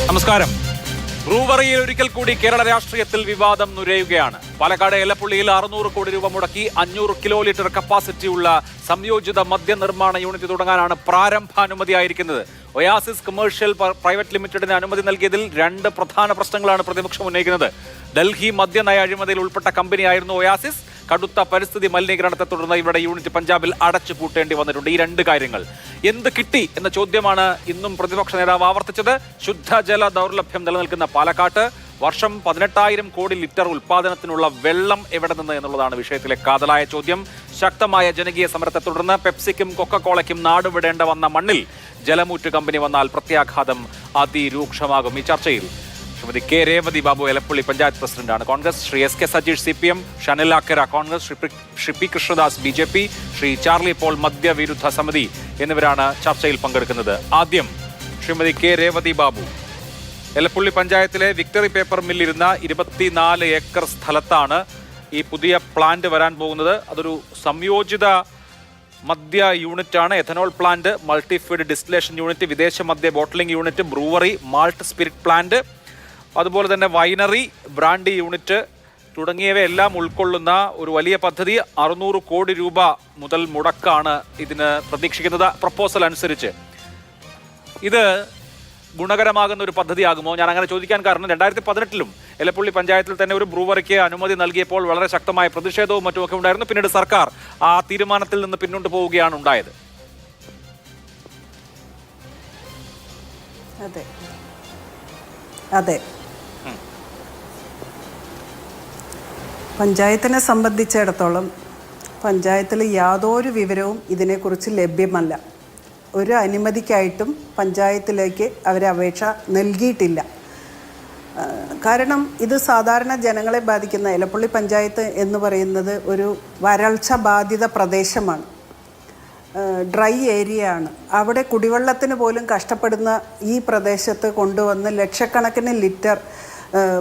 നമസ്കാരം. ബ്രൂവറിയിൽ ഒരിക്കൽ കൂടി കേരള രാഷ്ട്രീയത്തിൽ വിവാദം നുരയുകയാണ്. പാലക്കാട് എലപ്പുള്ളിയിൽ 600 കോടി രൂപ മുടക്കി 500 കിലോ ലിറ്റർ കപ്പാസിറ്റിയുള്ള സംയോജിത മദ്യനിർമ്മാണ യൂണിറ്റ് തുടങ്ങാനാണ് പ്രാരംഭാനുമതിയായിരിക്കുന്നത്. ഒയാസിസ് കമേഴ്ഷ്യൽ പ്രൈവറ്റ് ലിമിറ്റഡിന് അനുമതി നൽകിയതിൽ 2 പ്രധാന പ്രശ്നങ്ങളാണ് പ്രതിപക്ഷം ഉന്നയിക്കുന്നത്. ഡൽഹി മദ്യനയ അഴിമതിയിൽ ഉൾപ്പെട്ട കമ്പനിയായിരുന്നു ഒയാസിസ്. കടുത്ത പരിസ്ഥിതി മലിനീകരണത്തെ തുടർന്ന് ഇവിടെ യൂണിറ്റ് പഞ്ചാബിൽ അടച്ചു പൂട്ടേണ്ടി വന്നിട്ടുണ്ട്. ഈ 2 കാര്യങ്ങൾ എന്ത് കിട്ടി എന്ന ചോദ്യമാണ് ഇന്നും പ്രതിപക്ഷ നേതാവ് ആവർത്തിച്ചത്. ശുദ്ധജല ദൗർലഭ്യം നിലനിൽക്കുന്ന പാലക്കാട്ട് വർഷം 18,000 കോടി ലിറ്റർ ഉൽപാദനത്തിനുള്ള വെള്ളം എവിടെ നിന്ന് എന്നുള്ളതാണ് വിഷയത്തിലെ കാതലായ ചോദ്യം. ശക്തമായ ജനകീയ സമരത്തെ തുടർന്ന് പെപ്സിക്കും കൊക്കക്കോളയ്ക്കും നാടുവിടേണ്ട വന്ന മണ്ണിൽ ജലമൂറ്റ് കമ്പനി വന്നാൽ പ്രത്യാഘാതം അതിരൂക്ഷമാകും. ഈ ചർച്ചയിൽ ശ്രീമതി കെ രേവതി ബാബു എലപ്പുള്ളി പഞ്ചായത്ത് പ്രസിഡന്റാണ് Congress, Shri S K Sajeesh CPM, Shanil Akkara Congress, Shri P Krishnadas BJP, Shri Charlie Paul മദ്യവിരുദ്ധ സമിതി എന്നിവരാണ് ചർച്ചയിൽ പങ്കെടുക്കുന്നത്. ആദ്യം ശ്രീമതി കെ രേവതി ബാബു. എലപ്പുള്ളി പഞ്ചായത്തിലെ വിക്ടറി പേപ്പർ മില്ലിരുന്ന 24 ഏക്കർ സ്ഥലത്താണ് ഈ പുതിയ പ്ലാന്റ് വരാൻ പോകുന്നത്. അതൊരു സംയോജിത മദ്യ യൂണിറ്റാണ്. എഥനോൾ പ്ലാന്റ്, മൾട്ടിഫീഡ് ഡിസ്റ്റിലേഷൻ യൂണിറ്റ്, വിദേശ മദ്യ bottling unit, brewery, malt spirit plant, അതുപോലെ തന്നെ വൈനറി, ബ്രാൻഡി യൂണിറ്റ് തുടങ്ങിയവയെല്ലാം ഉൾക്കൊള്ളുന്ന ഒരു വലിയ പദ്ധതി. 600 കോടി രൂപ മുതൽ മുടക്കാണ് ഇതിന് പ്രതീക്ഷിക്കുന്നത്. പ്രപ്പോസൽ അനുസരിച്ച് ഇത് ഗുണകരമാകുന്ന ഒരു പദ്ധതിയാകുമോ? ഞാൻ അങ്ങനെ ചോദിക്കാൻ കാരണം 2018-ലും എലപ്പുള്ളി പഞ്ചായത്തിൽ തന്നെ ഒരു ബ്രൂവറിക്ക് അനുമതി നൽകിയപ്പോൾ വളരെ ശക്തമായ പ്രതിഷേധവും മറ്റുമൊക്കെ ഉണ്ടായിരുന്നു. പിന്നീട് സർക്കാർ ആ തീരുമാനത്തിൽ നിന്ന് പിന്നോട്ട് പോവുകയാണ് ഉണ്ടായത്. അതെ അതെ പഞ്ചായത്തിനെ സംബന്ധിച്ചിടത്തോളം പഞ്ചായത്തിൽ യാതൊരു വിവരവും ഇതിനെക്കുറിച്ച് ലഭ്യമല്ല. ഒരു അനുമതിക്കായിട്ടും പഞ്ചായത്തിലേക്ക് അവർ അപേക്ഷ നൽകിയിട്ടില്ല. കാരണം ഇത് സാധാരണ ജനങ്ങളെ ബാധിക്കുന്ന എലപ്പുള്ളി പഞ്ചായത്ത് എന്ന് പറയുന്നത് ഒരു വരൾച്ച ബാധിത പ്രദേശമാണ്, ഡ്രൈ ഏരിയ ആണ്. അവിടെ കുടിവെള്ളത്തിന് പോലും കഷ്ടപ്പെടുന്ന ഈ പ്രദേശത്ത് കൊണ്ടുവന്ന് ലക്ഷക്കണക്കിന് ലിറ്റർ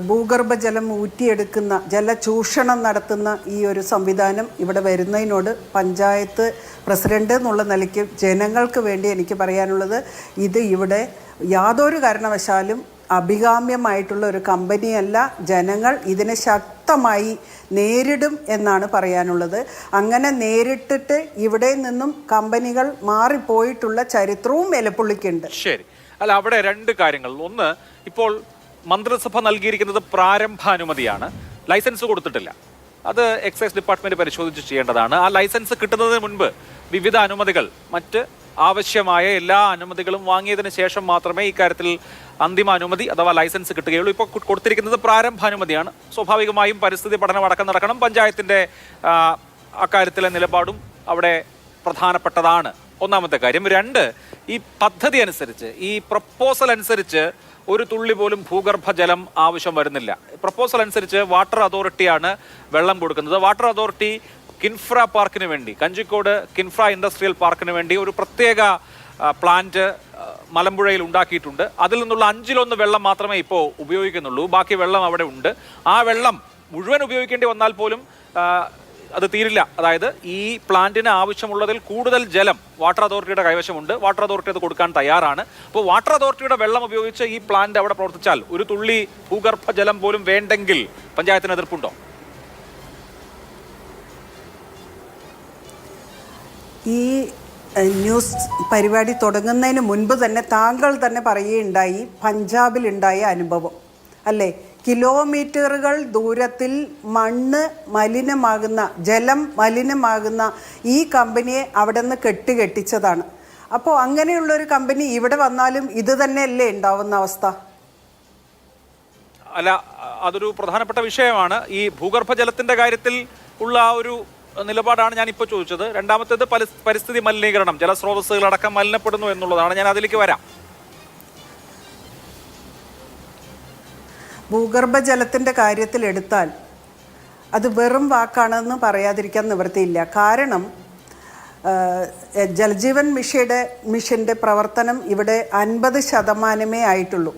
ഭൂഗർഭജലം ഊറ്റിയെടുക്കുന്ന ജലചൂഷണം നടത്തുന്ന ഈ ഒരു സംവിധാനം ഇവിടെ വരുന്നതിനോട് പഞ്ചായത്ത് പ്രസിഡന്റ് എന്നുള്ള നിലയ്ക്ക് ജനങ്ങൾക്ക് വേണ്ടി എനിക്ക് പറയാനുള്ളത്, ഇത് ഇവിടെ യാതൊരു കാരണവശാലും അഭികാമ്യമായിട്ടുള്ള ഒരു കമ്പനിയല്ല. ജനങ്ങൾ ഇതിനെ ശക്തമായി നേരിടും എന്നാണ് പറയാനുള്ളത്. അങ്ങനെ നേരിട്ടിട്ട് ഇവിടെ നിന്നും കമ്പനികൾ മാറിപ്പോയിട്ടുള്ള ചരിത്രവും എലപ്പുള്ളിക്കുണ്ട്. ശരി, അല്ല അവിടെ 2 കാര്യങ്ങൾ. ഒന്ന്, ഇപ്പോൾ മന്ത്രിസഭ നൽകിയിരിക്കുന്നത് പ്രാരംഭാനുമതിയാണ്, ലൈസൻസ് കൊടുത്തിട്ടില്ല. അത് എക്സൈസ് ഡിപ്പാർട്ട്മെന്റ് പരിശോധിച്ച് ചെയ്യേണ്ടതാണ്. ആ ലൈസൻസ് കിട്ടുന്നതിന് മുൻപ് വിവിധ അനുമതികൾ, മറ്റ് ആവശ്യമായ എല്ലാ അനുമതികളും വാങ്ങിയതിന് ശേഷം മാത്രമേ ഇക്കാര്യത്തിൽ അന്തിമ അനുമതി അഥവാ ലൈസൻസ് കിട്ടുകയുള്ളൂ. ഇപ്പോൾ കൊടുത്തിരിക്കുന്നത് പ്രാരംഭാനുമതിയാണ്. സ്വാഭാവികമായും പരിസ്ഥിതി പഠനം അടക്കം നടക്കണം. പഞ്ചായത്തിൻ്റെ അക്കാര്യത്തിലെ നിലപാടും അവിടെ പ്രധാനപ്പെട്ടതാണ്. ഒന്നാമത്തെ കാര്യം. 2, ഈ പദ്ധതി അനുസരിച്ച്, ഈ പ്രപ്പോസൽ അനുസരിച്ച് ഒരു തുള്ളി പോലും ഭൂഗർഭജലം ആവശ്യം വരുന്നില്ല. പ്രപ്പോസൽ അനുസരിച്ച് വാട്ടർ അതോറിറ്റിയാണ് വെള്ളം കൊടുക്കുന്നത്. വാട്ടർ അതോറിറ്റി കിൻഫ്ര പാർക്കിന് വേണ്ടി, കഞ്ചിക്കോട് കിൻഫ്ര ഇൻഡസ്ട്രിയൽ പാർക്കിന് വേണ്ടി ഒരു പ്രത്യേക പ്ലാന്റ് മലമ്പുഴയിൽ ഉണ്ടാക്കിയിട്ടുണ്ട്. അതിൽ നിന്നുള്ള 5-1 വെള്ളം മാത്രമേ ഇപ്പോൾ ഉപയോഗിക്കുന്നുള്ളൂ. ബാക്കി വെള്ളം അവിടെ ഉണ്ട്. ആ വെള്ളം മുഴുവൻ ഉപയോഗിക്കേണ്ടി വന്നാൽ പോലും അത് തീരില്ല. അതായത് ഈ പ്ലാന്റിന് ആവശ്യമുള്ളതിൽ കൂടുതൽ ജലം വാട്ടർ അതോറിറ്റിയുടെ കൈവശമുണ്ട്. വാട്ടർ അതോറിറ്റി അത് കൊടുക്കാൻ തയ്യാറാണ്. അപ്പോൾ വാട്ടർ അതോറിറ്റിയുടെ വെള്ളം ഉപയോഗിച്ച് ഈ പ്ലാന്റ് അവിടെ പ്രവർത്തിച്ചാൽ ഒരു തുള്ളി ഭൂഗർഭജലം പോലും വേണ്ടെങ്കിൽ പഞ്ചായത്തിന് എതിർപ്പുണ്ടോ? ഈ ന്യൂസ് പരിപാടി തുടങ്ങുന്നതിന് മുൻപ് തന്നെ താങ്കൾ തന്നെ പറയുകയുണ്ടായി പഞ്ചാബിലുണ്ടായ അനുഭവം അല്ലേ? കിലോമീറ്ററുകൾ ദൂരത്തിൽ മണ്ണ് മലിനമാകുന്ന, ജലം മലിനമാകുന്ന ഈ കമ്പനിയെ അവിടെ നിന്ന് കെട്ടിച്ചതാണ്. അപ്പോൾ അങ്ങനെയുള്ളൊരു കമ്പനി ഇവിടെ വന്നാലും ഇത് തന്നെയല്ലേ ഉണ്ടാവുന്ന അവസ്ഥ? അല്ല, അതൊരു പ്രധാനപ്പെട്ട വിഷയമാണ്. ഈ ഭൂഗർഭജലത്തിൻ്റെ കാര്യത്തിൽ ഉള്ള ഒരു നിലപാടാണ് ഞാൻ ഇപ്പോൾ ചോദിച്ചത്. രണ്ടാമത്തേത് പരിസ്ഥിതി മലിനീകരണം, ജലസ്രോതസ്സുകളടക്കം മലിനപ്പെടുന്നു എന്നുള്ളതാണ്. ഞാൻ അതിലേക്ക് വരാം. ഭൂഗർഭജലത്തിൻ്റെ കാര്യത്തിലെടുത്താൽ അത് വെറും വാക്കാണെന്ന് പറയാതിരിക്കാൻ നിവൃത്തിയില്ല. കാരണം ജൽജീവൻ മിഷൻ്റെ പ്രവർത്തനം ഇവിടെ 50% ആയിട്ടുള്ളൂ.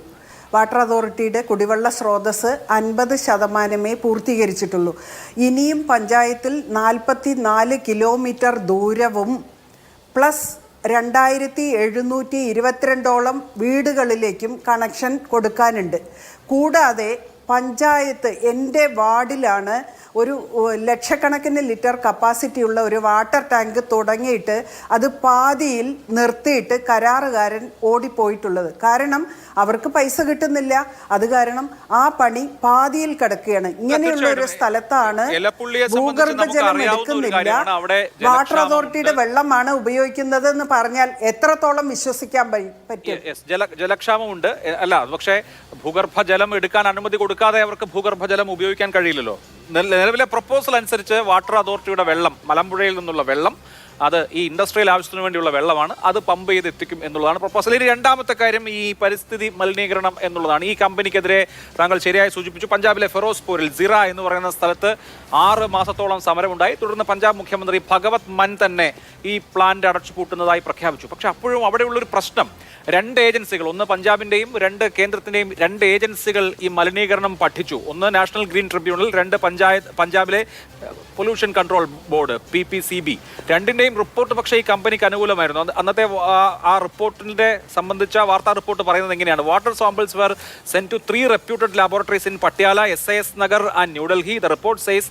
വാട്ടർ അതോറിറ്റിയുടെ കുടിവെള്ള സ്രോതസ് 50% പൂർത്തീകരിച്ചിട്ടുള്ളൂ. ഇനിയും പഞ്ചായത്തിൽ 44 കിലോമീറ്റർ ദൂരവും പ്ലസ് 2722 വീടുകളിലേക്കും കണക്ഷൻ കൊടുക്കാനുണ്ട്. കൂടാതെ പഞ്ചായത്ത് എൻ്റെ വാർഡിലാണ് ഒരു ലക്ഷക്കണക്കിന് ലിറ്റർ കപ്പാസിറ്റിയുള്ള ഒരു വാട്ടർ ടാങ്ക് തുടങ്ങിയിട്ട് അത് പാതിയിൽ നിർത്തിയിട്ട് കരാറുകാരൻ ഓടിപ്പോയിട്ടുള്ളത്. കാരണം അവർക്ക് പൈസ കിട്ടുന്നില്ല. അത് കാരണം ആ പണി പാതിയിൽ കിടക്കുകയാണ്. ഇങ്ങനെയുള്ള ഒരു സ്ഥലത്താണ് ഭൂഗർഭജലം എടുക്കുന്നില്ല, വാട്ടർ അതോറിറ്റിയുടെ വെള്ളമാണ് ഉപയോഗിക്കുന്നത് എന്ന് പറഞ്ഞാൽ എത്രത്തോളം വിശ്വസിക്കാൻ പറ്റും? ജലക്ഷാമമുണ്ട് അല്ല, പക്ഷേ ഭൂഗർഭജലം എടുക്കാൻ അനുമതി കൊടുക്കാതെ അവർക്ക് ഭൂഗർഭജലം ഉപയോഗിക്കാൻ കഴിയില്ലല്ലോ. നിലവിലെ പ്രപ്പോസൽ അനുസരിച്ച് വാട്ടർ അതോറിറ്റിയുടെ വെള്ളം, മലമ്പുഴയിൽ നിന്നുള്ള വെള്ളം, അത് ഈ ഇൻഡസ്ട്രിയൽ ആവശ്യത്തിന് വേണ്ടിയുള്ള വെള്ളമാണ്, അത് പമ്പ് ചെയ്ത് എത്തിക്കും എന്നുള്ളതാണ് പ്രപ്പോസൽ. ഇനി രണ്ടാമത്തെ കാര്യം ഈ പരിസ്ഥിതി മലിനീകരണം എന്നുള്ളതാണ്. ഈ കമ്പനിക്കെതിരെ താങ്കൾ ശരിയായി സൂചിപ്പിച്ചു. പഞ്ചാബിലെ ഫിറോസ്പൂരിൽ സിറ എന്ന് പറയുന്ന സ്ഥലത്ത് 6 മാസത്തോളം സമരമുണ്ടായി. തുടർന്ന് പഞ്ചാബ് മുഖ്യമന്ത്രി ഭഗവത് മാൻ തന്നെ ഈ പ്ലാന്റ് അടച്ചുപൂട്ടുന്നതായി പ്രഖ്യാപിച്ചു. പക്ഷെ അപ്പോഴും അവിടെയുള്ളൊരു പ്രശ്നം, 2 ഏജൻസികൾ, ഒന്ന് പഞ്ചാബിൻ്റെയും 2 കേന്ദ്രത്തിൻ്റെയും 2 ഏജൻസികൾ ഈ മലിനീകരണം പഠിച്ചു. ഒന്ന് നാഷണൽ ഗ്രീൻ ട്രിബ്യൂണൽ, 2 പഞ്ചാബിലെ പൊല്യൂഷൻ കൺട്രോൾ ബോർഡ് PPCB. രണ്ടിൻ്റെയും റിപ്പോർട്ട് പക്ഷേ ഈ കമ്പനിക്ക് അനുകൂലമായിരുന്നു. അന്നത്തെ ആ റിപ്പോർട്ടിൻ്റെ സംബന്ധിച്ച വാർത്താ റിപ്പോർട്ട് പറയുന്നത് എങ്ങനെയാണ്: water samples were sent to 3 reputed laboratories in Patiala, SAS Nagar and New Delhi. The report says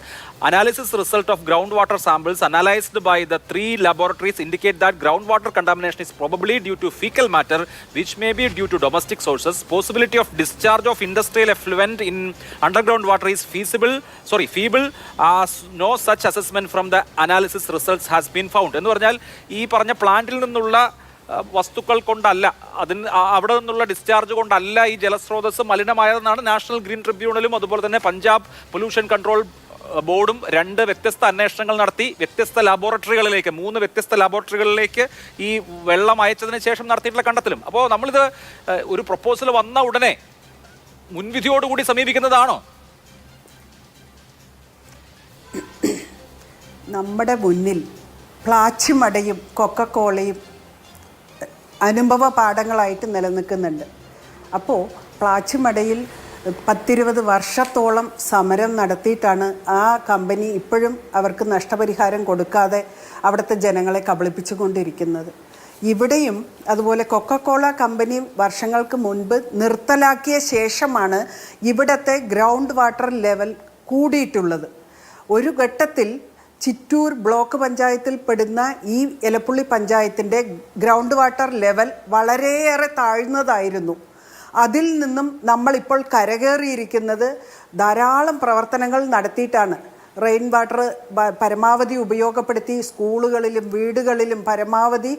analysis result of groundwater samples analyzed by the 3 laboratories indicate that groundwater contamination is probably due to fecal matter, which may be due to domestic sources. Possibility of discharge of industrial effluent in underground water is feeble, as no such assessment from the analysis results has been found. എന്ന് പറഞ്ഞാൽ ഈ പറഞ്ഞ പ്ലാന്റിൽ നിന്നുള്ള വസ്തുക്കൾ കൊണ്ടല്ല, അവിടെ നിന്നുള്ള ഡിസ്ചാർജ് കൊണ്ടല്ല ഈ ജലസ്രോതസ് മലിനമായതെന്നാണ് നാഷണൽ ഗ്രീൻ ട്രിബ്യൂണലും അതുപോലെ തന്നെ പഞ്ചാബ് പൊല്യൂഷൻ കൺട്രോൾ ബോർഡും 2 വ്യത്യസ്ത അന്വേഷണങ്ങൾ നടത്തി വ്യത്യസ്ത ലാബോറട്ടറികളിലേക്ക് 3 വ്യത്യസ്ത ലാബോറട്ടറികളിലേക്ക് ഈ വെള്ളം അയച്ചതിന് ശേഷം നടത്തിയിട്ടുള്ള കണ്ടെത്തലും. അപ്പോൾ നമ്മളിത് ഒരു പ്രപ്പോസൽ വന്ന ഉടനെ മുൻവിധിയോടുകൂടി സമീപിക്കുന്നതാണോ? നമ്മുടെ മുന്നിൽ പ്ലാച്ചിമടയും കൊക്കക്കോളയും അനുഭവ പാഠങ്ങളായിട്ട് നിലനിൽക്കുന്നുണ്ട്. അപ്പോൾ പ്ലാച്ചിമടയിൽ 10-20 വർഷത്തോളം സമരം നടത്തിയിട്ടാണ് ആ കമ്പനി ഇപ്പോഴും അവർക്ക് നഷ്ടപരിഹാരം കൊടുക്കാതെ അവിടുത്തെ ജനങ്ങളെ കബളിപ്പിച്ചുകൊണ്ടിരിക്കുന്നത്. ഇവിടെയും അതുപോലെ കൊക്കക്കോള കമ്പനി വർഷങ്ങൾക്ക് മുൻപ് നിർത്തലാക്കിയ ശേഷമാണ് ഇവിടുത്തെ ഗ്രൗണ്ട് വാട്ടർ ലെവൽ കൂടിയിട്ടുള്ളത്. ഒരു ഘട്ടത്തിൽ ചിറ്റൂർ ബ്ലോക്ക് പഞ്ചായത്തിൽ പെടുന്ന ഈ എലപ്പുള്ളി പഞ്ചായത്തിൻ്റെ ഗ്രൗണ്ട് വാട്ടർ ലെവൽ വളരെയേറെ താഴ്ന്നതായിരുന്നു. അതിൽ നിന്നും നമ്മളിപ്പോൾ കരകയറിയിരിക്കുന്നത് ധാരാളം പ്രവർത്തനങ്ങൾ നടത്തിയിട്ടാണ്. റെയിൻ വാട്ടർ പരമാവധി ഉപയോഗപ്പെടുത്തി സ്കൂളുകളിലും വീടുകളിലും പരമാവധി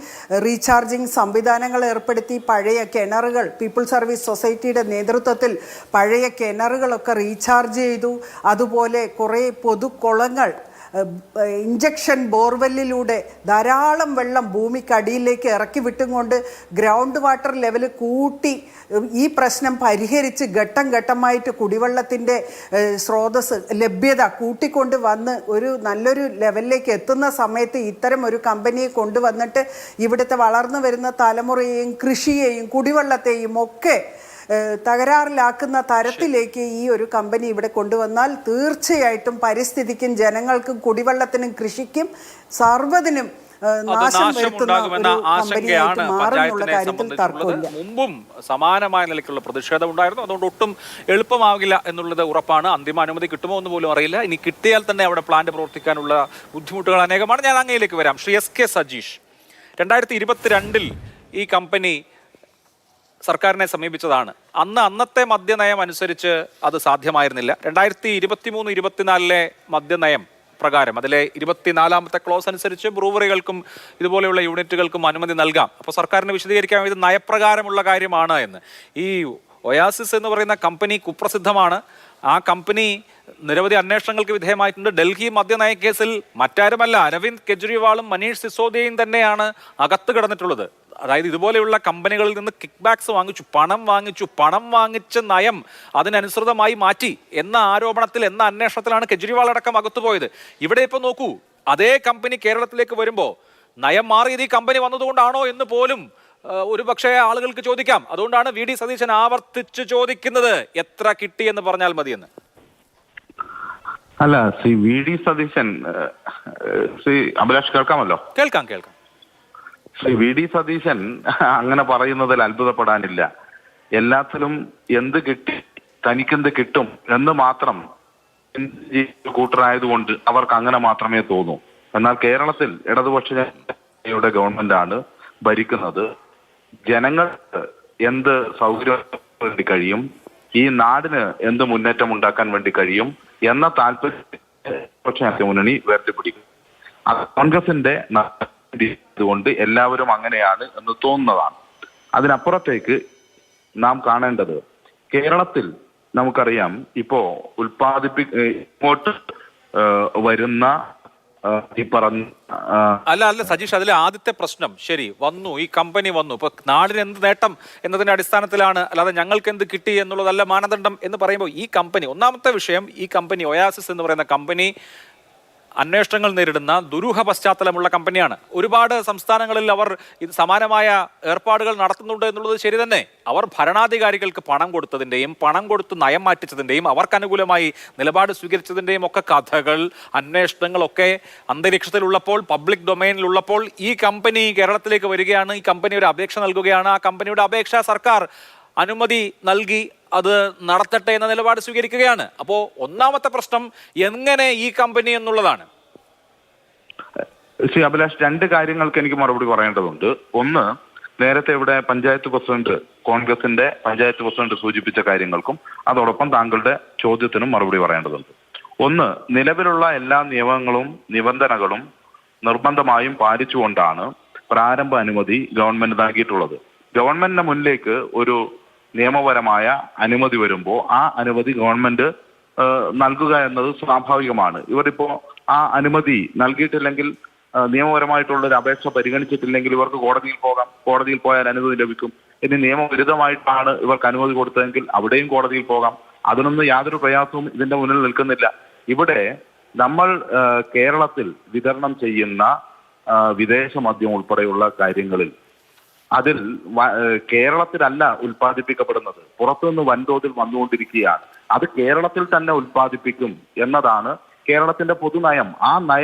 റീചാർജിങ് സംവിധാനങ്ങൾ ഏർപ്പെടുത്തി പഴയ കിണറുകൾ പീപ്പിൾസ് സർവീസ് സൊസൈറ്റിയുടെ നേതൃത്വത്തിൽ പഴയ കിണറുകളൊക്കെ റീചാർജ് ചെയ്തു. അതുപോലെ കുറേ പൊതുക്കുളങ്ങൾ ഇഞ്ചക്ഷൻ ബോർവെല്ലിലൂടെ ധാരാളം വെള്ളം ഭൂമിക്കടിയിലേക്ക് ഇറക്കി വിട്ടുകൊണ്ട് ഗ്രൗണ്ട് വാട്ടർ ലെവൽ കൂട്ടി ഈ പ്രശ്നം പരിഹരിച്ച് ഘട്ടം ഘട്ടമായിട്ട് കുടിവെള്ളത്തിൻ്റെ സ്രോതസ് ലഭ്യത കൂട്ടിക്കൊണ്ട് വന്ന് ഒരു നല്ലൊരു ലെവലിലേക്ക് എത്തുന്ന സമയത്ത് ഇത്തരം ഒരു കമ്പനിയെ കൊണ്ടുവന്നിട്ട് ഇവിടുത്തെ വളർന്നു വരുന്ന തലമുറയെയും കൃഷിയെയും കുടിവെള്ളത്തെയും ഒക്കെ തകരാറിലാക്കുന്ന തരത്തിലേക്ക് ഈ ഒരു കമ്പനി ഇവിടെ കൊണ്ടുവന്നാൽ തീർച്ചയായിട്ടും പരിസ്ഥിതിക്കും ജനങ്ങൾക്കും കുടിവെള്ളത്തിനും കൃഷിക്കും സർവ്വതിനും നാശം വരുത്തുന്ന ആശങ്കയാണ് പഞ്ചായത്തിനെ സംബന്ധിച്ചുള്ളത്. മുമ്പും സമാനമായ നിലയ്ക്കുള്ള പ്രതിഷേധം ഉണ്ടായിരുന്നു. അതുകൊണ്ട് ഒട്ടും എളുപ്പമാകില്ല എന്നുള്ളത് ഉറപ്പാണ്. അന്തിമ അനുമതി കിട്ടുമോ എന്ന് പോലും അറിയില്ല. ഇനി കിട്ടിയാൽ തന്നെ അവിടെ പ്ലാന്റ് പ്രവർത്തിക്കാനുള്ള ബുദ്ധിമുട്ടുകൾ അനേകമാണ്. ഞാൻ അങ്ങയിലേക്ക് വരാം. ശ്രീ SK സജീഷ്, 2022 ഈ കമ്പനി സർക്കാരിനെ സമീപിച്ചതാണ്. അന്നത്തെ മദ്യനയം അനുസരിച്ച് അത് സാധ്യമായിരുന്നില്ല. 2023-24 മദ്യനയം പ്രകാരം അതിലെ 24ാമത്തെ ക്ലോസ് അനുസരിച്ച് ബ്രൂവറികൾക്കും ഇതുപോലെയുള്ള യൂണിറ്റുകൾക്കും അനുമതി നൽകാം. അപ്പോൾ സർക്കാരിന് വിശദീകരിക്കാൻ ഇത് നയപ്രകാരമുള്ള കാര്യമാണ് എന്ന്. ഈ ഒയാസിസ് എന്ന് പറയുന്ന കമ്പനി കുപ്രസിദ്ധമാണ്. ആ കമ്പനി നിരവധി അന്വേഷണങ്ങൾക്ക് വിധേയമായിട്ടുണ്ട്. ഡൽഹി മദ്യനയ കേസിൽ മറ്റാരുമല്ല അരവിന്ദ് കെജ്രിവാളും മനീഷ് സിസോദിയയും തന്നെയാണ് അകത്ത് കിടന്നിട്ടുള്ളത്. അതായത് ഇതുപോലെയുള്ള കമ്പനികളിൽ നിന്ന് കിക്ക് ബാക്സ് വാങ്ങിച്ചു, പണം വാങ്ങിച്ച നയം അതിനനുസൃതമായി മാറ്റി എന്ന ആരോപണത്തിൽ, എന്ന അന്വേഷണത്തിലാണ് കെജ്രിവാൾ അടക്കം അകത്തുപോയത്. ഇവിടെ ഇപ്പോൾ നോക്കൂ, അതേ കമ്പനി കേരളത്തിലേക്ക് വരുമ്പോൾ നയം മാറിയത് ഈ കമ്പനി വന്നതുകൊണ്ടാണോ എന്ന് പോലും ഒരു പക്ഷേ ആളുകൾക്ക് ചോദിക്കാം. അതുകൊണ്ടാണ് VD സതീശൻ ആവർത്തിച്ച് ചോദിക്കുന്നത്, എത്ര കിട്ടി എന്ന് പറഞ്ഞാൽ മതിയെന്ന്. അല്ല, ശ്രീ VD സതീശൻ, ശ്രീ അഭിലാഷ് കേൾക്കാമല്ലോ? കേൾക്കാം. ശ്രീ വി ഡി സതീശൻ അങ്ങനെ പറയുന്നതിൽ അത്ഭുതപ്പെടാനില്ല. എല്ലാത്തിലും എന്ത് കിട്ടി തനിക്കെന്ത് കിട്ടും എന്ന് മാത്രം കൂട്ടരായതുകൊണ്ട് അവർക്ക് അങ്ങനെ മാത്രമേ തോന്നൂ. എന്നാൽ കേരളത്തിൽ ഇടതുപക്ഷയുടെ ഗവൺമെന്റാണ് ഭരിക്കുന്നത്. ജനങ്ങൾക്ക് എന്ത് സൗകര്യം വേണ്ടി കഴിയും, ഈ നാടിന് എന്ത് മുന്നേറ്റം ഉണ്ടാക്കാൻ വേണ്ടി കഴിയും എന്ന താല്പര്യം മുന്നണി ഉയർത്തിപ്പിടിക്കും. അത് കോൺഗ്രസിന്റെ കൊണ്ട് എല്ലാവരും അങ്ങനെയാണ് എന്ന് തോന്നുന്നതാണ്. അതിനപ്പുറത്തേക്ക് നാം കാണേണ്ടത് കേരളത്തിൽ നമുക്കറിയാം ഇപ്പോ ഇങ്ങോട്ട് വരുന്ന ഈ പറഞ്ഞ അല്ല സജീഷ്, അതിലെ ആദ്യത്തെ പ്രശ്നം ശരി വന്നു, ഈ കമ്പനി വന്നു, ഇപ്പൊ നാടിന് എന്ത് നേട്ടം എന്നതിന്റെ അടിസ്ഥാനത്തിലാണ്, അല്ലാതെ ഞങ്ങൾക്ക് എന്ത് കിട്ടി എന്നുള്ളതല്ല മാനദണ്ഡം എന്ന് പറയുമ്പോൾ ഈ കമ്പനി, ഒന്നാമത്തെ വിഷയം, ഈ കമ്പനി ഒയാസിസ് എന്ന് പറയുന്ന കമ്പനി അന്വേഷണങ്ങൾ നേരിടുന്ന ദുരൂഹ പശ്ചാത്തലമുള്ള കമ്പനിയാണ്. ഒരുപാട് സംസ്ഥാനങ്ങളിൽ അവർ ഇത് സമാനമായ ഏർപ്പാടുകൾ നടത്തുന്നുണ്ട് എന്നുള്ളത് ശരി തന്നെ. അവർ ഭരണാധികാരികൾക്ക് പണം കൊടുത്തതിൻ്റെയും പണം കൊടുത്ത് നയം മാറ്റിച്ചതിൻ്റെയും അവർക്ക് അനുകൂലമായി നിലപാട് സ്വീകരിച്ചതിൻ്റെയും ഒക്കെ കഥകൾ, അന്വേഷണങ്ങളൊക്കെ അന്തരീക്ഷത്തിലുള്ളപ്പോൾ, പബ്ലിക് ഡൊമൈനിലുള്ളപ്പോൾ ഈ കമ്പനി കേരളത്തിലേക്ക് വരികയാണ്, ഈ കമ്പനി ഒരു അപേക്ഷ നൽകുകയാണ്, ആ കമ്പനിയുടെ അപേക്ഷ സർക്കാർ അനുമതി നൽകി അത് നടത്തട്ടെ എന്ന നിലപാട് സ്വീകരിക്കുകയാണ്. അപ്പോൾ ഒന്നാമത്തെ പ്രശ്നം എങ്ങനെ ഈ കമ്പനി എന്നുള്ളതാണ്. ശ്രീ അഭിലാഷ്, രണ്ട് കാര്യങ്ങൾക്ക് എനിക്ക് മറുപടി പറയേണ്ടതുണ്ട്. ഒന്ന്, നേരത്തെ ഇവിടെ പഞ്ചായത്ത് പ്രസിഡന്റ്, കോൺഗ്രസിന്റെ പഞ്ചായത്ത് പ്രസിഡന്റ് സൂചിപ്പിച്ച കാര്യങ്ങൾക്കും അതോടൊപ്പം താങ്കളുടെ ചോദ്യത്തിനും മറുപടി പറയേണ്ടതുണ്ട്. ഒന്ന്, നിലവിലുള്ള എല്ലാ നിയമങ്ങളും നിബന്ധനകളും നിർബന്ധമായും പാലിച്ചുകൊണ്ടാണ് പ്രാരംഭ അനുമതി ഗവൺമെന്റ് നൽകിയിട്ടുള്ളത്. ഗവൺമെന്റിന്റെ മുന്നിലേക്ക് ഒരു നിയമപരമായ അനുമതി വരുമ്പോൾ ആ അനുമതി ഗവൺമെന്റ് നൽകുക എന്നത് സ്വാഭാവികമാണ്. ഇവരിപ്പോ ആ അനുമതി നൽകിയിട്ടില്ലെങ്കിൽ, നിയമപരമായിട്ടുള്ള ഒരു അപേക്ഷ പരിഗണിച്ചിട്ടില്ലെങ്കിൽ ഇവർക്ക് കോടതിയിൽ പോകാം, കോടതിയിൽ പോയാൽ അനുമതി ലഭിക്കും. ഇനി നിയമവിരുദ്ധമായിട്ടാണ് ഇവർക്ക് അനുമതി കൊടുത്തതെങ്കിൽ അവിടെയും കോടതിയിൽ പോകാം. അതിനൊന്നും യാതൊരു പ്രയാസവും ഇതിന്റെ മുന്നിൽ നിൽക്കുന്നില്ല. ഇവിടെ നമ്മൾ കേരളത്തിൽ വിതരണം ചെയ്യുന്ന വിദേശ മദ്യം ഉൾപ്പെടെയുള്ള കാര്യങ്ങളിൽ അതിൽ കേരളത്തിലല്ല ഉൽപ്പാദിപ്പിക്കപ്പെടുന്നത്, പുറത്തുനിന്ന് വൻതോതിൽ വന്നുകൊണ്ടിരിക്കുകയാണ്. അത് കേരളത്തിൽ തന്നെ ഉൽപ്പാദിപ്പിക്കും എന്നതാണ് കേരളത്തിന്റെ പൊതുനയം. ആ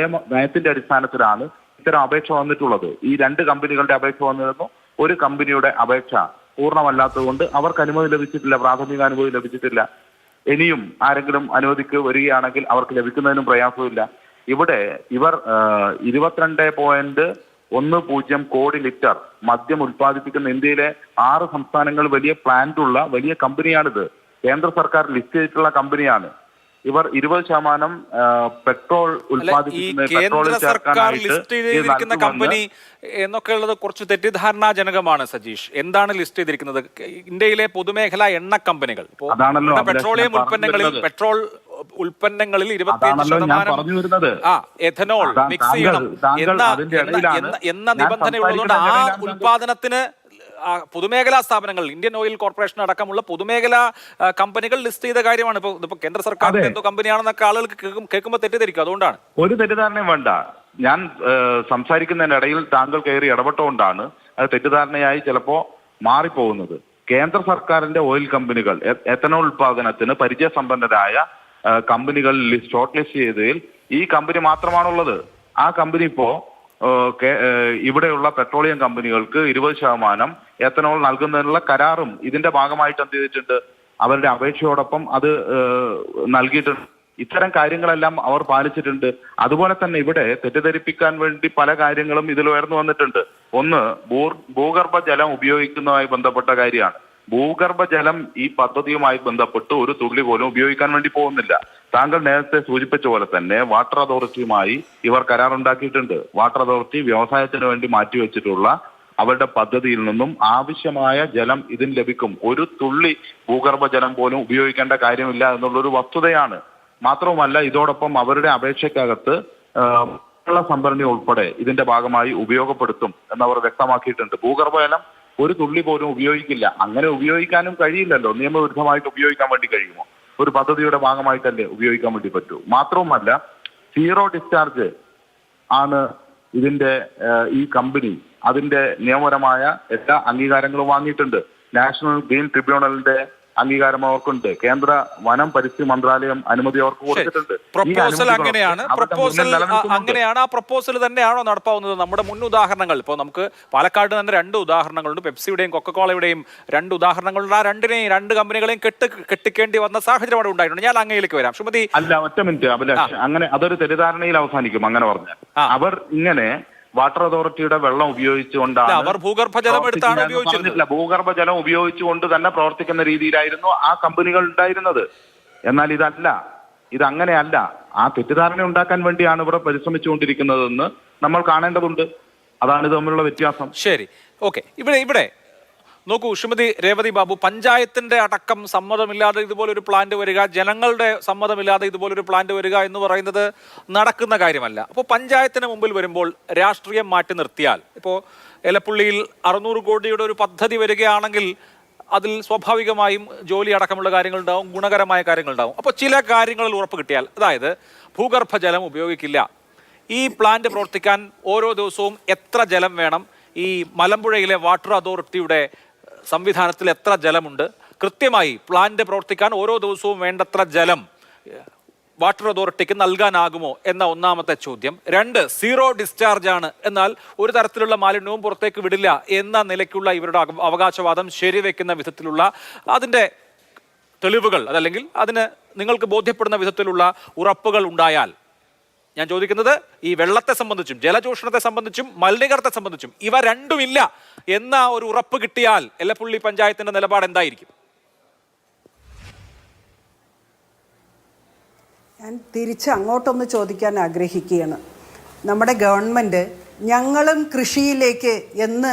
നയത്തിന്റെ അടിസ്ഥാനത്തിലാണ് ഇത്തരം അപേക്ഷ വന്നിട്ടുള്ളത്. ഈ രണ്ട് കമ്പനികളുടെ അപേക്ഷ വന്നിരുന്നു. ഒരു കമ്പനിയുടെ അപേക്ഷ പൂർണ്ണമല്ലാത്തതുകൊണ്ട് അവർക്ക് അനുമതി ലഭിച്ചിട്ടില്ല, പ്രാഥമിക അനുമതി ലഭിച്ചിട്ടില്ല. ഇനിയും ആരെങ്കിലും അനുമതിക്ക് വരികയാണെങ്കിൽ അവർക്ക് ലഭിക്കുന്നതിനും പ്രയാസമില്ല. ഇവിടെ ഇവർ 22.10 കോടി ലിറ്റർ മദ്യം ഉൽപ്പാദിപ്പിക്കുന്ന ഇന്ത്യയിലെ 6 സംസ്ഥാനങ്ങൾ വലിയ പ്ലാന്റ് ഉള്ള വലിയ കമ്പനിയാണിത്. കേന്ദ്ര സർക്കാർ ലിസ്റ്റ് ചെയ്തിട്ടുള്ള കമ്പനിയാണ്. ഇവർ 20% പെട്രോൾ ഉൽപ്പാദിപ്പിക്കുന്ന പെട്രോളിൽ ചേർക്കാനായിട്ട് കമ്പനി എന്നൊക്കെ ഉള്ളത് കുറച്ച് തെറ്റിദ്ധാരണാജനകമാണ് സജീഷ്. എന്താണ് ലിസ്റ്റ് ചെയ്തിരിക്കുന്നത്? ഇന്ത്യയിലെ പൊതുമേഖലാ എണ്ണ കമ്പനികൾ, പെട്രോളിയം ഉൽപ്പന്നങ്ങളിൽ 25% എഥനോൾ മിക്സ് ചെയ്യണം എന്ന നിബന്ധന ഉള്ളതുകൊണ്ട് ആ ഉൽപാദനത്തിന് പൊതുമേഖലാ സ്ഥാപനങ്ങൾ, ഇന്ത്യൻ ഓയിൽ കോർപ്പറേഷൻ അടക്കമുള്ള പൊതുമേഖലാ കമ്പനികൾ ലിസ്റ്റ് ചെയ്ത കാര്യമാണ്. ഇപ്പൊ കേന്ദ്ര സർക്കാരിന്റെ എന്തോ കമ്പനിയാണെന്നൊക്കെ ആളുകൾക്ക് കേൾക്കുമ്പോൾ തെറ്റിദ്ധരിക്കും. അതുകൊണ്ടാണ്. ഒരു തെറ്റിദ്ധാരണയും വേണ്ട. ഞാൻ സംസാരിക്കുന്നതിനിടയിൽ താങ്കൾ കയറി ഇടപെട്ടുകൊണ്ടാണ് അത് തെറ്റിദ്ധാരണയായി ചിലപ്പോ മാറിപ്പോകുന്നത്. കേന്ദ്ര സർക്കാരിന്റെ ഓയിൽ കമ്പനികൾ, എഥനോൾ ഉൽപാദനത്തിന് പരിചയസമ്പന്നരായ കമ്പനികൾ ഷോർട്ട് ലിസ്റ്റ് ചെയ്തതിൽ ഈ കമ്പനി മാത്രമാണുള്ളത്. ആ കമ്പനി ഇപ്പോ ഇവിടെയുള്ള പെട്രോളിയം കമ്പനികൾക്ക് 20% എഥനോൾ നൽകുന്നതിനുള്ള കരാറും ഇതിന്റെ ഭാഗമായിട്ട് എന്ത് ചെയ്തിട്ടുണ്ട്, അവരുടെ അപേക്ഷയോടൊപ്പം അത് നൽകിയിട്ടുണ്ട്. ഇത്തരം കാര്യങ്ങളെല്ലാം അവർ പാലിച്ചിട്ടുണ്ട്. അതുപോലെ തന്നെ ഇവിടെ തെറ്റിദ്ധരിപ്പിക്കാൻ വേണ്ടി പല കാര്യങ്ങളും ഇതിൽ ഉയർന്നു വന്നിട്ടുണ്ട്. ഒന്ന്, ഭൂഗർഭജലം ഉപയോഗിക്കുന്നതുമായി ബന്ധപ്പെട്ട കാര്യമാണ്. ഭൂഗർഭജലം ഈ പദ്ധതിയുമായി ബന്ധപ്പെട്ട് ഒരു തുള്ളി പോലും ഉപയോഗിക്കാൻ വേണ്ടി പോകുന്നില്ല. താങ്കൾ നേരത്തെ സൂചിപ്പിച്ച പോലെ തന്നെ വാട്ടർ അതോറിറ്റിയുമായി ഇവർ കരാറുണ്ടാക്കിയിട്ടുണ്ട്. വാട്ടർ അതോറിറ്റി വ്യവസായത്തിന് വേണ്ടി മാറ്റിവെച്ചിട്ടുള്ള അവരുടെ പദ്ധതിയിൽ നിന്നും ആവശ്യമായ ജലം ഇതിന് ലഭിക്കും. ഒരു തുള്ളി ഭൂഗർഭജലം പോലും ഉപയോഗിക്കേണ്ട കാര്യമില്ല എന്നുള്ളൊരു വസ്തുതയാണ്. മാത്രവുമല്ല, ഇതോടൊപ്പം അവരുടെ അപേക്ഷയ്ക്കകത്ത് വെള്ള സംഭരണി ഉൾപ്പെടെ ഇതിന്റെ ഭാഗമായി ഉപയോഗപ്പെടുത്തും എന്നവർ വ്യക്തമാക്കിയിട്ടുണ്ട്. ഭൂഗർഭജലം ഒരു തുള്ളി പോലും ഉപയോഗിക്കില്ല. അങ്ങനെ ഉപയോഗിക്കാനും കഴിയില്ലല്ലോ. നിയമവിരുദ്ധമായിട്ട് ഉപയോഗിക്കാൻ വേണ്ടി കഴിയുമോ? ഒരു പദ്ധതിയുടെ ഭാഗമായിട്ടല്ലേ ഉപയോഗിക്കാൻ വേണ്ടി പറ്റൂ. മാത്രവുമല്ല, സീറോ ഡിസ്ചാർജ് ആണ് ഇതിന്റെ ഈ കമ്പനി. അതിന്റെ നിയമപരമായ എല്ലാ അംഗീകാരങ്ങളും വാങ്ങിയിട്ടുണ്ട്. നാഷണൽ ഗ്രീൻ ട്രിബ്യൂണലിന്റെ അംഗീകാരം അവർക്കുണ്ട്. കേന്ദ്ര വനം പരിസ്ഥിതി മന്ത്രാലയം അനുമതി അവർക്ക് കൊടുത്തിട്ടുണ്ട്. പ്രപ്പോസൽ അങ്ങനെയാണ്. ആ പ്രപ്പോസൽ തന്നെയാണോ നടപ്പാവുന്നത്? നമ്മുടെ മുൻ ഉദാഹരണങ്ങൾ, ഇപ്പോൾ നമുക്ക് പാലക്കാട് തന്നെ 2 ഉദാഹരണങ്ങളുണ്ട്. പെപ്സിയുടെയും കൊക്കക്കോളയുടെയും 2 ഉദാഹരണങ്ങളുണ്ട്. ആ രണ്ട് കമ്പനികളെയും കെട്ടിക്കേണ്ടി വന്ന സാഹചര്യം അവിടെ ഉണ്ടായിട്ടുണ്ട്. ഞാൻ അങ്ങയിലേക്ക് വരാം. ശ്രീമതി അല്ല, ഒറ്റ മിനിറ്റ് അഭിലാഷ്, അങ്ങനെ അതൊരു തെറ്റിദ്ധാരണയിൽ അവസാനിക്കും അങ്ങനെ പറഞ്ഞാൽ. അവർ ഇങ്ങനെ വാട്ടർ അതോറിറ്റിയുടെ വെള്ളം ഉപയോഗിച്ചുകൊണ്ടാണ് അവർ ഭൂഗർഭജലം എടുത്താണ് ഉപയോഗിച്ചിരുന്നത്. ഭൂഗർഭജലം ഉപയോഗിച്ചുകൊണ്ട് തന്നെ പ്രവർത്തിക്കുന്ന രീതിയിലായിരുന്നു ആ കമ്പനികൾ ഉണ്ടായിരുന്നത്. എന്നാൽ ഇതങ്ങനെയല്ല. ആ തെറ്റിദ്ധാരണ ഉണ്ടാക്കാൻ വേണ്ടിയാണ് ഇവിടെ പരിശ്രമിച്ചുകൊണ്ടിരിക്കുന്നതെന്ന് നമ്മൾ കാണേണ്ടതുണ്ട്. അതാണ് ഇത് തമ്മിലുള്ള വ്യത്യാസം. ശരി, ഓക്കെ. ഇവിടെ നോക്കൂ ശ്രീമതി രേവതി ബാബു, പഞ്ചായത്തിന്റെ അടക്കം സമ്മതമില്ലാതെ ഇതുപോലൊരു പ്ലാന്റ് വരിക, ജനങ്ങളുടെ സമ്മതമില്ലാതെ ഇതുപോലൊരു പ്ലാന്റ് വരിക എന്ന് പറയുന്നത് നടക്കുന്ന കാര്യമല്ല. അപ്പോൾ പഞ്ചായത്തിന് മുമ്പിൽ വരുമ്പോൾ രാഷ്ട്രീയം മാറ്റി നിർത്തിയാൽ, ഇപ്പോൾ എലപ്പുള്ളിയിൽ 600 കോടിയുടെ ഒരു പദ്ധതി വരികയാണെങ്കിൽ അതിൽ സ്വാഭാവികമായും ജോലി അടക്കമുള്ള കാര്യങ്ങളുണ്ടാവും, ഗുണകരമായ കാര്യങ്ങളുണ്ടാവും. അപ്പോൾ ചില കാര്യങ്ങളിൽ ഉറപ്പ് കിട്ടിയാൽ, അതായത് ഭൂഗർഭജലം ഉപയോഗിക്കില്ല, ഈ പ്ലാന്റ് പ്രവർത്തിക്കാൻ ഓരോ ദിവസവും എത്ര ജലം വേണം, ഈ മലമ്പുഴയിലെ വാട്ടർ അതോറിറ്റിയുടെ സംവിധാനത്തിൽ എത്ര ജലമുണ്ട്, കൃത്യമായി പ്ലാന്റ് പ്രവർത്തിക്കാൻ ഓരോ ദിവസവും വേണ്ടത്ര ജലം വാട്ടർ അതോറിറ്റിക്ക് നൽകാനാകുമോ എന്ന ഒന്നാമത്തെ ചോദ്യം. 2, സീറോ ഡിസ്ചാർജ് ആണ്, എന്നാൽ ഒരു തരത്തിലുള്ള മാലിന്യവും പുറത്തേക്ക് വിടില്ല എന്ന നിലയ്ക്കുള്ള ഇവരുടെ അവകാശവാദം ശരിവെക്കുന്ന വിധത്തിലുള്ള അതിൻ്റെ തെളിവുകൾ, അതല്ലെങ്കിൽ അതിന് നിങ്ങൾക്ക് ബോധ്യപ്പെടുന്ന വിധത്തിലുള്ള ഉറപ്പുകൾ ഉണ്ടായാൽ, ഞാൻ ചോദിക്കുന്നത് ഈ വെള്ളത്തെ സംബന്ധിച്ചും ജലചൂഷണത്തെ സംബന്ധിച്ചും മലിനീകരണത്തെ സംബന്ധിച്ചും ഇവ രണ്ടുമില്ല എന്ന ഒരു ഉറപ്പ് കിട്ടിയാൽ എലപ്പുള്ളി പഞ്ചായത്തിന്റെ നിലപാട് എന്തായിരിക്കും? ഞാൻ തിരിച്ച് അങ്ങോട്ടൊന്ന് ചോദിക്കാൻ ആഗ്രഹിക്കുകയാണ്. നമ്മുടെ ഗവൺമെൻറ് ഞങ്ങളും കൃഷിയിലേക്ക് എന്ന്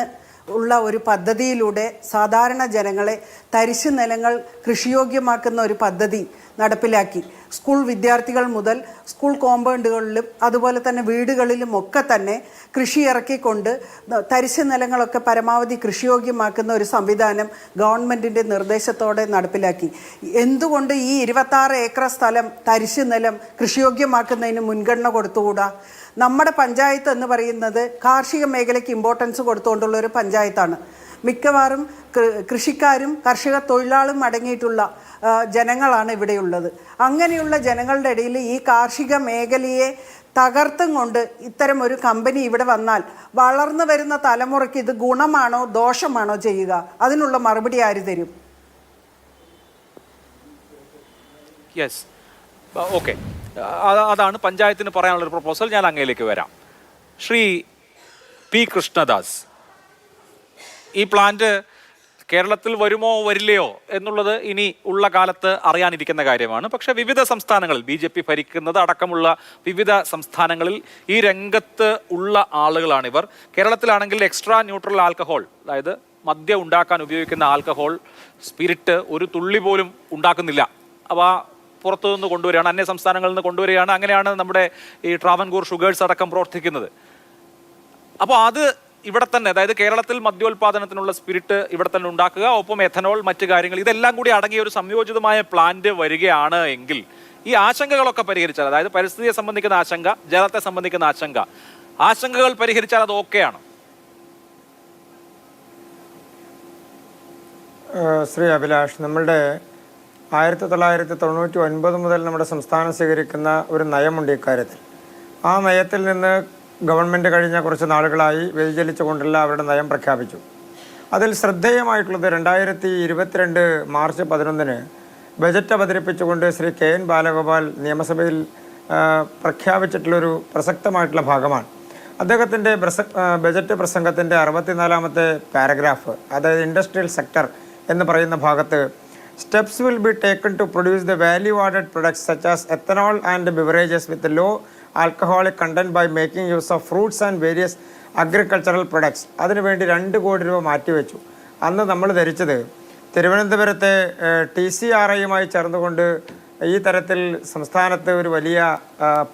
ഉള്ള ഒരു പദ്ധതിയിലൂടെ സാധാരണ ജനങ്ങളെ തരിശു നിലങ്ങൾ കൃഷിയോഗ്യമാക്കുന്ന ഒരു പദ്ധതി നടപ്പിലാക്കി. സ്കൂൾ വിദ്യാർത്ഥികൾ മുതൽ സ്കൂൾ കോമ്പൗണ്ടുകളിലും അതുപോലെ തന്നെ വീടുകളിലും ഒക്കെ തന്നെ കൃഷി ഇറക്കിക്കൊണ്ട് തരിശു നിലങ്ങളൊക്കെ പരമാവധി കൃഷിയോഗ്യമാക്കുന്ന ഒരു സംവിധാനം ഗവൺമെൻറ്റിൻ്റെ നിർദ്ദേശത്തോടെ നടപ്പിലാക്കി. എന്തുകൊണ്ട് ഈ 26 ഏക്കർ സ്ഥലം തരിശു നിലം കൃഷിയോഗ്യമാക്കുന്നതിന് മുൻഗണന കൊടുത്തുകൂടാ? നമ്മുടെ പഞ്ചായത്ത് എന്ന് പറയുന്നത് കാർഷിക മേഖലയ്ക്ക് ഇമ്പോർട്ടൻസ് കൊടുത്തുകൊണ്ടുള്ള ഒരു പഞ്ചായത്താണ്. മിക്കവാറും കൃഷിക്കാരും കർഷക തൊഴിലാളും അടങ്ങിയിട്ടുള്ള ജനങ്ങളാണ് ഇവിടെയുള്ളത്. അങ്ങനെയുള്ള ജനങ്ങളുടെ ഇടയിൽ ഈ കാർഷിക മേഖലയെ തകർത്തും കൊണ്ട് ഇത്തരം ഒരു കമ്പനി ഇവിടെ വന്നാൽ വളർന്നു വരുന്ന തലമുറയ്ക്ക് ഇത് ഗുണമാണോ ദോഷമാണോ ചെയ്യുക? അതിനുള്ള മറുപടി ആര് തരും? Yes, okay. അതാണ് പഞ്ചായത്തിന് പറയാനുള്ളൊരു പ്രപ്പോസൽ. ഞാൻ അങ്ങയിലേക്ക് വരാം. ശ്രീ പി കൃഷ്ണദാസ്, ഈ പ്ലാന്റ് കേരളത്തിൽ വരുമോ വരില്ലയോ എന്നുള്ളത് ഇനി ഉള്ള കാലത്ത് അറിയാനിരിക്കുന്ന കാര്യമാണ്. പക്ഷേ വിവിധ സംസ്ഥാനങ്ങളിൽ BJP ഭരിക്കുന്നത് അടക്കമുള്ള വിവിധ സംസ്ഥാനങ്ങളിൽ ഈ രംഗത്ത് ഉള്ള ആളുകളാണിവർ. കേരളത്തിലാണെങ്കിൽ എക്സ്ട്രാ ന്യൂട്രൽ ആൽക്കഹോൾ, അതായത് മദ്യം ഉണ്ടാക്കാൻ ഉപയോഗിക്കുന്ന ആൽക്കഹോൾ, സ്പിരിറ്റ് ഒരു തുള്ളി പോലും ഉണ്ടാക്കുന്നില്ല. അവ പുറത്തു നിന്ന് കൊണ്ടുവരികയാണ്, അന്യ സംസ്ഥാനങ്ങളിൽ നിന്ന് കൊണ്ടുവരികയാണ്. അങ്ങനെയാണ് നമ്മുടെ ഈ ട്രാവൻകൂർ ഷുഗേഴ്സ് അടക്കം പ്രവർത്തിക്കുന്നത്. അപ്പോൾ അത് ഇവിടെ തന്നെ, അതായത് കേരളത്തിൽ മദ്യോൽപാദനത്തിനുള്ള സ്പിരിറ്റ് ഇവിടെ തന്നെ ഉണ്ടാക്കുക, ഒപ്പം എഥനോൾ, മറ്റു കാര്യങ്ങൾ, ഇതെല്ലാം കൂടി അടങ്ങിയ ഒരു സംയോജിതമായ പ്ലാന്റ് വരികയാണ് എങ്കിൽ ഈ ആശങ്കകളൊക്കെ പരിഹരിച്ചാൽ, അതായത് പരിസ്ഥിതിയെ സംബന്ധിക്കുന്ന ആശങ്ക, ജലത്തെ സംബന്ധിക്കുന്ന ആശങ്കകൾ പരിഹരിച്ചാൽ അത് ഓക്കെയാണ്? ശ്രീ അഭിലാഷ്, നമ്മളുടെ 1999 മുതൽ നമ്മുടെ സംസ്ഥാനം സ്വീകരിക്കുന്ന ഒരു നയമുണ്ട് ഇക്കാര്യത്തിൽ. ആ നയത്തിൽ നിന്ന് ഗവൺമെൻറ് കഴിഞ്ഞ കുറച്ച് നാളുകളായി വ്യതിചലിച്ചുകൊണ്ടുള്ള അവരുടെ നയം പ്രഖ്യാപിച്ചു. അതിൽ ശ്രദ്ധേയമായിട്ടുള്ളത് 2022 മാർച്ച് 11 ബജറ്റ് അവതരിപ്പിച്ചുകൊണ്ട് ശ്രീ KN ബാലഗോപാൽ നിയമസഭയിൽ പ്രഖ്യാപിച്ചിട്ടുള്ളൊരു പ്രസക്തമായിട്ടുള്ള ഭാഗമാണ്. അദ്ദേഹത്തിൻ്റെ ബജറ്റ് പ്രസംഗത്തിൻ്റെ 64ാമത്തെ പാരഗ്രാഫ്, അതായത് ഇൻഡസ്ട്രിയൽ സെക്ടർ എന്ന് പറയുന്ന ഭാഗത്ത് steps will be taken to produce the value-added products such as ethanol and beverages with low alcoholic content by making use of fruits and various agricultural products. അതിനുവേണ്ടി 2 കോടി രൂപ മാറ്റിവെച്ചു. അന്ന് നമ്മൾ ധരിച്ചത് തിരുവനന്തപുരത്തെ TCRIയുമായി ചേർന്നുകൊണ്ട് ഈ തരത്തിൽ സംസ്ഥാനത്ത് ഒരു വലിയ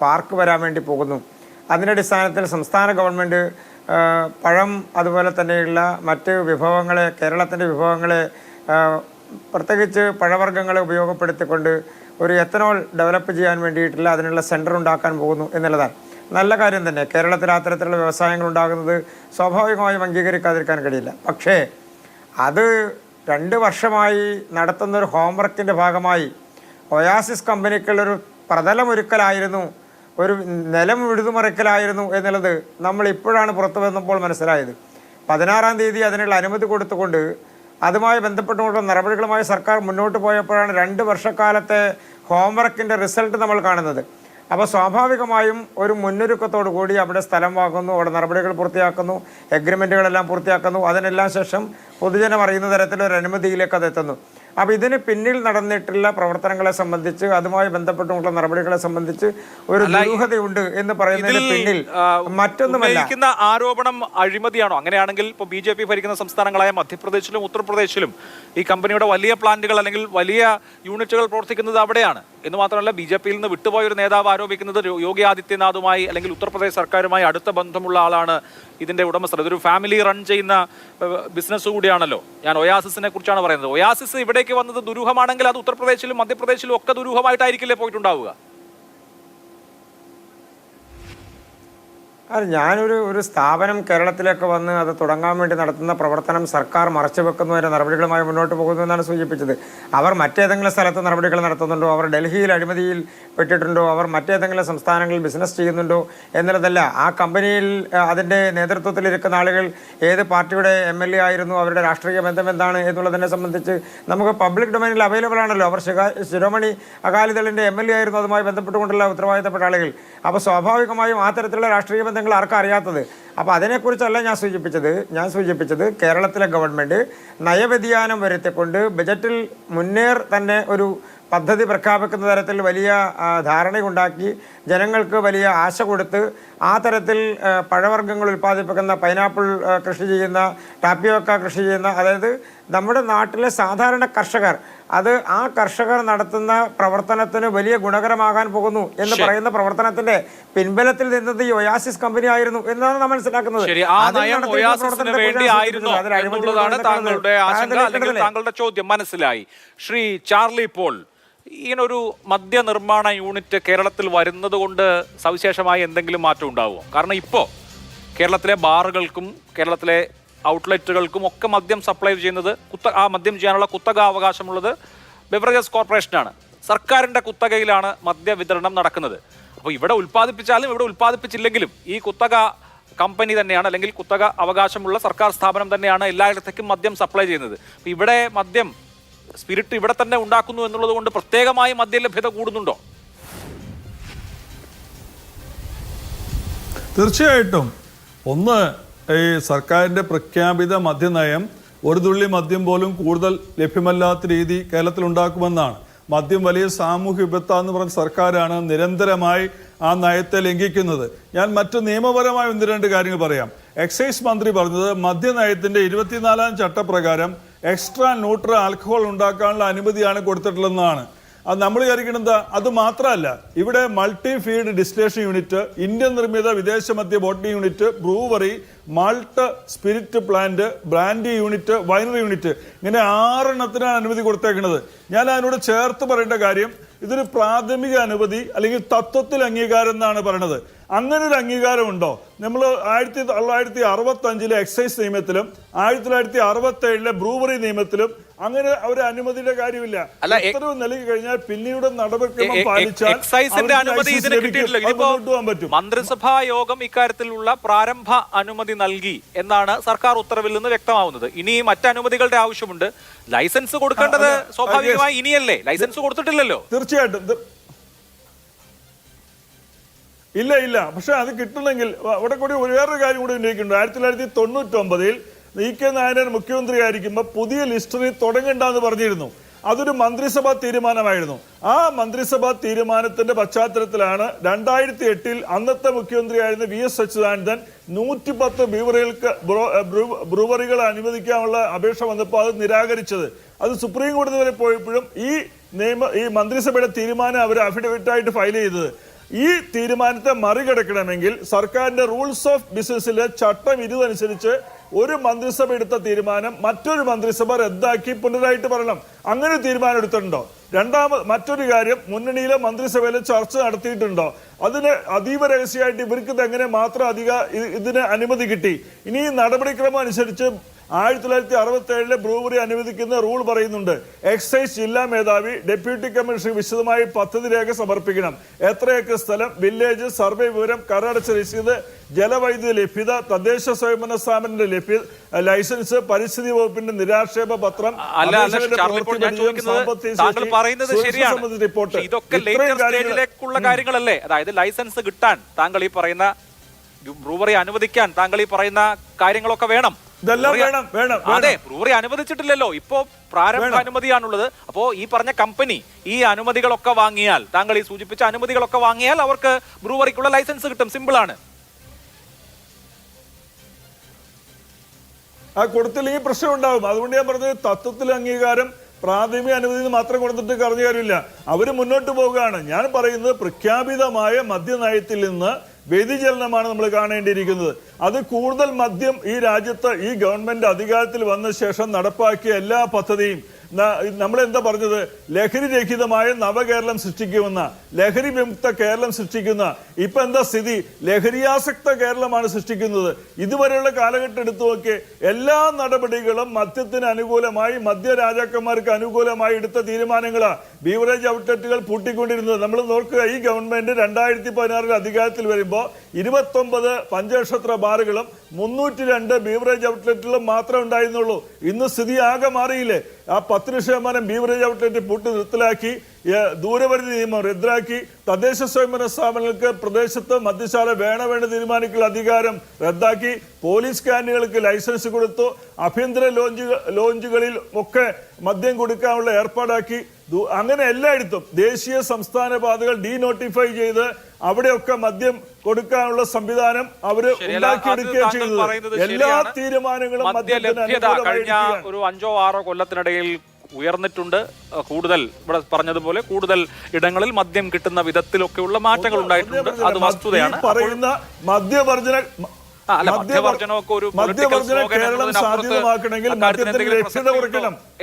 പാർക്ക് വരാൻ വേണ്ടി പോകുന്നു. അതിൻ്റെ അടിസ്ഥാനത്തിൽ സംസ്ഥാന ഗവൺമെൻറ് പഴം അതുപോലെ തന്നെയുള്ള മറ്റ് വിഭവങ്ങളെ, കേരളത്തിൻ്റെ വിഭവങ്ങളെ, പ്രത്യേകിച്ച് പഴവർഗ്ഗങ്ങളെ ഉപയോഗപ്പെടുത്തിക്കൊണ്ട് ഒരു എത്തനോൾ ഡെവലപ്പ് ചെയ്യാൻ വേണ്ടിയിട്ടുള്ള അതിനുള്ള സെൻറ്റർ ഉണ്ടാക്കാൻ പോകുന്നു എന്നുള്ളതാണ്. നല്ല കാര്യം തന്നെ. കേരളത്തിൽ അത്തരത്തിലുള്ള വ്യവസായങ്ങൾ ഉണ്ടാകുന്നത് സ്വാഭാവികമായും അംഗീകരിക്കാതിരിക്കാൻ കഴിയില്ല. പക്ഷേ അത് 2 വർഷമായി നടത്തുന്ന ഒരു ഹോംവർക്കിൻ്റെ ഭാഗമായി ഒയാസിസ് കമ്പനിക്കുള്ളൊരു പ്രതലമൊരുക്കലായിരുന്നു, ഒരു നിലം ഉഴുതുമറിക്കലായിരുന്നു എന്നുള്ളത് നമ്മൾ ഇപ്പോഴാണ് പുറത്തു വന്നപ്പോൾ മനസ്സിലായത്. 16-ാം തീയതി അതിനുള്ള അനുമതി കൊടുത്തുകൊണ്ട് അതുമായി ബന്ധപ്പെട്ടുകൊണ്ടുള്ള നടപടികളുമായി സർക്കാർ മുന്നോട്ട് പോയപ്പോഴാണ് 2 വർഷക്കാലത്തെ ഹോംവർക്കിൻ്റെ റിസൾട്ട് നമ്മൾ കാണുന്നത്. അപ്പോൾ സ്വാഭാവികമായും ഒരു മുന്നൊരുക്കത്തോടു കൂടി അവിടെ സ്ഥലം വാങ്ങുന്നു, അവിടെ നടപടികൾ പൂർത്തിയാക്കുന്നു, എഗ്രിമെൻറ്റുകളെല്ലാം പൂർത്തിയാക്കുന്നു. അതിനെല്ലാം ശേഷം പൊതുജനം അറിയുന്ന തരത്തിലൊരു അനുമതിയിലേക്ക് അത് എത്തുന്നു. അപ്പോൾ ഇതിന് പിന്നിൽ നടന്നിട്ടുള്ള പ്രവർത്തനങ്ങളെ സംബന്ധിച്ച്, അതുമായി ബന്ധപ്പെട്ടുള്ള നടപടികളെ സംബന്ധിച്ച് ഒരു ദുരൂഹതയുണ്ട് എന്ന് പറയുന്നതിന് പിന്നിൽ മറ്റൊന്നുമല്ല. ആരോപണം അഴിമതിയാണോ? അങ്ങനെയാണെങ്കിൽ ഇപ്പോൾ BJP ഭരിക്കുന്ന സംസ്ഥാനങ്ങളായ മധ്യപ്രദേശിലും ഉത്തർപ്രദേശിലും ഈ കമ്പനിയുടെ വലിയ പ്ലാന്റുകൾ അല്ലെങ്കിൽ വലിയ യൂണിറ്റുകൾ പ്രവർത്തിക്കുന്നത് അവിടെയാണ് എന്ന് മാത്രമല്ല, BJPയിൽ നിന്ന് വിട്ടുപോയ ഒരു നേതാവ് ആരോപിക്കുന്നത് യോഗി ആദിത്യനാഥുമായി അല്ലെങ്കിൽ ഉത്തർപ്രദേശ് സർക്കാരുമായി അടുത്ത ബന്ധമുള്ള ആളാണ് ഇതിന്റെ ഉടമസ്ഥർ. ഇതൊരു ഫാമിലി റൺ ചെയ്യുന്ന ബിസിനസ് കൂടിയാണല്ലോ. ഞാൻ ഒയാസിസിനെ കുറിച്ചാണ് പറയുന്നത്. ഒയാസിസ് ഇവിടേക്ക് വന്നത് ദുരൂഹമാണെങ്കിൽ അത് ഉത്തർപ്രദേശിലും മധ്യപ്രദേശിലും ഒക്കെ ദുരൂഹമായിട്ടായിരിക്കില്ലേ പോയിട്ടുണ്ടാവുക? ഞാനൊരു സ്ഥാപനം കേരളത്തിലേക്ക് വന്ന് അത് തുടങ്ങാൻ വേണ്ടി നടത്തുന്ന പ്രവർത്തനം സർക്കാർ മറച്ചു വെക്കുന്നതിൻ്റെ നടപടികളുമായി മുന്നോട്ട് പോകുന്നു എന്നാണ് സൂചിപ്പിച്ചത്. അവർ മറ്റേതെങ്കിലും സ്ഥലത്ത് നടപടികൾ നടത്തുന്നുണ്ടോ, അവർ ഡൽഹിയിൽ അഴിമതിയിൽ പെട്ടിട്ടുണ്ടോ, അവർ മറ്റേതെങ്കിലും സംസ്ഥാനങ്ങളിൽ ബിസിനസ് ചെയ്യുന്നുണ്ടോ എന്നുള്ളതല്ല. ആ കമ്പനിയിൽ അതിൻ്റെ നേതൃത്വത്തിലിരിക്കുന്ന ആളുകൾ ഏത് പാർട്ടിയുടെ MLA ആയിരുന്നു, അവരുടെ രാഷ്ട്രീയ ബന്ധം എന്താണ് എന്നുള്ളതിനെ സംബന്ധിച്ച് നമുക്ക് പബ്ലിക് ഡൊമൈനിൽ അവൈലബിൾ ആണല്ലോ. അവർ ശിരോമണി അകാലിദളിൻ്റെ MLA ആയിരുന്നു, അതുമായി ബന്ധപ്പെട്ടുകൊണ്ടുള്ള ഉത്തരവാദിത്തപ്പെട്ട ആളുകൾ. അപ്പോൾ സ്വാഭാവികമായും ആ തരത്തിലുള്ള രാഷ്ട്രീയ ബന്ധങ്ങൾ ആർക്കും അറിയാത്തത്. അപ്പോൾ അതിനെക്കുറിച്ചല്ല ഞാൻ സൂചിപ്പിച്ചത് കേരളത്തിലെ ഗവൺമെൻറ് നയവ്യതിയാനം വരുത്തിക്കൊണ്ട് ബജറ്റിൽ മുന്നേർ തന്നെ ഒരു പദ്ധതി പ്രഖ്യാപിക്കുന്ന തരത്തിൽ വലിയ ധാരണയുണ്ടാക്കി ജനങ്ങൾക്ക് വലിയ ആശ കൊടുത്ത് ആ തരത്തിൽ പഴവർഗ്ഗങ്ങൾ ഉൽപ്പാദിപ്പിക്കുന്ന പൈനാപ്പിൾ കൃഷി ചെയ്യുന്ന, ടാപ്പിയോക്ക കൃഷി ചെയ്യുന്ന, അതായത് നമ്മുടെ നാട്ടിലെ സാധാരണ കർഷകർ, അത് ആ കർഷകർ നടത്തുന്ന പ്രവർത്തനത്തിന് വലിയ ഗുണകരമാകാൻ പോകുന്നു എന്ന് പറയുന്ന പ്രവർത്തനത്തിന്റെ പിൻബലത്തിൽ നിന്നത് ഈ ഒയാസിസ് കമ്പനി ആയിരുന്നു എന്നാണ് നാം മനസ്സിലാക്കുന്നത്. താങ്കളുടെ ചോദ്യം മനസ്സിലായി. ശ്രീ ചാർലി പോൾ, ഇങ്ങനൊരു മദ്യനിർമ്മാണ യൂണിറ്റ് കേരളത്തിൽ വരുന്നത് കൊണ്ട് സവിശേഷമായി എന്തെങ്കിലും മാറ്റം ഉണ്ടാവുമോ? കാരണം ഇപ്പോൾ കേരളത്തിലെ ബാറുകൾക്കും കേരളത്തിലെ ഔട്ട്ലെറ്റുകൾക്കും ഒക്കെ മദ്യം സപ്ലൈ ചെയ്യുന്നത് ആ മദ്യം ചെയ്യാനുള്ള കുത്തക അവകാശമുള്ളത് ബെവറേജസ് കോർപ്പറേഷനാണ്. സർക്കാരിൻ്റെ കുത്തകയിലാണ് മദ്യ വിതരണം നടക്കുന്നത്. അപ്പോൾ ഇവിടെ ഉൽപ്പാദിപ്പിച്ചാലും ഇവിടെ ഉൽപ്പാദിപ്പിച്ചില്ലെങ്കിലും ഈ കുത്തക കമ്പനി തന്നെയാണ് അല്ലെങ്കിൽ കുത്തക അവകാശമുള്ള സർക്കാർ സ്ഥാപനം തന്നെയാണ് എല്ലായിടത്തേക്കും മദ്യം സപ്ലൈ ചെയ്യുന്നത്. അപ്പോൾ ഇവിടെ മദ്യം സ്പിരിറ്റ് ഇവിടെ തന്നെ ഉണ്ടാക്കുന്നു എന്നുള്ളത് കൊണ്ട് പ്രത്യേകമായി മദ്യ ലഭ്യത കൂടുന്നുണ്ടോ? തീർച്ചയായിട്ടും. ഒന്ന്, ഈ സർക്കാരിൻ്റെ പ്രഖ്യാപിത മദ്യനയം ഒരു തുള്ളി മദ്യം പോലും കൂടുതൽ ലഭ്യമല്ലാത്ത രീതി കേരളത്തിൽ ഉണ്ടാക്കുമെന്നാണ്. മദ്യം വലിയ സാമൂഹ്യ വിപത്താന്ന് പറഞ്ഞ സർക്കാരാണ് നിരന്തരമായി ആ നയത്തെ ലംഘിക്കുന്നത്. ഞാൻ മറ്റു നിയമപരമായ 1-2 കാര്യങ്ങൾ പറയാം. എക്സൈസ് മന്ത്രി പറഞ്ഞത് മദ്യനയത്തിൻ്റെ 24-ാം ചട്ടപ്രകാരം എക്സ്ട്രാ ന്യൂട്രൽ ആൽക്കഹോൾ ഉണ്ടാക്കാനുള്ള അനുമതിയാണ് കൊടുത്തിട്ടുള്ളതെന്നാണ്. അത് നമ്മൾ വിചാരിക്കുന്നത് അത് മാത്രമല്ല, ഇവിടെ multi feed distillation unit, Indian നിർമ്മിത വിദേശ മദ്യ boating unit, brewery, malt spirit plant, brandy unit, winery unit, ഇങ്ങനെ 6 എണ്ണത്തിനാണ് അനുമതി കൊടുത്തേക്കുന്നത്. ഞാൻ അതിനോട് ചേർത്ത് പറയേണ്ട കാര്യം, ഇതൊരു പ്രാഥമിക അനുമതി അല്ലെങ്കിൽ തത്വത്തിൽ അംഗീകാരം എന്നാണ് പറയുന്നത്. അങ്ങനെ ഒരു അംഗീകാരമുണ്ടോ? നമ്മൾ 1965 എക്സൈസ് നിയമത്തിലും 1967 ബ്രൂവറി നിയമത്തിലും അങ്ങനെ ഒരു അനുമതിയുടെ കാര്യമില്ല. ഉത്തരവ് നൽകി കഴിഞ്ഞാൽ പിന്നീട് നടപടിക്രമം പാലിച്ചാൽ മന്ത്രിസഭാ യോഗം ഇക്കാര്യത്തിലുള്ള പ്രാരംഭ അനുമതി നൽകി എന്നാണ് സർക്കാർ ഉത്തരവിൽ നിന്ന് വ്യക്തമാവുന്നത്. ഇനി മറ്റനുമതികളുടെ ആവശ്യമുണ്ട്. ലൈസൻസ് കൊടുക്കേണ്ടത് സ്വാഭാവികമായി ഇനിയല്ലേ? ലൈസൻസ് കൊടുത്തിട്ടില്ലല്ലോ. തീർച്ചയായിട്ടും ഇല്ല. പക്ഷെ അത് കിട്ടണമെങ്കിൽ അവിടെ കൂടി വേറൊരു കാര്യം കൂടി ഉന്നയിക്കുന്നുണ്ട്. 1999 EK നായനാർ മുഖ്യമന്ത്രി ആയിരിക്കുമ്പോൾ പുതിയ ലിസ്റ്ററി തുടങ്ങണ്ടെന്ന് പറഞ്ഞിരുന്നു. അതൊരു മന്ത്രിസഭാ തീരുമാനമായിരുന്നു. ആ മന്ത്രിസഭാ തീരുമാനത്തിന്റെ പശ്ചാത്തലത്തിലാണ് 2008 അന്നത്തെ മുഖ്യമന്ത്രിയായിരുന്ന VS അച്യുതാനന്ദൻ 110 ബ്രൂവറികൾ അനുവദിക്കാനുള്ള അപേക്ഷ വന്നപ്പോൾ അത് നിരാകരിച്ചത്. അത് സുപ്രീം കോടതി വരെ പോയപ്പോഴും ഈ മന്ത്രിസഭയുടെ തീരുമാനം അവർ അഫിഡവിറ്റായിട്ട് ഫയൽ ചെയ്തത്. ഈ തീരുമാനത്തെ മറികടക്കണമെങ്കിൽ സർക്കാരിന്റെ റൂൾസ് ഓഫ് ബിസിനസ്സിലെ ചട്ടം ഇതനുസരിച്ച് ഒരു മന്ത്രിസഭ എടുത്ത തീരുമാനം മറ്റൊരു മന്ത്രിസഭ റദ്ദാക്കി പുനരായിട്ട് പറയണം. അങ്ങനെ തീരുമാനം എടുത്തിട്ടുണ്ടോ? മറ്റൊരു കാര്യം, മുന്നണിയിലെ മന്ത്രിസഭയിലെ ചർച്ച നടത്തിയിട്ടുണ്ടോ? അതിന് അതീവ രഹസ്യമായിട്ട് ഇവർക്ക് എങ്ങനെ മാത്രം ഇതിന് അനുമതി കിട്ടി? ഇനി ഈ നടപടിക്രമം അനുസരിച്ച് 1967 ബ്രൂവറി അനുവദിക്കുന്ന റൂൾ പറയുന്നുണ്ട്. എക്സൈസ് ജില്ലാ മേധാവി ഡെപ്യൂട്ടി കമ്മീഷണർ വിശദമായി പദ്ധതി രേഖ സമർപ്പിക്കണം. എത്ര ഏക്കർ സ്ഥലം, വില്ലേജ്, സർവേ വിവരം, കരടച്ച രസീത്, ജലവൈദ്യുതി ലഭ്യത, തദ്ദേശ സ്വയംഭരണ സ്ഥാപനത്തിന്റെ ലൈസൻസ്, പരിസ്ഥിതി വകുപ്പിന്റെ നിരാക്ഷേപ പത്രം, റിപ്പോർട്ട്, ഇതൊക്കെ ലേറ്റസ്റ്റ് സ്റ്റേജിലേക്കുള്ള കാര്യങ്ങളല്ലേ? അതായത് ലൈസൻസ് കിട്ടാൻ താങ്കൾ ഈ പറയുന്ന ബ്രൂവറി അനുവദിക്കാൻ താങ്കൾ ഈ പറയുന്ന കാര്യങ്ങളൊക്കെ വേണം. അതെ, ബ്രൂവറി അനുവദിച്ചിട്ടില്ലല്ലോ, ഇപ്പോ പ്രാരംഭ അനുമതിയാണുള്ളത്. അപ്പോ ഈ പറഞ്ഞ കമ്പനി ഈ അനുമതികളൊക്കെ വാങ്ങിയാൽ, താങ്കൾ ഈ സൂചിപ്പിച്ച അനുമതികളൊക്കെ വാങ്ങിയാൽ അവർക്ക് ബ്രൂവറിക്കുള്ള ലൈസൻസ് കിട്ടും. സിമ്പിൾ ആണ്. ആ കൊടുത്തില്ലെങ്കിൽ പ്രശ്നം ഉണ്ടാവും. അതുകൊണ്ട് ഞാൻ പറഞ്ഞത് തത്വത്തിൽ അംഗീകാരം പ്രാഥമിക അനുമതി മാത്രം കൊടുത്തിട്ട് പറഞ്ഞ കാര്യമില്ല. അവര് മുന്നോട്ട് പോവുകയാണ്. ഞാൻ പറയുന്നത് പ്രഖ്യാപിതമായ മദ്യനയത്തിൽ നിന്ന് വ്യതിചലനമാണ് നമ്മൾ കാണേണ്ടിയിരിക്കുന്നത്. അത് കൂടുതൽ മദ്യം ഈ രാജ്യത്ത് ഈ ഗവൺമെന്റ് അധികാരത്തിൽ വന്ന ശേഷം നടപ്പാക്കിയ എല്ലാ പദ്ധതിയും നമ്മളെന്താ പറഞ്ഞത്? ലഹരി രഹിതമായ നവകേരളം സൃഷ്ടിക്കുമെന്ന, ലഹരി വിമുക്ത കേരളം സൃഷ്ടിക്കുന്ന. ഇപ്പൊ എന്താ സ്ഥിതി? ലഹരിയാസക്ത കേരളമാണ് സൃഷ്ടിക്കുന്നത്. ഇതുവരെയുള്ള കാലഘട്ടം എടുത്തു നോക്കി, എല്ലാ നടപടികളും മദ്യത്തിന് അനുകൂലമായി, മദ്യരാജാക്കന്മാർക്ക് അനുകൂലമായി എടുത്ത തീരുമാനങ്ങളാ. ബീവറേജ് ഔട്ട്ലെറ്റുകൾ പൂട്ടിക്കൊണ്ടിരുന്നത് നമ്മൾ നോക്കുക. ഈ ഗവൺമെന്റ് 2016 അധികാരത്തിൽ വരുമ്പോൾ 29 പഞ്ചനക്ഷത്ര ബാറുകളും 302 ബീവറേജ് ഔട്ട്ലെറ്റുകളും മാത്രമേ ഉണ്ടായിരുന്നുള്ളൂ. ഇന്ന് സ്ഥിതി ആകെ മാറിയില്ലേ? ആ 10% ബീവറേജ് ഔട്ട്ലെറ്റ് പൂട്ടി നിർത്തലാക്കി, ദൂരപരിധി നിയമം റദ്ദാക്കി, തദ്ദേശ സ്വയംഭരണ സ്ഥാപനങ്ങൾക്ക് പ്രദേശത്ത് മദ്യശാല വേണ്ട തീരുമാനിക്കുന്ന അധികാരം റദ്ദാക്കി, പോലീസ് ക്യാന്റീനുകൾക്ക് ലൈസൻസ് കൊടുത്തു, ആഭ്യന്തര ലോഞ്ചുകളിൽ ഒക്കെ മദ്യം കൊടുക്കാനുള്ള ഏർപ്പാടാക്കി. അങ്ങനെ എല്ലായിടത്തും ദേശീയ സംസ്ഥാന പാതകൾ ഡീനോട്ടിഫൈ ചെയ്ത് അവിടെയൊക്കെ മദ്യം കൊടുക്കാനുള്ള സംവിധാനം അവര് ഉണ്ടാക്കിയെടുക്കുകയും ചെയ്തത്. എല്ലാ തീരുമാനങ്ങളും കഴിഞ്ഞ ഒരു 5-6 കൊല്ലത്തിനിടയിൽ ഉയർന്നിട്ടുണ്ട്. കൂടുതൽ ഇവിടെ പറഞ്ഞതുപോലെ കൂടുതൽ ഇടങ്ങളിൽ മദ്യം കിട്ടുന്ന വിധത്തിലൊക്കെയുള്ള മാറ്റങ്ങൾ ഉണ്ടായിട്ടുണ്ട്. അത് വസ്തുതയാണ്. പറയുന്ന മദ്യവർജന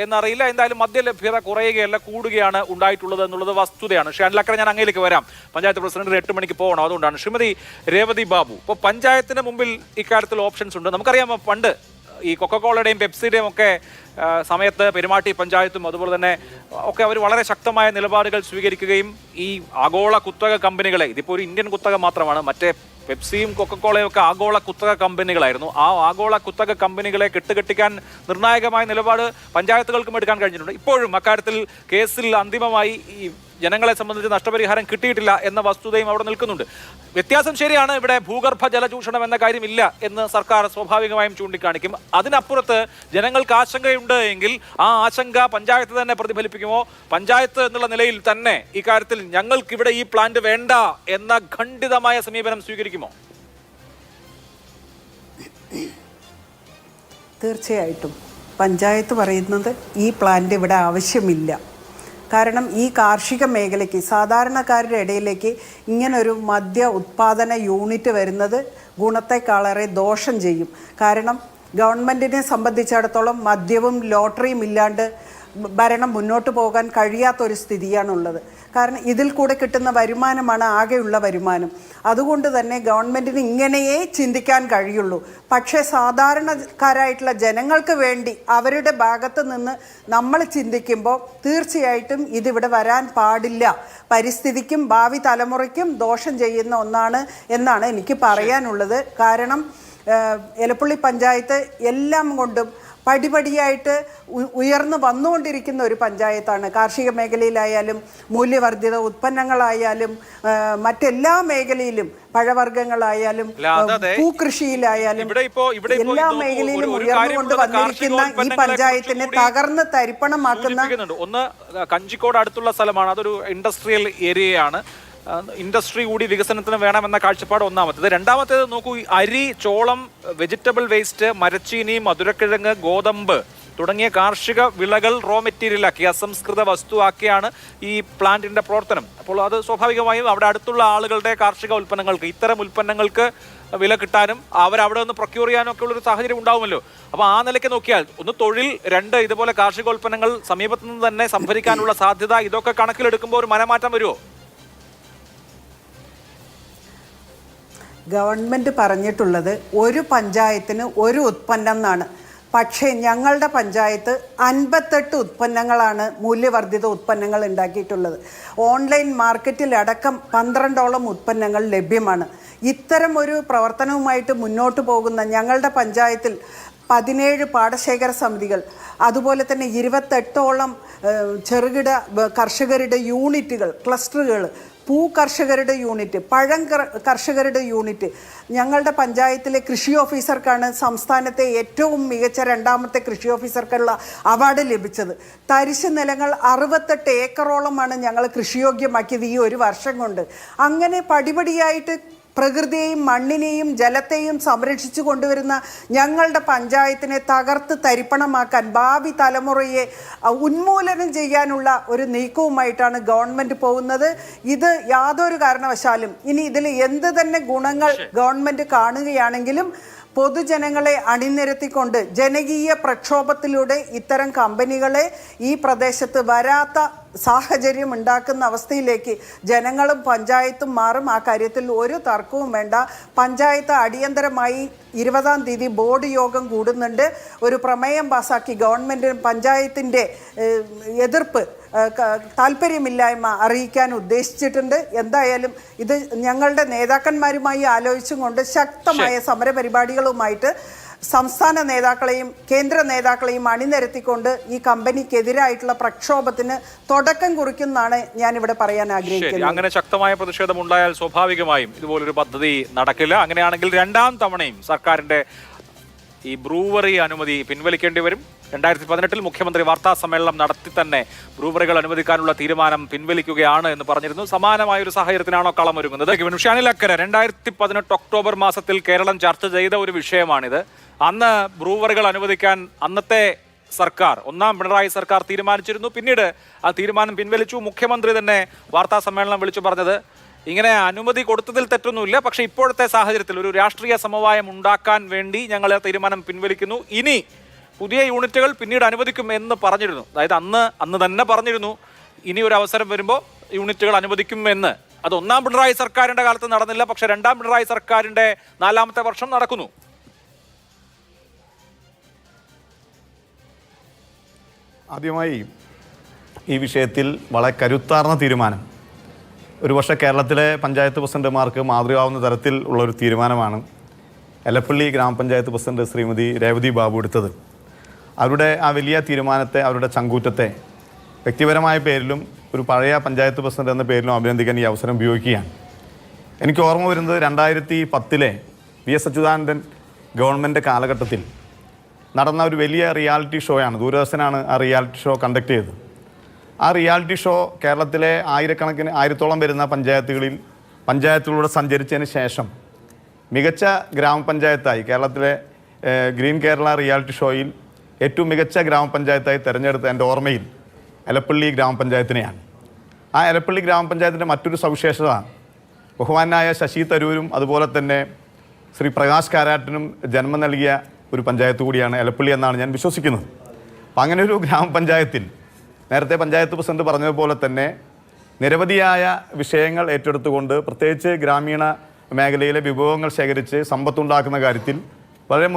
എന്നറിയില്ല. എന്തായാലും മദ്യലഭ്യത കുറയുകയല്ല, കൂടുകയാണ് ഉണ്ടായിട്ടുള്ളത് എന്നുള്ളത് വസ്തുതയാണ്. ഷാനിലക്കര, ഞാൻ അങ്ങയിലേക്ക് വരാം. പഞ്ചായത്ത് പ്രസിഡന്റ് 8 മണിക്ക് പോകണം, അതുകൊണ്ടാണ്. ശ്രീമതി രേവതി ബാബു, ഇപ്പോൾ പഞ്ചായത്തിന് മുമ്പിൽ ഇക്കാര്യത്തിൽ ഓപ്ഷൻസ് ഉണ്ട്. നമുക്കറിയാം, പണ്ട് ഈ കൊക്കക്കോളയുടെയും പെപ്സിയുടെയും ഒക്കെ സമയത്ത് പെരുമാട്ടി പഞ്ചായത്തും അതുപോലെ തന്നെ ഒക്കെ അവർ വളരെ ശക്തമായ നിലപാടുകൾ സ്വീകരിക്കുകയും ഈ ആഗോള കുത്തക കമ്പനികളെ, ഇതിപ്പോൾ ഒരു ഇന്ത്യൻ കുത്തക മാത്രമാണ്, മറ്റേ പെപ്സിയും കൊക്കക്കോളയും ഒക്കെ ആഗോള കുത്തക കമ്പനികളായിരുന്നു. ആ ആഗോള കുത്തക കമ്പനികളെ കെട്ടുകെട്ടിക്കാൻ നിർണായകമായ നിലപാട് പഞ്ചായത്തുകൾക്കും എടുക്കാൻ കഴിഞ്ഞിട്ടുണ്ട്. ഇപ്പോഴും അക്കാര്യത്തിൽ കേസിൽ അന്തിമമായി ഈ ജനങ്ങളെ സംബന്ധിച്ച് നഷ്ടപരിഹാരം കിട്ടിയിട്ടില്ല എന്ന വസ്തുതയും അവിടെ നിൽക്കുന്നുണ്ട്. വ്യത്യാസം ശരിയാണ്, ഇവിടെ ഭൂഗർഭ ജലചൂഷണം എന്ന കാര്യമില്ല എന്ന് സർക്കാർ സ്വാഭാവികമായും ചൂണ്ടിക്കാണിക്കും. അതിനപ്പുറത്ത് ജനങ്ങൾക്ക് ആശങ്കയുണ്ട് എങ്കിൽ ആ ആശങ്ക പഞ്ചായത്ത് തന്നെ പ്രതിഫലിപ്പിക്കുമോ? പഞ്ചായത്ത് എന്നുള്ള നിലയിൽ തന്നെ ഇക്കാര്യത്തിൽ ഞങ്ങൾക്കിവിടെ ഈ പ്ലാന്റ് വേണ്ട എന്ന ഖണ്ഡിതമായ സമീപനം സ്വീകരിക്കുമോ? തീർച്ചയായിട്ടും പഞ്ചായത്ത് പറയുന്നത് ഈ പ്ലാന്റ് ഇവിടെ ആവശ്യമില്ല. കാരണം ഈ കാർഷിക മേഖലയ്ക്ക്, സാധാരണക്കാരുടെ ഇടയിലേക്ക് ഇങ്ങനൊരു മദ്യ ഉത്പാദന യൂണിറ്റ് വരുന്നത് ഗുണത്തെക്കാളേറെ ദോഷം ചെയ്യും. കാരണം ഗവൺമെൻറ്റിനെ സംബന്ധിച്ചിടത്തോളം മദ്യവും ലോട്ടറിയും ഇല്ലാണ്ട് ഭരണം മുന്നോട്ട് പോകാൻ കഴിയാത്തൊരു സ്ഥിതിയാണുള്ളത്. കാരണം ഇതിൽ കൂടെ കിട്ടുന്ന വരുമാനമാണ് ആകെയുള്ള വരുമാനം. അതുകൊണ്ട് തന്നെ ഗവൺമെൻറ്റിന് ഇങ്ങനെയേ ചിന്തിക്കാൻ കഴിയുള്ളൂ. പക്ഷേ സാധാരണക്കാരായിട്ടുള്ള ജനങ്ങൾക്ക് വേണ്ടി അവരുടെ ഭാഗത്ത് നിന്ന് നമ്മൾ ചിന്തിക്കുമ്പോൾ തീർച്ചയായിട്ടും ഇതിവിടെ വരാൻ പാടില്ല. പരിസ്ഥിതിക്കും ഭാവി തലമുറയ്ക്കും ദോഷം ചെയ്യുന്ന ഒന്നാണ് എന്നാണ് എനിക്ക് പറയാനുള്ളത്. കാരണം എലപ്പുള്ളി പഞ്ചായത്ത് എല്ലാം കൊണ്ടും പടിപടിയായിട്ട് ഉയർന്നു വന്നുകൊണ്ടിരിക്കുന്ന ഒരു പഞ്ചായത്താണ്. കാർഷിക മേഖലയിലായാലും മൂല്യവർദ്ധിത ഉത്പന്നങ്ങളായാലും മറ്റെല്ലാ മേഖലയിലും, പഴവർഗ്ഗങ്ങളായാലും പൂക്കൃഷിയിലായാലും എല്ലാ മേഖലയിലും ഉയർന്നുകൊണ്ട് വന്നിരിക്കുന്ന ഈ പഞ്ചായത്തിനെ തകർന്ന് തരിപ്പണമാക്കുന്ന ഒന്ന് കഞ്ചിക്കോട് അടുത്തുള്ള സ്ഥലമാണ്. അതൊരു ഇൻഡസ്ട്രിയൽ ഏരിയയാണ്. ഇൻഡസ്ട്രി കൂടി വികസനത്തിന് വേണമെന്ന കാഴ്ചപ്പാട് ഒന്നാമത്തേത്. രണ്ടാമത്തേത് നോക്കൂ, അരി, ചോളം, വെജിറ്റബിൾ വേസ്റ്റ്, മരച്ചീനി, മധുരക്കിഴങ്ങ്, ഗോതമ്പ് തുടങ്ങിയ കാർഷിക വിളകൾ റോ മെറ്റീരിയലാക്കി അസംസ്കൃത വസ്തുവാക്കിയാണ് ഈ പ്ലാന്റിന്റെ പ്രവർത്തനം. അപ്പോൾ അത് സ്വാഭാവികമായും അവിടെ അടുത്തുള്ള ആളുകളുടെ കാർഷിക ഉൽപ്പന്നങ്ങൾക്ക്, ഇത്തരം ഉൽപ്പന്നങ്ങൾക്ക് വില കിട്ടാനും അവരവിടെ നിന്ന് പ്രൊക്യൂർ ചെയ്യാനും ഒക്കെ ഉള്ളൊരു സാഹചര്യം ഉണ്ടാവുമല്ലോ. അപ്പോൾ ആ നിലയ്ക്ക് നോക്കിയാൽ ഒന്ന് തൊഴിൽ, 2 ഇതുപോലെ കാർഷികോൽപ്പന്നങ്ങൾ സമീപത്തു നിന്ന് തന്നെ സംഭരിക്കാനുള്ള സാധ്യത, ഇതൊക്കെ കണക്കിലെടുക്കുമ്പോൾ ഒരു മനമാറ്റം വരുമോ? ഗവൺമെൻറ് പറഞ്ഞിട്ടുള്ളത് ഒരു പഞ്ചായത്തിന് ഒരു ഉത്പന്നം എന്നാണ്. പക്ഷേ ഞങ്ങളുടെ പഞ്ചായത്ത് 58 ഉത്പന്നങ്ങളാണ് മൂല്യവർദ്ധിത ഉത്പന്നങ്ങൾ ഉണ്ടാക്കിയിട്ടുള്ളത്. ഓൺലൈൻ മാർക്കറ്റിലടക്കം 12ഓളം ഉത്പന്നങ്ങൾ ലഭ്യമാണ്. ഇത്തരം ഒരു പ്രവർത്തനവുമായിട്ട് മുന്നോട്ട് പോകുന്ന ഞങ്ങളുടെ പഞ്ചായത്തിൽ 17 പാടശേഖര സമിതികൾ, അതുപോലെ തന്നെ 28ഓളം ചെറുകിട കർഷകരുടെ യൂണിറ്റുകൾ, ക്ലസ്റ്ററുകൾ, പൂ കർഷകരുടെ യൂണിറ്റ്, പഴം കർഷകരുടെ യൂണിറ്റ്. ഞങ്ങളുടെ പഞ്ചായത്തിലെ കൃഷി ഓഫീസർക്കാണ് സംസ്ഥാനത്തെ ഏറ്റവും മികച്ച 2ാമത്തെ കൃഷി ഓഫീസർക്കുള്ള അവാർഡ് ലഭിച്ചത്. തരിശ് നിലങ്ങൾ 68 ഏക്കറോളമാണ് ഞങ്ങൾ കൃഷിയോഗ്യമാക്കിയത് ഈ ഒരു വർഷം കൊണ്ട്. അങ്ങനെ പടിപടിയായിട്ട് പ്രകൃതിയെയും മണ്ണിനെയും ജലത്തെയും സംരക്ഷിച്ചു കൊണ്ടുവരുന്ന ഞങ്ങളുടെ പഞ്ചായത്തിനെ തകർത്ത് തരിപ്പണമാക്കാൻ, ഭാവി തലമുറയെ ഉന്മൂലനം ചെയ്യാനുള്ള ഒരു നീക്കവുമായിട്ടാണ് ഗവൺമെൻറ് പോകുന്നത്. ഇത് യാതൊരു കാരണവശാലും ഇനി ഇതിൽ എന്ത് തന്നെ ഗുണങ്ങൾ ഗവൺമെൻറ് കാണുകയാണെങ്കിലും പൊതുജനങ്ങളെ അണിനിരത്തിക്കൊണ്ട് ജനകീയ പ്രക്ഷോഭത്തിലൂടെ ഇത്തരം കമ്പനികളെ ഈ പ്രദേശത്ത് വരാത്ത സാഹചര്യം ഉണ്ടാക്കുന്ന അവസ്ഥയിലേക്ക് ജനങ്ങളും പഞ്ചായത്തും മാറും. ആ കാര്യത്തിൽ ഒരു തർക്കവും വേണ്ട. പഞ്ചായത്ത് അടിയന്തരമായി 20-ാം തീയതി ബോർഡ് യോഗം കൂടുന്നുണ്ട്. ഒരു പ്രമേയം പാസാക്കി ഗവൺമെൻറ്റിനും പഞ്ചായത്തിൻ്റെ എതിർപ്പ്, താല്പര്യമില്ലായ്മ അറിയിക്കാൻ ഉദ്ദേശിച്ചിട്ടുണ്ട്. എന്തായാലും ഇത് ഞങ്ങളുടെ നേതാക്കന്മാരുമായി ആലോചിച്ചും കൊണ്ട് ശക്തമായ സമരപരിപാടികളുമായിട്ട് സംസ്ഥാന നേതാക്കളെയും കേന്ദ്ര നേതാക്കളെയും അണിനിരത്തിക്കൊണ്ട് ഈ കമ്പനിക്കെതിരായിട്ടുള്ള പ്രക്ഷോഭത്തിന് തുടക്കം കുറിക്കുന്നതാണ് ഞാനിവിടെ പറയാൻ ആഗ്രഹിക്കുന്നത്. അങ്ങനെ ശക്തമായ പ്രതിഷേധം ഉണ്ടായാൽ സ്വാഭാവികമായും ഇതുപോലൊരു പദ്ധതി നടക്കില്ല. അങ്ങനെയാണെങ്കിൽ 2ാം തവണയും സർക്കാരിന്റെ ഈ ബ്രൂവറി അനുമതി പിൻവലിക്കേണ്ടി വരും. 2018-ൽ മുഖ്യമന്ത്രി വാർത്താ സമ്മേളനം നടത്തി തന്നെ ബ്രൂവറികൾ അനുവദിക്കാനുള്ള തീരുമാനം പിൻവലിക്കുകയാണ് എന്ന് പറഞ്ഞിരുന്നു. സമാനമായ ഒരു സാഹചര്യത്തിനാണോ കളമൊരുങ്ങുന്നത്? ഷാനിലക്കര, 2018 ഒക്ടോബർ മാസത്തിൽ കേരളം ചർച്ച ചെയ്ത ഒരു വിഷയമാണിത്. അന്ന് ബ്രൂവറികൾ അനുവദിക്കാൻ അന്നത്തെ സർക്കാർ, 1ാം പിണറായി സർക്കാർ തീരുമാനിച്ചിരുന്നു. പിന്നീട് ആ തീരുമാനം പിൻവലിച്ചു. മുഖ്യമന്ത്രി തന്നെ വാർത്താ സമ്മേളനം വിളിച്ചു പറഞ്ഞത് ഇങ്ങനെ അനുമതി കൊടുത്തതിൽ തെറ്റൊന്നുമില്ല, പക്ഷേ ഇപ്പോഴത്തെ സാഹചര്യത്തിൽ ഒരു രാഷ്ട്രീയ സമവായം ഉണ്ടാക്കാൻ വേണ്ടി ഞങ്ങൾ ആ തീരുമാനം പിൻവലിക്കുന്നു. ഇനി പുതിയ യൂണിറ്റുകൾ പിന്നീട് അനുവദിക്കും എന്ന് പറഞ്ഞിരുന്നു. അതായത് അന്ന് തന്നെ പറഞ്ഞിരുന്നു ഇനി ഒരു അവസരം വരുമ്പോൾ യൂണിറ്റുകൾ അനുവദിക്കും എന്ന്. അത് 1ാം പിണറായി സർക്കാരിൻ്റെ കാലത്ത് നടന്നില്ല, പക്ഷേ 2ാം പിണറായി സർക്കാരിൻ്റെ 4ാമത്തെ വർഷം നടക്കുന്നു. ആദ്യമായി ഈ വിഷയത്തിൽ വളരെ കരുത്താർന്ന തീരുമാനം, ഒരുപക്ഷെ കേരളത്തിലെ പഞ്ചായത്ത് പ്രസിഡന്റുമാർക്ക് മാതൃകയാവുന്ന തരത്തിൽ ഉള്ളൊരു തീരുമാനമാണ് എലപ്പള്ളി ഗ്രാമപഞ്ചായത്ത് പ്രസിഡന്റ് ശ്രീമതി രേവതി ബാബു എടുത്തത്. അവരുടെ ആ വലിയ തീരുമാനത്തെ, അവരുടെ ചങ്കൂറ്റത്തെ വ്യക്തിപരമായ പേരിലും ഒരു പഴയ പഞ്ചായത്ത് പ്രസിഡന്റ് എന്ന പേരിലും അഭിനന്ദിക്കാൻ ഈ അവസരം ഉപയോഗിക്കുകയാണ്. എനിക്ക് ഓർമ്മ വരുന്നത് 2010-ലെ VS അച്യുതാനന്ദൻ ഗവൺമെൻറ് കാലഘട്ടത്തിൽ നടന്ന ഒരു വലിയ റിയാലിറ്റി ഷോയാണ്. ദൂരദർശനാണ് ആ റിയാലിറ്റി ഷോ കണ്ടക്ട് ചെയ്തത്. ആ റിയാലിറ്റി ഷോ കേരളത്തിലെ 1000-ഓളം വരുന്ന പഞ്ചായത്തുകളിലൂടെ സഞ്ചരിച്ചതിന് ശേഷം മികച്ച ഗ്രാമപഞ്ചായത്തായി, കേരളത്തിലെ ഗ്രീൻ കേരള റിയാലിറ്റി ഷോയിൽ ഏറ്റവും മികച്ച ഗ്രാമപഞ്ചായത്തായി തിരഞ്ഞെടുത്ത എൻ്റെ ഓർമ്മയിൽ എലപ്പള്ളി ഗ്രാമപഞ്ചായത്തിനെയാണ്. ആ എലപ്പള്ളി ഗ്രാമപഞ്ചായത്തിൻ്റെ മറ്റൊരു സവിശേഷത, ബഹുമാനായ ശശി തരൂരും അതുപോലെ തന്നെ ശ്രീ പ്രകാശ് കാരാട്ടിനും ജന്മം നൽകിയ ഒരു പഞ്ചായത്ത് കൂടിയാണ് എലപ്പള്ളി എന്നാണ് ഞാൻ വിശ്വസിക്കുന്നത്. അപ്പം അങ്ങനെ ഒരു ഗ്രാമപഞ്ചായത്തിൽ നേരത്തെ പഞ്ചായത്ത് പ്രസിഡന്റ് പറഞ്ഞതുപോലെ തന്നെ നിരവധിയായ വിഷയങ്ങൾ ഏറ്റെടുത്തുകൊണ്ട്, പ്രത്യേകിച്ച് ഗ്രാമീണ മേഖലയിലെ വിഭവങ്ങൾ ശേഖരിച്ച് സമ്പത്തുണ്ടാക്കുന്ന കാര്യത്തിൽ വളരെ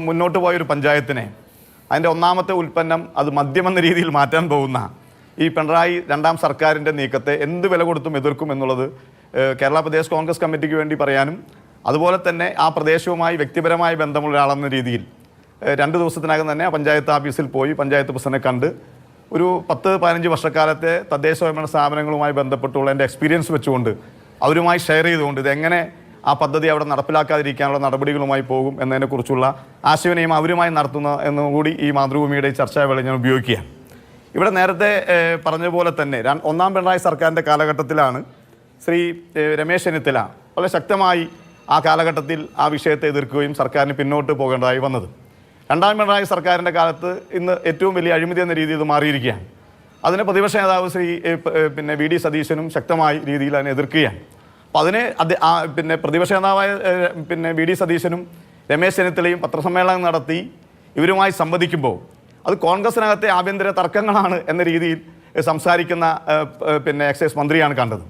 മുന്നോട്ട് പോയൊരു പഞ്ചായത്തിനെ അതിൻ്റെ 1ാമത്തെ ഉൽപ്പന്നം അത് മദ്യമെന്ന രീതിയിൽ മാറ്റാൻ പോകുന്ന ഈ പിണറായി 2ാം സർക്കാരിൻ്റെ നീക്കത്തെ എന്ത് വില കൊടുത്തും എതിർക്കും എന്നുള്ളത് കേരള പ്രദേശ് കോൺഗ്രസ് കമ്മിറ്റിക്ക് വേണ്ടി പറയാനും, അതുപോലെ തന്നെ ആ പ്രദേശവുമായി വ്യക്തിപരമായ ബന്ധമുള്ള ഒരാളെന്ന രീതിയിൽ 2 ദിവസത്തിനകം തന്നെ ആ പഞ്ചായത്ത് ഓഫീസിൽ പോയി പഞ്ചായത്ത് പ്രസിഡന്റിനെ കണ്ട് ഒരു 10-15 വർഷക്കാലത്തെ തദ്ദേശ സ്വയംഭരണ സ്ഥാപനങ്ങളുമായി ബന്ധപ്പെട്ടുള്ള എൻ്റെ എക്സ്പീരിയൻസ് വെച്ചുകൊണ്ട് അവരുമായി ഷെയർ ചെയ്തുകൊണ്ട് ഇതെങ്ങനെ ആ പദ്ധതി അവിടെ നടപ്പിലാക്കാതിരിക്കാനുള്ള നടപടികളുമായി പോകും എന്നതിനെക്കുറിച്ചുള്ള ആശയവിനിമയം അവരുമായി നടത്തുന്ന എന്നുകൂടി ഈ മാതൃഭൂമിയുടെ ചർച്ചാവേള ഞാൻ ഉപയോഗിക്കുകയാണ്. ഇവിടെ നേരത്തെ പറഞ്ഞതുപോലെ തന്നെ 1ാം പിണറായി സർക്കാരിൻ്റെ കാലഘട്ടത്തിലാണ് ശ്രീ രമേശ് ചെന്നിത്തല വളരെ ശക്തമായി ആ കാലഘട്ടത്തിൽ ആ വിഷയത്തെ എതിർക്കുകയും സർക്കാരിന് പിന്നോട്ട് പോകേണ്ടതായി വന്നത്. 2ാം പിണറായി സർക്കാരിൻ്റെ കാലത്ത് ഇന്ന് ഏറ്റവും വലിയ അഴിമതി എന്ന രീതിയിൽ ഇത് മാറിയിരിക്കുകയാണ്. അതിന് പ്രതിപക്ഷ നേതാവ് ശ്രീ VD സതീശനും ശക്തമായ രീതിയിൽ അതിനെ എതിർക്കുകയാണ്. അപ്പോൾ അതിനെ പ്രതിപക്ഷ നേതാവായ VD സതീശനും രമേശ് ചെന്നിത്തലയും പത്രസമ്മേളനം നടത്തി ഇവരുമായി സംവദിക്കുമ്പോൾ അത് കോൺഗ്രസിനകത്തെ ആഭ്യന്തര തർക്കങ്ങളാണ് എന്ന രീതിയിൽ സംസാരിക്കുന്ന എക്സൈസ് മന്ത്രിയാണ് കണ്ടത്.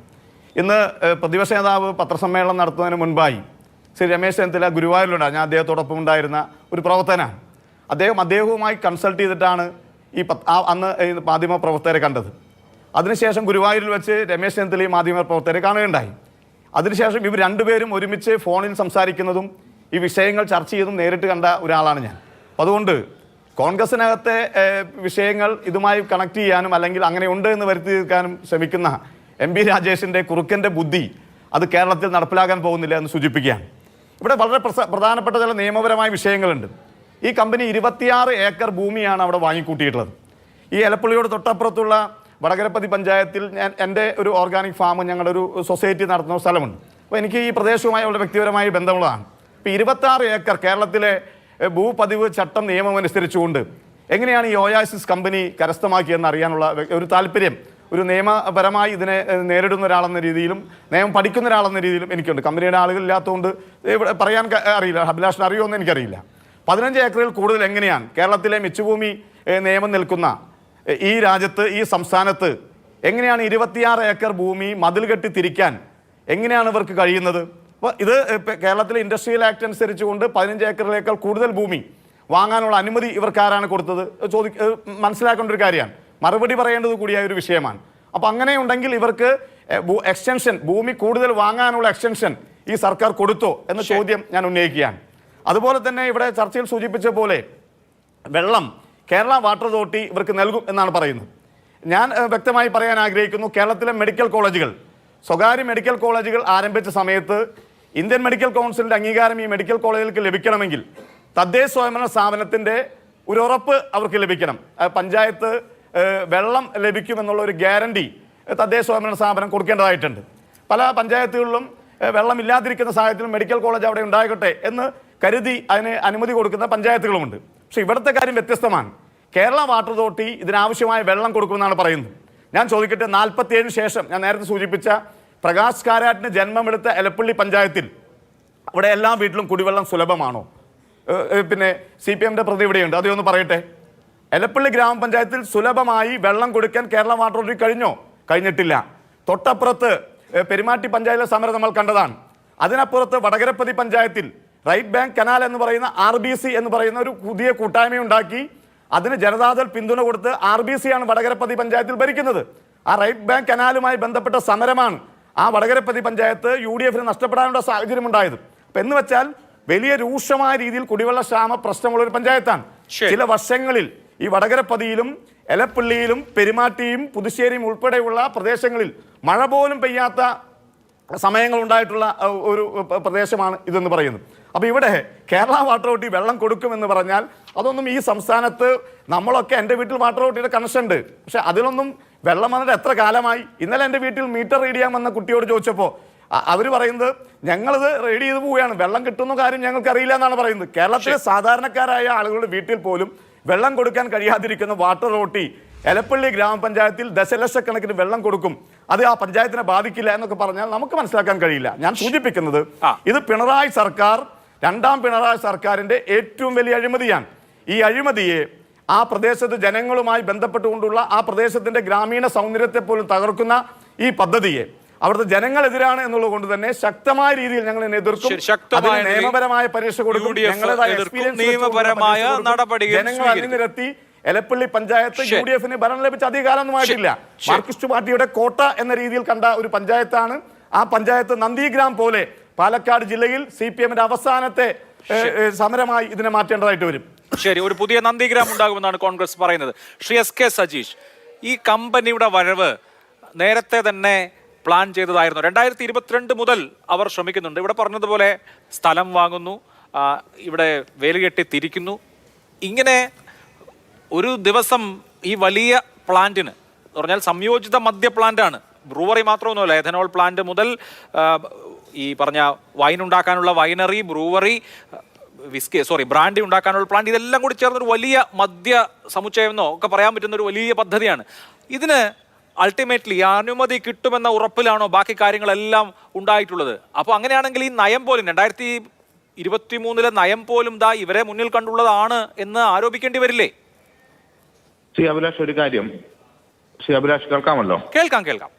ഇന്ന് പ്രതിപക്ഷ നേതാവ് പത്രസമ്മേളനം നടത്തുന്നതിന് മുൻപായി ശ്രീ രമേശ് ചെന്നിത്തല ഗുരുവായൂരിലുണ്ടായിരുന്നു. ഞാൻ അദ്ദേഹത്തോടൊപ്പം ഉണ്ടായിരുന്ന ഒരു പ്രവർത്തനമാണ്. അദ്ദേഹവുമായി കൺസൾട്ട് ചെയ്തിട്ടാണ് അന്ന് മാധ്യമ പ്രവർത്തകരെ കണ്ടത്. അതിനുശേഷം ഗുരുവായൂരിൽ വെച്ച് രമേശ് ചെന്നിത്തലയും മാധ്യമ പ്രവർത്തകരെ കാണുകയുണ്ടായി. അതിനുശേഷം ഇവർ രണ്ടുപേരും ഒരുമിച്ച് ഫോണിൽ സംസാരിക്കുന്നതും ഈ വിഷയങ്ങൾ ചർച്ച ചെയ്തും നേരിട്ട് കണ്ട ഒരാളാണ് ഞാൻ. അപ്പോൾ അതുകൊണ്ട് കോൺഗ്രസിനകത്തെ വിഷയങ്ങൾ ഇതുമായി കണക്ട് ചെയ്യാനും അല്ലെങ്കിൽ അങ്ങനെ ഉണ്ട് എന്ന് വരുത്തി തീർക്കാനും ശ്രമിക്കുന്ന MP രാജേഷിൻ്റെ കുറുക്കൻ്റെ ബുദ്ധി അത് കേരളത്തിൽ നടപ്പിലാക്കാൻ പോകുന്നില്ല എന്ന് സൂചിപ്പിക്കുകയാണ്. ഇവിടെ വളരെ പ്രധാനപ്പെട്ട ചില നിയമപരമായ വിഷയങ്ങളുണ്ട്. ഈ കമ്പനി 26 ഏക്കർ ഭൂമിയാണ് അവിടെ വാങ്ങിക്കൂട്ടിയിട്ടുള്ളത്. ഈ എലപ്പള്ളിയോട് തൊട്ടപ്പുറത്തുള്ള വടകരപ്പതി പഞ്ചായത്തിൽ എൻ്റെ ഒരു ഓർഗാനിക് ഫാം, ഞങ്ങളുടെ ഒരു സൊസൈറ്റി നടത്തുന്ന സ്ഥലമുണ്ട്. അപ്പോൾ എനിക്ക് ഈ പ്രദേശവുമായി വളരെ വ്യക്തിപരമായി ബന്ധമുള്ളതാണ്. ഇപ്പോൾ 26 ഏക്കർ കേരളത്തിലെ ഭൂപതിവ് ചട്ടം നിയമം അനുസരിച്ചുകൊണ്ട് എങ്ങനെയാണ് ഈ ഓയാസിസ് കമ്പനി കരസ്ഥമാക്കിയെന്ന് അറിയാനുള്ള ഒരു താല്പര്യം ഒരു നിയമപരമായി ഇതിനെ നേരിടുന്ന ഒരാളെന്ന രീതിയിലും നിയമം പഠിക്കുന്ന ഒരാളെന്ന രീതിയിലും എനിക്കുണ്ട്. കമ്പനിയുടെ ആളുകളില്ലാത്തതുകൊണ്ട് ഇവിടെ പറയാൻ അറിയില്ല. അഭിലാഷിന് അറിയുമെന്ന് എനിക്കറിയില്ല. 15 ഏക്കറിൽ കൂടുതൽ എങ്ങനെയാണ് കേരളത്തിലെ മിച്ചഭൂമി നിയമം നിൽക്കുന്ന ഈ രാജ്യത്ത്, ഈ സംസ്ഥാനത്ത് എങ്ങനെയാണ് 26 ഏക്കർ ഭൂമി മതിൽ കെട്ടി തിരിക്കാൻ എങ്ങനെയാണ് ഇവർക്ക് കഴിയുന്നത്? അപ്പോൾ ഇത് കേരളത്തിലെ ഇൻഡസ്ട്രിയൽ ആക്ട് അനുസരിച്ചുകൊണ്ട് 15 ഏക്കറിലേക്കാൾ കൂടുതൽ ഭൂമി വാങ്ങാനുള്ള അനുമതി ഇവർക്ക് ആരാണ് കൊടുത്തത് മനസ്സിലാക്കേണ്ട ഒരു കാര്യമാണ്. മറുപടി പറയേണ്ടത് കൂടിയായ ഒരു വിഷയമാണ്. അപ്പോൾ അങ്ങനെ ഉണ്ടെങ്കിൽ ഇവർക്ക് എക്സ്റ്റൻഷൻ, ഭൂമി കൂടുതൽ വാങ്ങാനുള്ള എക്സ്റ്റൻഷൻ ഈ സർക്കാർ കൊടുത്തോ എന്ന ചോദ്യം ഞാൻ ഉന്നയിക്കുകയാണ്. അതുപോലെ തന്നെ ഇവിടെ ചർച്ചയിൽ സൂചിപ്പിച്ച പോലെ വെള്ളം കേരള വാട്ടർ അതോറിറ്റി ഇവർക്ക് നൽകും എന്നാണ് പറയുന്നത്. ഞാൻ വ്യക്തമായി പറയാൻ ആഗ്രഹിക്കുന്നു, കേരളത്തിലെ മെഡിക്കൽ കോളേജുകൾ, സ്വകാര്യ മെഡിക്കൽ കോളേജുകൾ ആരംഭിച്ച സമയത്ത് ഇന്ത്യൻ മെഡിക്കൽ കൗൺസിലിൻ്റെ അംഗീകാരം ഈ മെഡിക്കൽ കോളേജുകൾക്ക് ലഭിക്കണമെങ്കിൽ തദ്ദേശ സ്വയംഭരണ സ്ഥാപനത്തിൻ്റെ ഒരു ഉറപ്പ് അവർക്ക് ലഭിക്കണം. പഞ്ചായത്ത് വെള്ളം ലഭിക്കുമെന്നുള്ള ഒരു ഗ്യാരണ്ടി തദ്ദേശ സ്വയംഭരണ സ്ഥാപനം കൊടുക്കേണ്ടതായിട്ടുണ്ട്. പല പഞ്ചായത്തുകളിലും വെള്ളമില്ലാതിരിക്കുന്ന സാഹചര്യത്തിൽ മെഡിക്കൽ കോളേജ് അവിടെ ഉണ്ടായിക്കോട്ടെ എന്ന് കരുതി അതിന് അനുമതി കൊടുക്കുന്ന പഞ്ചായത്തുകളുമുണ്ട്. പക്ഷേ ഇവിടുത്തെ കാര്യം വ്യത്യസ്തമാണ്. കേരള വാട്ടർ അതോറിറ്റി ഇതിനാവശ്യമായ വെള്ളം കൊടുക്കുമെന്നാണ് പറയുന്നത്. ഞാൻ ചോദിക്കട്ടെ, 47 ശേഷം ഞാൻ നേരത്തെ സൂചിപ്പിച്ച പ്രകാശ് കാരാട്ടിന് ജന്മമെടുത്ത എലപ്പള്ളി പഞ്ചായത്തിൽ അവിടെ എല്ലാ വീട്ടിലും കുടിവെള്ളം സുലഭമാണോ? പിന്നെ CPMൻ്റെ പ്രതി ഇവിടെയുണ്ട്, അതൊന്ന് പറയട്ടെ. എലപ്പള്ളി ഗ്രാമപഞ്ചായത്തിൽ സുലഭമായി വെള്ളം കൊടുക്കാൻ കേരള വാട്ടർ അതോറിറ്റി കഴിഞ്ഞോ? കഴിഞ്ഞിട്ടില്ല. തൊട്ടപ്പുറത്ത് പെരുമാട്ടി പഞ്ചായത്തിലെ സമരം നമ്മൾ കണ്ടതാണ്. അതിനപ്പുറത്ത് വടകരപ്പതി പഞ്ചായത്തിൽ റൈറ്റ് ബാങ്ക് കനാൽ എന്ന് പറയുന്ന RBC എന്ന് പറയുന്ന ഒരു പുതിയ കൂട്ടായ്മയുണ്ടാക്കി അതിന് ജനതാദൾ പിന്തുണ കൊടുത്ത് RBC ആണ് വടകരപ്പതി പഞ്ചായത്തിൽ ഭരിക്കുന്നത്. ആ റൈറ്റ് ബാങ്ക് കനാലുമായി ബന്ധപ്പെട്ട സമരമാണ് ആ വടകരപ്പതി പഞ്ചായത്ത് UDFന് നഷ്ടപ്പെടാനുള്ള സാഹചര്യം ഉണ്ടായത്. അപ്പം എന്ന് വെച്ചാൽ വലിയ രൂക്ഷമായ രീതിയിൽ കുടിവെള്ള ക്ഷാമ പ്രശ്നമുള്ള ഒരു പഞ്ചായത്താണ്. ചില വർഷങ്ങളിൽ ഈ വടകരപ്പതിയിലും എലപ്പള്ളിയിലും പെരുമാട്ടിയും പുതുശ്ശേരിയും ഉൾപ്പെടെയുള്ള പ്രദേശങ്ങളിൽ മഴ പോലും പെയ്യാത്ത സമയങ്ങൾ ഉണ്ടായിട്ടുള്ള ഒരു പ്രദേശമാണ് ഇതെന്ന് പറയുന്നത്. അപ്പോൾ ഇവിടെ കേരള വാട്ടർ അതോറിറ്റി വെള്ളം കൊടുക്കുമെന്ന് പറഞ്ഞാൽ അതൊന്നും ഈ സംസ്ഥാനത്ത് നമ്മളൊക്കെ എൻ്റെ വീട്ടിൽ വാട്ടർ അതോറിറ്റിയുടെ കണക്ഷൻ ഉണ്ട്, പക്ഷെ അതിലൊന്നും വെള്ളം വന്നിട്ട് എത്ര കാലമായി? ഇന്നലെ എൻ്റെ വീട്ടിൽ മീറ്റർ റീഡ് ചെയ്യാൻ വന്ന കുട്ടിയോട് ചോദിച്ചപ്പോൾ അവർ പറയുന്നത് ഞങ്ങളിത് റീഡ് ചെയ്ത് പോവുകയാണ്, വെള്ളം കിട്ടുന്ന കാര്യം ഞങ്ങൾക്ക് അറിയില്ല എന്നാണ് പറയുന്നത്. കേരളത്തിലെ സാധാരണക്കാരായ ആളുകളുടെ വീട്ടിൽ പോലും വെള്ളം കൊടുക്കാൻ കഴിയാതിരിക്കുന്ന വാട്ടർ അതോറിറ്റി എലപ്പള്ളി ഗ്രാമപഞ്ചായത്തിൽ ദശലക്ഷക്കണക്കിന് വെള്ളം കൊടുക്കും, അത് ആ പഞ്ചായത്തിനെ ബാധിക്കില്ല എന്നൊക്കെ പറഞ്ഞാൽ നമുക്ക് മനസ്സിലാക്കാൻ കഴിയില്ല. ഞാൻ സൂചിപ്പിക്കുന്നത് ഇത് പിണറായി സർക്കാർ, രണ്ടാം പിണറായി സർക്കാരിൻ്റെ ഏറ്റവും വലിയ അഴിമതിയാണ്. ഈ അഴിമതിയെ ആ പ്രദേശത്ത് ജനങ്ങളുമായി ബന്ധപ്പെട്ടുകൊണ്ടുള്ള ആ പ്രദേശത്തിൻ്റെ ഗ്രാമീണ സൗന്ദര്യത്തെ പോലും തകർക്കുന്ന ഈ പദ്ധതിയെ അവിടുത്തെ ജനങ്ങളെതിരാണ് എന്നുള്ളത് കൊണ്ട് തന്നെ ശക്തമായ രീതിയിൽ ഞങ്ങൾ എതിർക്കും. നിയമപരമായ പരീക്ഷ കൊടുക്കും. ജനങ്ങൾ അണിനിരത്തി എലപ്പള്ളി പഞ്ചായത്ത് UDFന് ഭരണം ലഭിച്ച അധികാരമൊന്നുമായിട്ടില്ല. മാർക്സിസ്റ്റ് പാർട്ടിയുടെ കോട്ട എന്ന രീതിയിൽ കണ്ട ഒരു പഞ്ചായത്താണ് ആ പഞ്ചായത്ത്. നന്ദിഗ്രാം പോലെ പാലക്കാട് ജില്ലയിൽ CPMന്റെ അവസാനത്തെ സമരമായി ഇതിനെ മാറ്റേണ്ടതായിട്ട് വരും. ശരി, ഒരു പുതിയ നന്ദിഗ്രാം ഉണ്ടാകുമെന്നാണ് കോൺഗ്രസ് പറയുന്നത്. ശ്രീ SK സജീഷ്, ഈ കമ്പനിയുടെ വരവ് നേരത്തെ തന്നെ പ്ലാൻ ചെയ്തതായിരുന്നു. 2022 മുതൽ അവർ ശ്രമിക്കുന്നുണ്ട്. ഇവിടെ പറഞ്ഞതുപോലെ സ്ഥലം വാങ്ങുന്നു, ഇവിടെ വേലുകെട്ടി തിരിക്കുന്നു. ഇങ്ങനെ ഒരു ദിവസം ഈ വലിയ പ്ലാന്റിന് എന്ന് പറഞ്ഞാൽ സംയോജിത മദ്യ പ്ലാന്റാണ്, ബ്രൂവറി മാത്രമൊന്നുമല്ല, എഥനോൾ പ്ലാന്റ് മുതൽ ഈ പറഞ്ഞ വൈൻ ഉണ്ടാക്കാനുള്ള വൈനറി, ബ്രൂവറി, ബ്രാൻഡി ഉണ്ടാക്കാനുള്ള പ്ലാന്റ്, ഇതെല്ലാം കൂടി ചേർന്നൊരു വലിയ മദ്യ സമുച്ചയം എന്നോ ഒക്കെ പറയാൻ പറ്റുന്ന ഒരു വലിയ പദ്ധതിയാണ്. ഇതിന് അൾട്ടിമേറ്റ്ലി അനുമതി കിട്ടുമെന്ന ഉറപ്പിലാണോ ബാക്കി കാര്യങ്ങളെല്ലാം ഉണ്ടായിട്ടുള്ളത്? അപ്പോൾ അങ്ങനെയാണെങ്കിൽ ഈ നയം പോലും 2023 നയം പോലും ഇവരെ മുന്നിൽ കണ്ടുള്ളതാണ് എന്ന് ആരോപിക്കേണ്ടി വരില്ലേ? ശ്രീ അഭിലാഷ്, ഒരു കാര്യം, ശ്രീ അഭിലാഷ് കേൾക്കാമല്ലോ? കേൾക്കാം.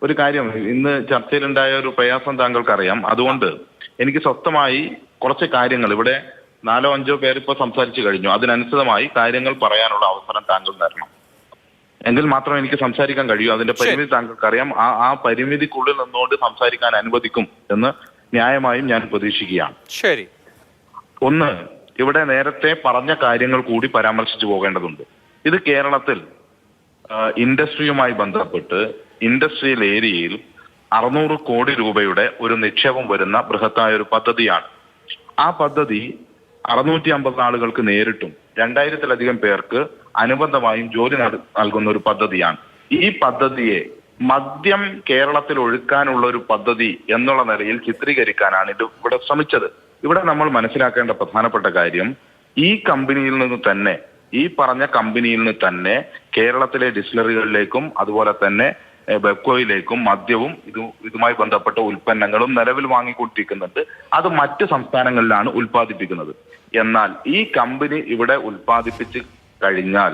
ഒരു കാര്യം, ഇന്ന് ചർച്ചയിലുണ്ടായ ഒരു പ്രയാസം താങ്കൾക്കറിയാം. അതുകൊണ്ട് എനിക്ക് സ്വസ്ഥമായി കുറച്ച് കാര്യങ്ങൾ ഇവിടെ 4 5 പേര് ഇപ്പോൾ സംസാരിച്ചു കഴിഞ്ഞു. അതിനനുസൃതമായി കാര്യങ്ങൾ പറയാനുള്ള അവസരം താങ്കൾ തരണം. എങ്കിൽ മാത്രമേ എനിക്ക് സംസാരിക്കാൻ കഴിയൂ. അതിന്റെ പരിമിതി താങ്കൾക്കറിയാം. ആ പരിമിതിക്കുള്ളിൽ നിന്നുകൊണ്ട് സംസാരിക്കാൻ അനുവദിക്കും എന്ന് ന്യായമായും ഞാൻ പ്രതീക്ഷിക്കുകയാണ്. ശരി. ഒന്ന്, ഇവിടെ നേരത്തെ പറഞ്ഞ കാര്യങ്ങൾ കൂടി പരാമർശിച്ചു പോകേണ്ടതുണ്ട്. ഇത് കേരളത്തിൽ ഇൻഡസ്ട്രിയുമായി ബന്ധപ്പെട്ട് ഇൻഡസ്ട്രിയൽ ഏരിയയിൽ 600 കോടി രൂപയുടെ ഒരു നിക്ഷേപം വരുന്ന ബൃഹത്തായ ഒരു പദ്ധതിയാണ്. ആ പദ്ധതി 650 ആളുകൾക്ക് നേരിട്ടും 2000-ലധികം പേർക്ക് അനുബന്ധമായും ജോലി നൽകുന്ന ഒരു പദ്ധതിയാണ്. ഈ പദ്ധതിയെ മദ്യം കേരളത്തിൽ ഒഴുക്കാനുള്ള ഒരു പദ്ധതി എന്നുള്ള നിലയിൽ ചിത്രീകരിക്കാനാണ് ഇത് ഇവിടെ ശ്രമിച്ചത്. ഇവിടെ നമ്മൾ മനസ്സിലാക്കേണ്ട പ്രധാനപ്പെട്ട കാര്യം, ഈ കമ്പനിയിൽ നിന്ന് തന്നെ, ഈ പറഞ്ഞ കമ്പനിയിൽ നിന്ന് തന്നെ കേരളത്തിലെ ഡിസ്റ്റിലറികളിലേക്കും അതുപോലെ തന്നെ ബെപ്കോയിലേക്കും മദ്യവും ഇതുമായി ബന്ധപ്പെട്ട ഉൽപ്പന്നങ്ങളും നിലവിൽ വാങ്ങിക്കൊണ്ടിരിക്കുന്നുണ്ട്. അത് മറ്റ് സംസ്ഥാനങ്ങളിലാണ് ഉൽപ്പാദിപ്പിക്കുന്നത്. എന്നാൽ ഈ കമ്പനി ഇവിടെ ഉൽപ്പാദിപ്പിച്ച് കഴിഞ്ഞാൽ,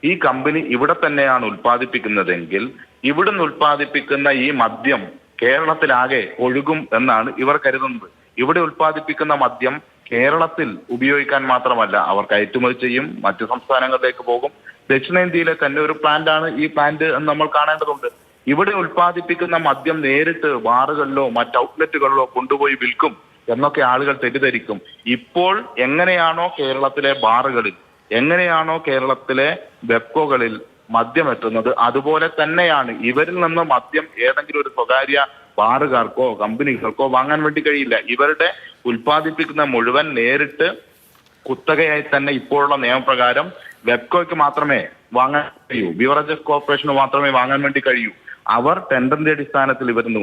ഈ കമ്പനി ഇവിടെ തന്നെയാണ് ഉൽപ്പാദിപ്പിക്കുന്നതെങ്കിൽ ഇവിടുന്ന് ഉൽപ്പാദിപ്പിക്കുന്ന ഈ മദ്യം കേരളത്തിലാകെ ഒഴുകും എന്നാണ് ഇവർ കരുതുന്നത്. ഇവിടെ ഉൽപ്പാദിപ്പിക്കുന്ന മദ്യം കേരളത്തിൽ ഉപയോഗിക്കാൻ മാത്രമല്ല, അവർ കയറ്റുമതി ചെയ്യും, മറ്റു സംസ്ഥാനങ്ങളിലേക്ക് പോകും. ദക്ഷിണേന്ത്യയിലെ തന്നെ ഒരു പ്ലാന്റാണ് ഈ പ്ലാന്റ് എന്ന് നമ്മൾ കാണേണ്ടതുണ്ട്. ഇവിടെ ഉൽപ്പാദിപ്പിക്കുന്ന മദ്യം നേരിട്ട് ബാറുകളിലോ മറ്റ് ഔട്ട്ലെറ്റുകളിലോ കൊണ്ടുപോയി വിൽക്കും എന്നൊക്കെ ആളുകൾ തെറ്റിദ്ധരിക്കും. ഇപ്പോൾ എങ്ങനെയാണോ കേരളത്തിലെ ബാറുകളിൽ, എങ്ങനെയാണോ കേരളത്തിലെ ബെപ്കോകളിൽ മദ്യം എത്തുന്നത്, അതുപോലെ തന്നെയാണ് ഇവരിൽ നിന്ന് മദ്യം ഏതെങ്കിലും ഒരു സ്വകാര്യ ബാറുകാർക്കോ കമ്പനികൾക്കോ വാങ്ങാൻ വേണ്ടി കഴിയില്ല. ഇവരുടെ ഉൽപ്പാദിപ്പിക്കുന്ന മുഴുവൻ നേരിട്ട് കുത്തകയായി തന്നെ ഇപ്പോഴുള്ള നിയമപ്രകാരം ബെപ്കോയ്ക്ക് മാത്രമേ വാങ്ങാൻ കഴിയൂ, ബിവറേജസ് കോർപ്പറേഷന് മാത്രമേ വാങ്ങാൻ വേണ്ടി കഴിയൂ. അവർ ടെൻഡറിന്റെ അടിസ്ഥാനത്തിൽ ഇവരിന്ന്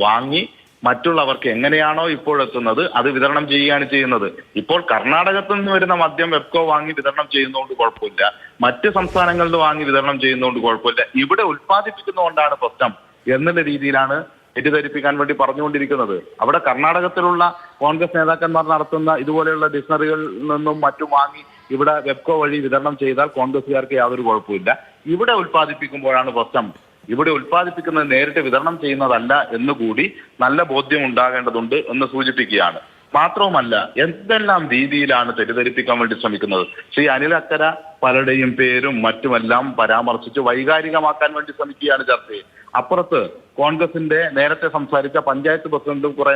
വാങ്ങി മറ്റുള്ളവർക്ക് എങ്ങനെയാണോ ഇപ്പോഴെത്തുന്നത് അത് വിതരണം ചെയ്യുകയാണ് ചെയ്യുന്നത്. ഇപ്പോൾ കർണാടകത്തിൽ നിന്ന് വരുന്ന മദ്യം ബെപ്കോ വാങ്ങി വിതരണം ചെയ്യുന്നതുകൊണ്ട് കുഴപ്പമില്ല, മറ്റ് സംസ്ഥാനങ്ങളിൽ നിന്ന് വാങ്ങി വിതരണം ചെയ്യുന്നതുകൊണ്ട് കുഴപ്പമില്ല. ഇവിടെ ഉൽപ്പാദിപ്പിക്കുന്നതുകൊണ്ടാണ് പ്രശ്നം എന്നുള്ള രീതിയിലാണ് തെറ്റിദ്ധരിപ്പിക്കാൻ വേണ്ടി പറഞ്ഞുകൊണ്ടിരിക്കുന്നത്. അവിടെ കർണാടകത്തിലുള്ള കോൺഗ്രസ് നേതാക്കന്മാർ നടത്തുന്ന ഇതുപോലെയുള്ള ഡിക്ഷണറികളിൽ നിന്നും മറ്റും വാങ്ങി ഇവിടെ വെബ്കോ വഴി വിതരണം ചെയ്താൽ കോൺഗ്രസുകാർക്ക് യാതൊരു കുഴപ്പമില്ല. ഇവിടെ ഉൽപ്പാദിപ്പിക്കുമ്പോഴാണ് പ്രശ്നം. ഇവിടെ ഉൽപ്പാദിപ്പിക്കുന്നത് നേരിട്ട് വിതരണം ചെയ്യുന്നതല്ല എന്നുകൂടി നല്ല ബോധ്യം ഉണ്ടാകേണ്ടതുണ്ട് എന്ന് സൂചിപ്പിക്കുകയാണ്. മാത്രവുമല്ല, എന്തെല്ലാം രീതിയിലാണ് തെറ്റിദ്ധരിപ്പിക്കാൻ വേണ്ടി ശ്രമിക്കുന്നത്. ശ്രീ അനിൽ അക്കര പലരുടെയും പേരും മറ്റുമെല്ലാം പരാമർശിച്ച് വൈകാരികമാക്കാൻ വേണ്ടി ശ്രമിക്കുകയാണ് ചർച്ചയെ. അപ്പുറത്ത് കോൺഗ്രസിന്റെ നേരത്തെ സംസാരിച്ച പഞ്ചായത്ത് പ്രസിഡന്റും കുറെ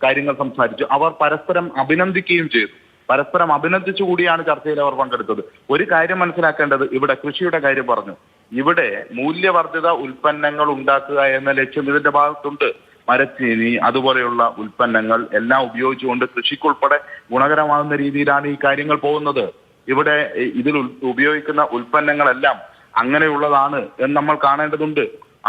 കാര്യങ്ങൾ സംസാരിച്ചു. അവർ പരസ്പരം അഭിനന്ദിക്കുകയും ചെയ്തു. പരസ്പരം അഭിനന്ദിച്ചുകൂടിയാണ് ചർച്ചയിൽ അവർ പങ്കെടുത്തത്. ഒരു കാര്യം മനസ്സിലാക്കേണ്ടത്, ഇവിടെ കൃഷിയുടെ കാര്യം പറഞ്ഞു. ഇവിടെ മൂല്യവർദ്ധിത ഉൽപ്പന്നങ്ങൾ ഉണ്ടാക്കുക എന്ന ലക്ഷ്യം ഇതിന്റെ ഭാഗത്തുണ്ട്. മരച്ചീനി അതുപോലെയുള്ള ഉൽപ്പന്നങ്ങൾ എല്ലാം ഉപയോഗിച്ചുകൊണ്ട് കൃഷിക്കുൾപ്പെടെ ഗുണകരമാകുന്ന രീതിയിലാണ് ഈ കാര്യങ്ങൾ പോകുന്നത്. ഇവിടെ ഇതിൽ ഉപയോഗിക്കുന്ന ഉൽപ്പന്നങ്ങളെല്ലാം അങ്ങനെയുള്ളതാണ് എന്ന് നമ്മൾ കാണേണ്ടതുണ്ട്.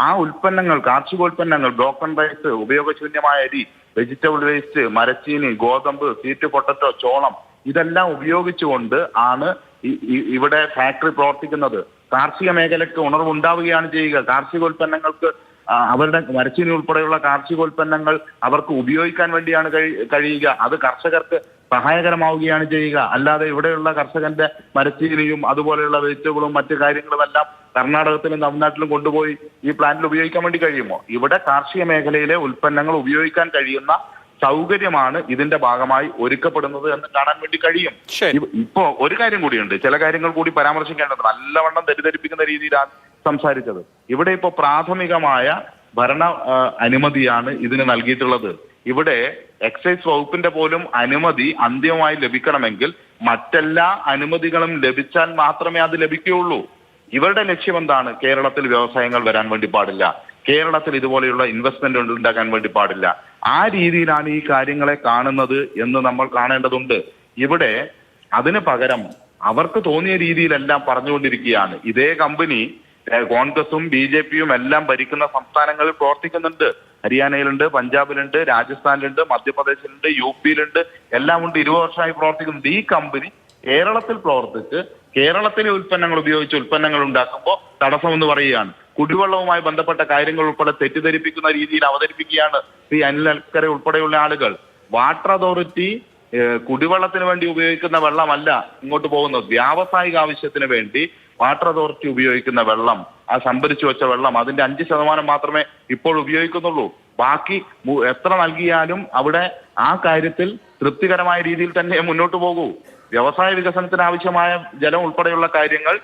ആ ഉൽപ്പന്നങ്ങൾ, കാർഷികോൽപ്പന്നങ്ങൾ, ബ്രോക്കൺ റൈസ്, ഉപയോഗശൂന്യമായ അരി, വെജിറ്റബിൾ വേസ്റ്റ്, മരച്ചീനി, ഗോതമ്പ്, സ്വീറ്റ് പൊട്ടറ്റോ, ചോളം, ഇതെല്ലാം ഉപയോഗിച്ചുകൊണ്ട് ആണ് ഇവിടെ ഫാക്ടറി പ്രവർത്തിക്കുന്നത്. കാർഷിക മേഖലയ്ക്ക് ഉണർവുണ്ടാവുകയാണ് ചെയ്യുക. കാർഷികോൽപ്പന്നങ്ങൾക്ക് അവരുടെ മരച്ചീനി ഉൾപ്പെടെയുള്ള കാർഷികോൽപ്പന്നങ്ങൾ അവർക്ക് ഉപയോഗിക്കാൻ വേണ്ടിയാണ് കഴിയുക. അത് കർഷകർക്ക് സഹായകരമാവുകയാണ് ചെയ്യുക. അല്ലാതെ ഇവിടെയുള്ള കർഷകന്റെ മരച്ചീനിയും അതുപോലെയുള്ള വെജിറ്റബിളും മറ്റു കാര്യങ്ങളുമെല്ലാം കർണാടകത്തിലും തമിഴ്നാട്ടിലും കൊണ്ടുപോയി ഈ പ്ലാന്റിൽ ഉപയോഗിക്കാൻ വേണ്ടി കഴിയുമോ? ഇവിടെ കാർഷിക മേഖലയിലെ ഉൽപ്പന്നങ്ങൾ ഉപയോഗിക്കാൻ കഴിയുന്ന സൗകര്യമാണ് ഇതിന്റെ ഭാഗമായി ഒരുക്കപ്പെടുന്നത് എന്ന് കാണാൻ വേണ്ടി കഴിയും. ഇപ്പോ ഒരു കാര്യം കൂടിയുണ്ട്, ചില കാര്യങ്ങൾ കൂടി പരാമർശിക്കേണ്ടത്. നല്ലവണ്ണം തെറ്റിദ്ധരിപ്പിക്കുന്ന രീതിയിലാണ് സംസാരിച്ചത്. ഇവിടെ ഇപ്പോ പ്രാഥമികമായ ഭരണ അനുമതിയാണ് ഇതിന് നൽകിയിട്ടുള്ളത്. ഇവിടെ എക്സൈസ് വകുപ്പിന്റെ പോലും അനുമതി അന്തിമമായി ലഭിക്കണമെങ്കിൽ മറ്റെല്ലാ അനുമതികളും ലഭിച്ചാൽ മാത്രമേ അത് ലഭിക്കുകയുള്ളൂ. ഇവരുടെ ലക്ഷ്യം എന്താണ്? കേരളത്തിൽ വ്യവസായങ്ങൾ വരാൻ വേണ്ടി പാടില്ല, കേരളത്തിൽ ഇതുപോലെയുള്ള ഇൻവെസ്റ്റ്മെന്റ് ഉണ്ടാക്കാൻ വേണ്ടി പാടില്ല. ആ രീതിയിലാണ് ഈ കാര്യങ്ങളെ കാണുന്നത് എന്ന് നമ്മൾ കാണേണ്ടതുണ്ട്. ഇവിടെ അതിന് പകരം അവർക്ക് തോന്നിയ രീതിയിലെല്ലാം പറഞ്ഞുകൊണ്ടിരിക്കുകയാണ്. ഇതേ കമ്പനി കോൺഗ്രസും BJPയും എല്ലാം ഭരിക്കുന്ന സംസ്ഥാനങ്ങളിൽ പ്രവർത്തിക്കുന്നുണ്ട്. ഹരിയാനയിലുണ്ട്, പഞ്ചാബിലുണ്ട്, രാജസ്ഥാനിലുണ്ട്, മധ്യപ്രദേശിലുണ്ട്, UPയിലുണ്ട്, എല്ലാം ഉണ്ട്. 20 വർഷമായി പ്രവർത്തിക്കുന്നുണ്ട്. ഈ കമ്പനി കേരളത്തിൽ പ്രവർത്തിച്ച് കേരളത്തിലെ ഉൽപ്പന്നങ്ങൾ ഉപയോഗിച്ച് ഉൽപ്പന്നങ്ങൾ ഉണ്ടാക്കുമ്പോൾ തടസ്സമെന്ന് പറയുകയാണ്. കുടിവെള്ളവുമായി ബന്ധപ്പെട്ട കാര്യങ്ങൾ ഉൾപ്പെടെ തെറ്റിദ്ധരിപ്പിക്കുന്ന രീതിയിൽ അവതരിപ്പിക്കുകയാണ് ശ്രീ അനിൽ അക്കര ഉൾപ്പെടെയുള്ള ആളുകൾ. വാട്ടർ അതോറിറ്റി കുടിവെള്ളത്തിന് വേണ്ടി ഉപയോഗിക്കുന്ന വെള്ളമല്ല ഇങ്ങോട്ട് പോകുന്നത്. വ്യാവസായിക ആവശ്യത്തിന് വേണ്ടി വാട്ടർ അതോറിറ്റി ഉപയോഗിക്കുന്ന വെള്ളം, ആ സംഭരിച്ചു വെച്ച വെള്ളം, അതിന്റെ 5% മാത്രമേ ഇപ്പോൾ ഉപയോഗിക്കുന്നുള്ളൂ. ബാക്കി എത്ര നൽകിയാലും അവിടെ ആ കാര്യത്തിൽ തൃപ്തികരമായ രീതിയിൽ തന്നെ മുന്നോട്ട് പോകൂ. വ്യവസായ വികസനത്തിന് ആവശ്യമായ ജലം ഉൾപ്പെടെയുള്ള കാര്യങ്ങൾ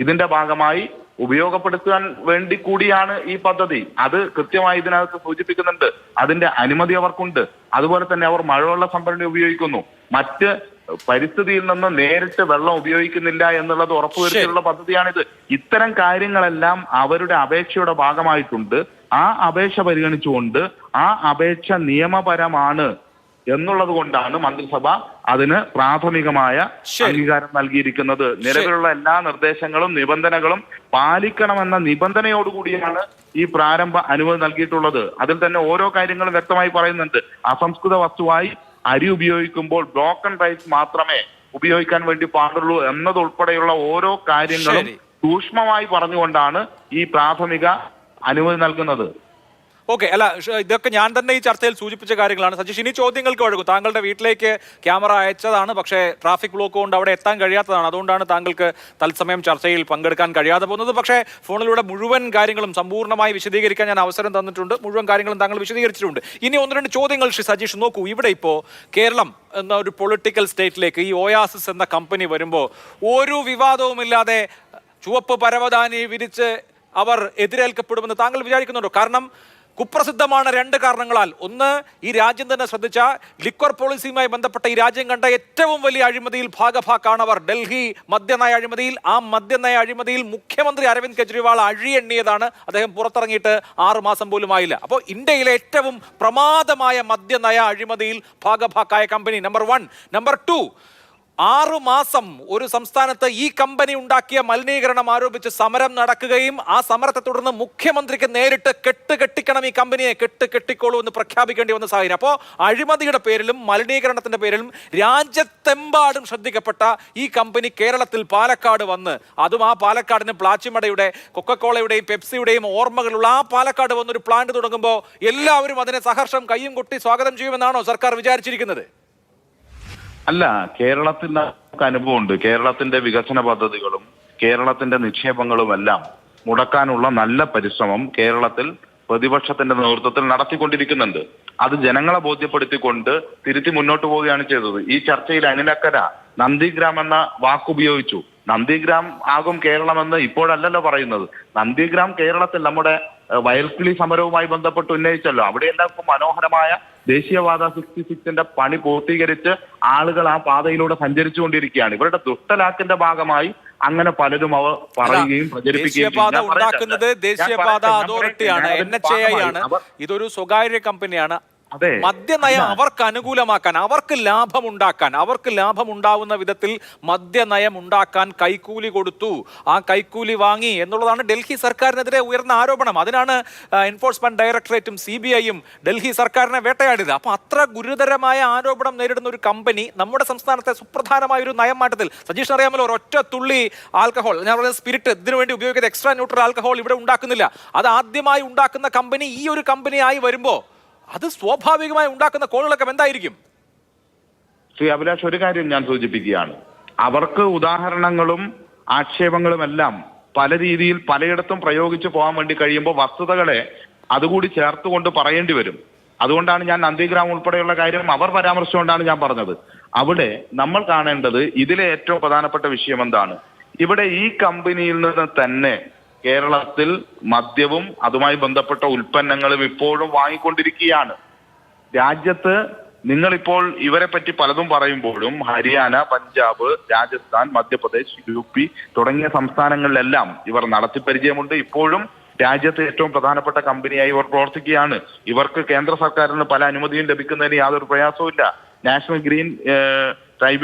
ഇതിന്റെ ഭാഗമായി ഉപയോഗപ്പെടുത്താൻ വേണ്ടി കൂടിയാണ് ഈ പദ്ധതി. അത് കൃത്യമായി ഇതിനകത്ത് സൂചിപ്പിക്കുന്നുണ്ട്. അതിന്റെ അനുമതി അവർക്കുണ്ട്. അതുപോലെ തന്നെ അവർ മഴവെള്ള സംഭരണി ഉപയോഗിക്കുന്നു. മറ്റ് പരിസ്ഥിതിയിൽ നിന്ന് നേരിട്ട് വെള്ളം ഉപയോഗിക്കുന്നില്ല എന്നുള്ളത് ഉറപ്പുവരുത്തിയുള്ള പദ്ധതിയാണിത്. ഇത്തരം കാര്യങ്ങളെല്ലാം അവരുടെ അപേക്ഷയുടെ ഭാഗമായിട്ടുണ്ട്. ആ അപേക്ഷ പരിഗണിച്ചുകൊണ്ട് ആ അപേക്ഷ നിയമപരമാണ് എന്നുള്ളത് കൊണ്ടാണ് മന്ത്രിസഭ അതിന് പ്രാഥമികമായ അംഗീകാരം നൽകിയിരിക്കുന്നത്. നിലവിലുള്ള എല്ലാ നിർദ്ദേശങ്ങളും നിബന്ധനകളും പാലിക്കണമെന്ന നിബന്ധനയോടുകൂടിയാണ് ഈ പ്രാരംഭ അനുമതി നൽകിയിട്ടുള്ളത്. അതിൽ തന്നെ ഓരോ കാര്യങ്ങളും വ്യക്തമായി പറയുന്നുണ്ട്. അസംസ്കൃത വസ്തുവായി അരി ഉപയോഗിക്കുമ്പോൾ ബ്രോക്കൺ റൈസ് മാത്രമേ ഉപയോഗിക്കാൻ വേണ്ടി പാടുള്ളൂ എന്നതുൾപ്പെടെയുള്ള ഓരോ കാര്യങ്ങളും സൂക്ഷ്മമായി പറഞ്ഞുകൊണ്ടാണ് ഈ പ്രാഥമിക അനുമതി നൽകുന്നത്. ഓക്കെ, അല്ല ഇതൊക്കെ ഞാൻ തന്നെ ഈ ചർച്ചയിൽ സൂചിപ്പിച്ച കാര്യങ്ങളാണ്. സജീഷ്, ഇനി ചോദ്യങ്ങൾക്ക് ഒഴുകും. താങ്കളുടെ വീട്ടിലേക്ക് ക്യാമറ അയച്ചതാണ്, പക്ഷേ ട്രാഫിക് ബ്ലോക്ക് കൊണ്ട് അവിടെ എത്താൻ കഴിയാത്തതാണ്. അതുകൊണ്ടാണ് താങ്കൾക്ക് തത്സമയം ചർച്ചയിൽ പങ്കെടുക്കാൻ കഴിയാതെ പോകുന്നത്. പക്ഷേ ഫോണിലൂടെ മുഴുവൻ കാര്യങ്ങളും സമ്പൂർണ്ണമായി വിശദീകരിക്കാൻ ഞാൻ അവസരം തന്നിട്ടുണ്ട്. മുഴുവൻ കാര്യങ്ങളും താങ്കൾ വിശദീകരിച്ചിട്ടുണ്ട്. ഇനി ഒന്ന് രണ്ട് ചോദ്യങ്ങൾ സജീഷ് നോക്കൂ. ഇവിടെ ഇപ്പോൾ കേരളം എന്ന ഒരു പൊളിറ്റിക്കൽ സ്റ്റേറ്റിലേക്ക് ഈ ഒയാസിസ് എന്ന കമ്പനി വരുമ്പോൾ ഒരു വിവാദവുമില്ലാതെ ചുവപ്പ് പരവതാനി വിരിച്ച് അവർ എതിരേൽക്കപ്പെടുമെന്ന് താങ്കൾ വിചാരിക്കുന്നുണ്ടോ? കാരണം കുപ്രസിദ്ധമാണ് രണ്ട് കാരണങ്ങളാൽ. ഒന്ന്, ഈ രാജ്യം തന്നെ ശ്രദ്ധിച്ച ലിക്വർ പോളിസിയുമായി ബന്ധപ്പെട്ട ഈ രാജ്യം കണ്ട ഏറ്റവും വലിയ അഴിമതിയിൽ ഭാഗഭാക്കാണവർ. ഡൽഹി മദ്യനയ അഴിമതിയിൽ, ആ മദ്യനയ അഴിമതിയിൽ മുഖ്യമന്ത്രി അരവിന്ദ് കെജ്രിവാൾ അഴിയെണ്ണിയതാണ്. അദ്ദേഹം പുറത്തിറങ്ങിയിട്ട് 6 മാസം പോലും ആയില്ല. അപ്പോൾ ഇന്ത്യയിലെ ഏറ്റവും പ്രമാദമായ മദ്യനയ അഴിമതിയിൽ ഭാഗഭാക്കായ കമ്പനി നമ്പർ 1. നമ്പർ 2, 6 മാസം ഒരു സംസ്ഥാനത്ത് ഈ കമ്പനി ഉണ്ടാക്കിയ മലിനീകരണം ആരോപിച്ച് സമരം നടക്കുകയും ആ സമരത്തെ തുടർന്ന് മുഖ്യമന്ത്രിക്ക് നേരിട്ട് കെട്ടിക്കണം, ഈ കമ്പനിയെ കെട്ടിക്കോളൂ എന്ന് പ്രഖ്യാപിക്കേണ്ടി വന്ന സാഹചര്യം. അപ്പോൾ അഴിമതിയുടെ പേരിലും മലിനീകരണത്തിന്റെ പേരിലും രാജ്യത്തെമ്പാടും ശ്രദ്ധിക്കപ്പെട്ട ഈ കമ്പനി കേരളത്തിൽ പാലക്കാട് വന്ന്, അതും ആ പാലക്കാടിന് പ്ലാച്ചിമടയുടെ, കൊക്കക്കോളയുടെയും പെപ്സിയുടെയും ഓർമ്മകളുള്ള ആ പാലക്കാട് വന്നൊരു പ്ലാന്റ് തുടങ്ങുമ്പോൾ എല്ലാവരും അതിനെ സഹർഷം കയ്യും കൊട്ടി സ്വാഗതം ചെയ്യുമെന്നാണോ സർക്കാർ വിചാരിച്ചിരിക്കുന്നത്? അല്ല, കേരളത്തിൽ നമുക്ക് അനുഭവമുണ്ട്. കേരളത്തിന്റെ വികസന പദ്ധതികളും കേരളത്തിന്റെ നിക്ഷേപങ്ങളും എല്ലാം മുടക്കാനുള്ള നല്ല പരിശ്രമം കേരളത്തിൽ പ്രതിപക്ഷത്തിന്റെ നേതൃത്വത്തിൽ നടത്തിക്കൊണ്ടിരിക്കുന്നുണ്ട്. അത് ജനങ്ങളെ ബോധ്യപ്പെടുത്തിക്കൊണ്ട് തിരുത്തി മുന്നോട്ട് പോവുകയാണ് ചെയ്തത്. ഈ ചർച്ചയിൽ അനിലക്കര നന്ദിഗ്രാം എന്ന വാക്കുപയോഗിച്ചു. നന്ദിഗ്രാം ആകും കേരളമെന്ന് ഇപ്പോഴല്ലല്ലോ പറയുന്നത്. നന്ദിഗ്രാം കേരളത്തിൽ നമ്മുടെ വയൽക്കിളി സമരവുമായി ബന്ധപ്പെട്ട് ഉന്നയിച്ചല്ലോ. അവിടെയെല്ലാം ഇപ്പം മനോഹരമായ ദേശീയപാത 66ന്റെ പണി പൂർത്തീകരിച്ച് ആളുകൾ ആ പാതയിലൂടെ സഞ്ചരിച്ചുകൊണ്ടിരിക്കുകയാണ്. ഇവരുടെ ദുഷ്ടലാക്കിന്റെ ഭാഗമായി അങ്ങനെ പലരും അവർ പറയുകയും പ്രചരിപ്പിക്കുകയും ഉണ്ടാക്കുന്നത് ദേശീയപാത അതോറിറ്റിയാണ്, NHAI ആണ്. ഇതൊരു സ്വകാര്യ കമ്പനിയാണ്. മദ്യനയം അവർക്ക് അനുകൂലമാക്കാൻ, അവർക്ക് ലാഭമുണ്ടാവുന്ന വിധത്തിൽ മദ്യനയം ഉണ്ടാക്കാൻ കൈക്കൂലി കൊടുത്തു. ആ കൈക്കൂലി വാങ്ങി എന്നുള്ളതാണ് ഡൽഹി സർക്കാരിനെതിരെ ഉയർന്ന ആരോപണം. അതിനാണ് എൻഫോഴ്സ്മെന്റ് ഡയറക്ടറേറ്റും CBIയും ഡൽഹി സർക്കാരിനെ വേട്ടയാടിയത്. അപ്പൊ അത്ര ഗുരുതരമായ ആരോപണം നേരിടുന്ന ഒരു കമ്പനി നമ്മുടെ സംസ്ഥാനത്തെ സുപ്രധാനമായ ഒരു നയം മാറ്റത്തിൽ, സജീഷ് അറിയാമല്ലോ, ഒരൊറ്റ തുള്ളി ആൽക്കഹോൾ, ഞാൻ പറയുന്നത് സ്പിരിറ്റ്, ഇതിനു വേണ്ടി ഉപയോഗിക്കുന്ന എക്സ്ട്രാ ന്യൂട്രൽ ആൽക്കഹോൾ ഇവിടെ ഉണ്ടാക്കുന്നില്ല. അത് ആദ്യമായി ഉണ്ടാക്കുന്ന കമ്പനി ഈ ഒരു കമ്പനിയായി വരുമ്പോൾ അത് സ്വാഭാവികമായി ഉണ്ടാക്കുന്ന കോളിളക്കം എന്തായിരിക്കും? ശ്രീ അഭിലാഷ്, ഒരു കാര്യം ഞാൻ സൂചിപ്പിക്കുകയാണ്. അവർക്ക് ഉദാഹരണങ്ങളും ആക്ഷേപങ്ങളും എല്ലാം പല രീതിയിൽ പലയിടത്തും പ്രയോഗിച്ചു പോകാൻ വേണ്ടി കഴിയുമ്പോൾ വസ്തുതകളെ അതുകൂടി ചേർത്തുകൊണ്ട് പറയേണ്ടി വരും. അതുകൊണ്ടാണ് ഞാൻ നന്ദിഗ്രാം ഉൾപ്പെടെയുള്ള കാര്യം അവർ പരാമർശിച്ചുകൊണ്ടാണ് ഞാൻ പറഞ്ഞത്. അവിടെ നമ്മൾ കാണേണ്ടത് ഇതിലെ ഏറ്റവും പ്രധാനപ്പെട്ട വിഷയം എന്താണ്? ഇവിടെ ഈ കമ്പനിയിൽ നിന്ന് തന്നെ കേരളത്തിൽ മദ്യവും അതുമായി ബന്ധപ്പെട്ട ഉൽപ്പന്നങ്ങളും ഇപ്പോഴും വാങ്ങിക്കൊണ്ടിരിക്കുകയാണ്. രാജ്യത്ത് നിങ്ങളിപ്പോൾ ഇവരെ പറ്റി പലതും പറയുമ്പോഴും ഹരിയാന, പഞ്ചാബ്, രാജസ്ഥാൻ, മധ്യപ്രദേശ്, UP തുടങ്ങിയ സംസ്ഥാനങ്ങളിലെല്ലാം ഇവർ നടത്തി പരിചയമുണ്ട്. ഇപ്പോഴും രാജ്യത്തെ ഏറ്റവും പ്രധാനപ്പെട്ട കമ്പനിയായി ഇവർ പ്രവർത്തിക്കുകയാണ്. ഇവർക്ക് കേന്ദ്ര സർക്കാരിന് പല അനുമതിയും ലഭിക്കുന്നതിന് യാതൊരു പ്രയാസവും ഇല്ല. നാഷണൽ ഗ്രീൻ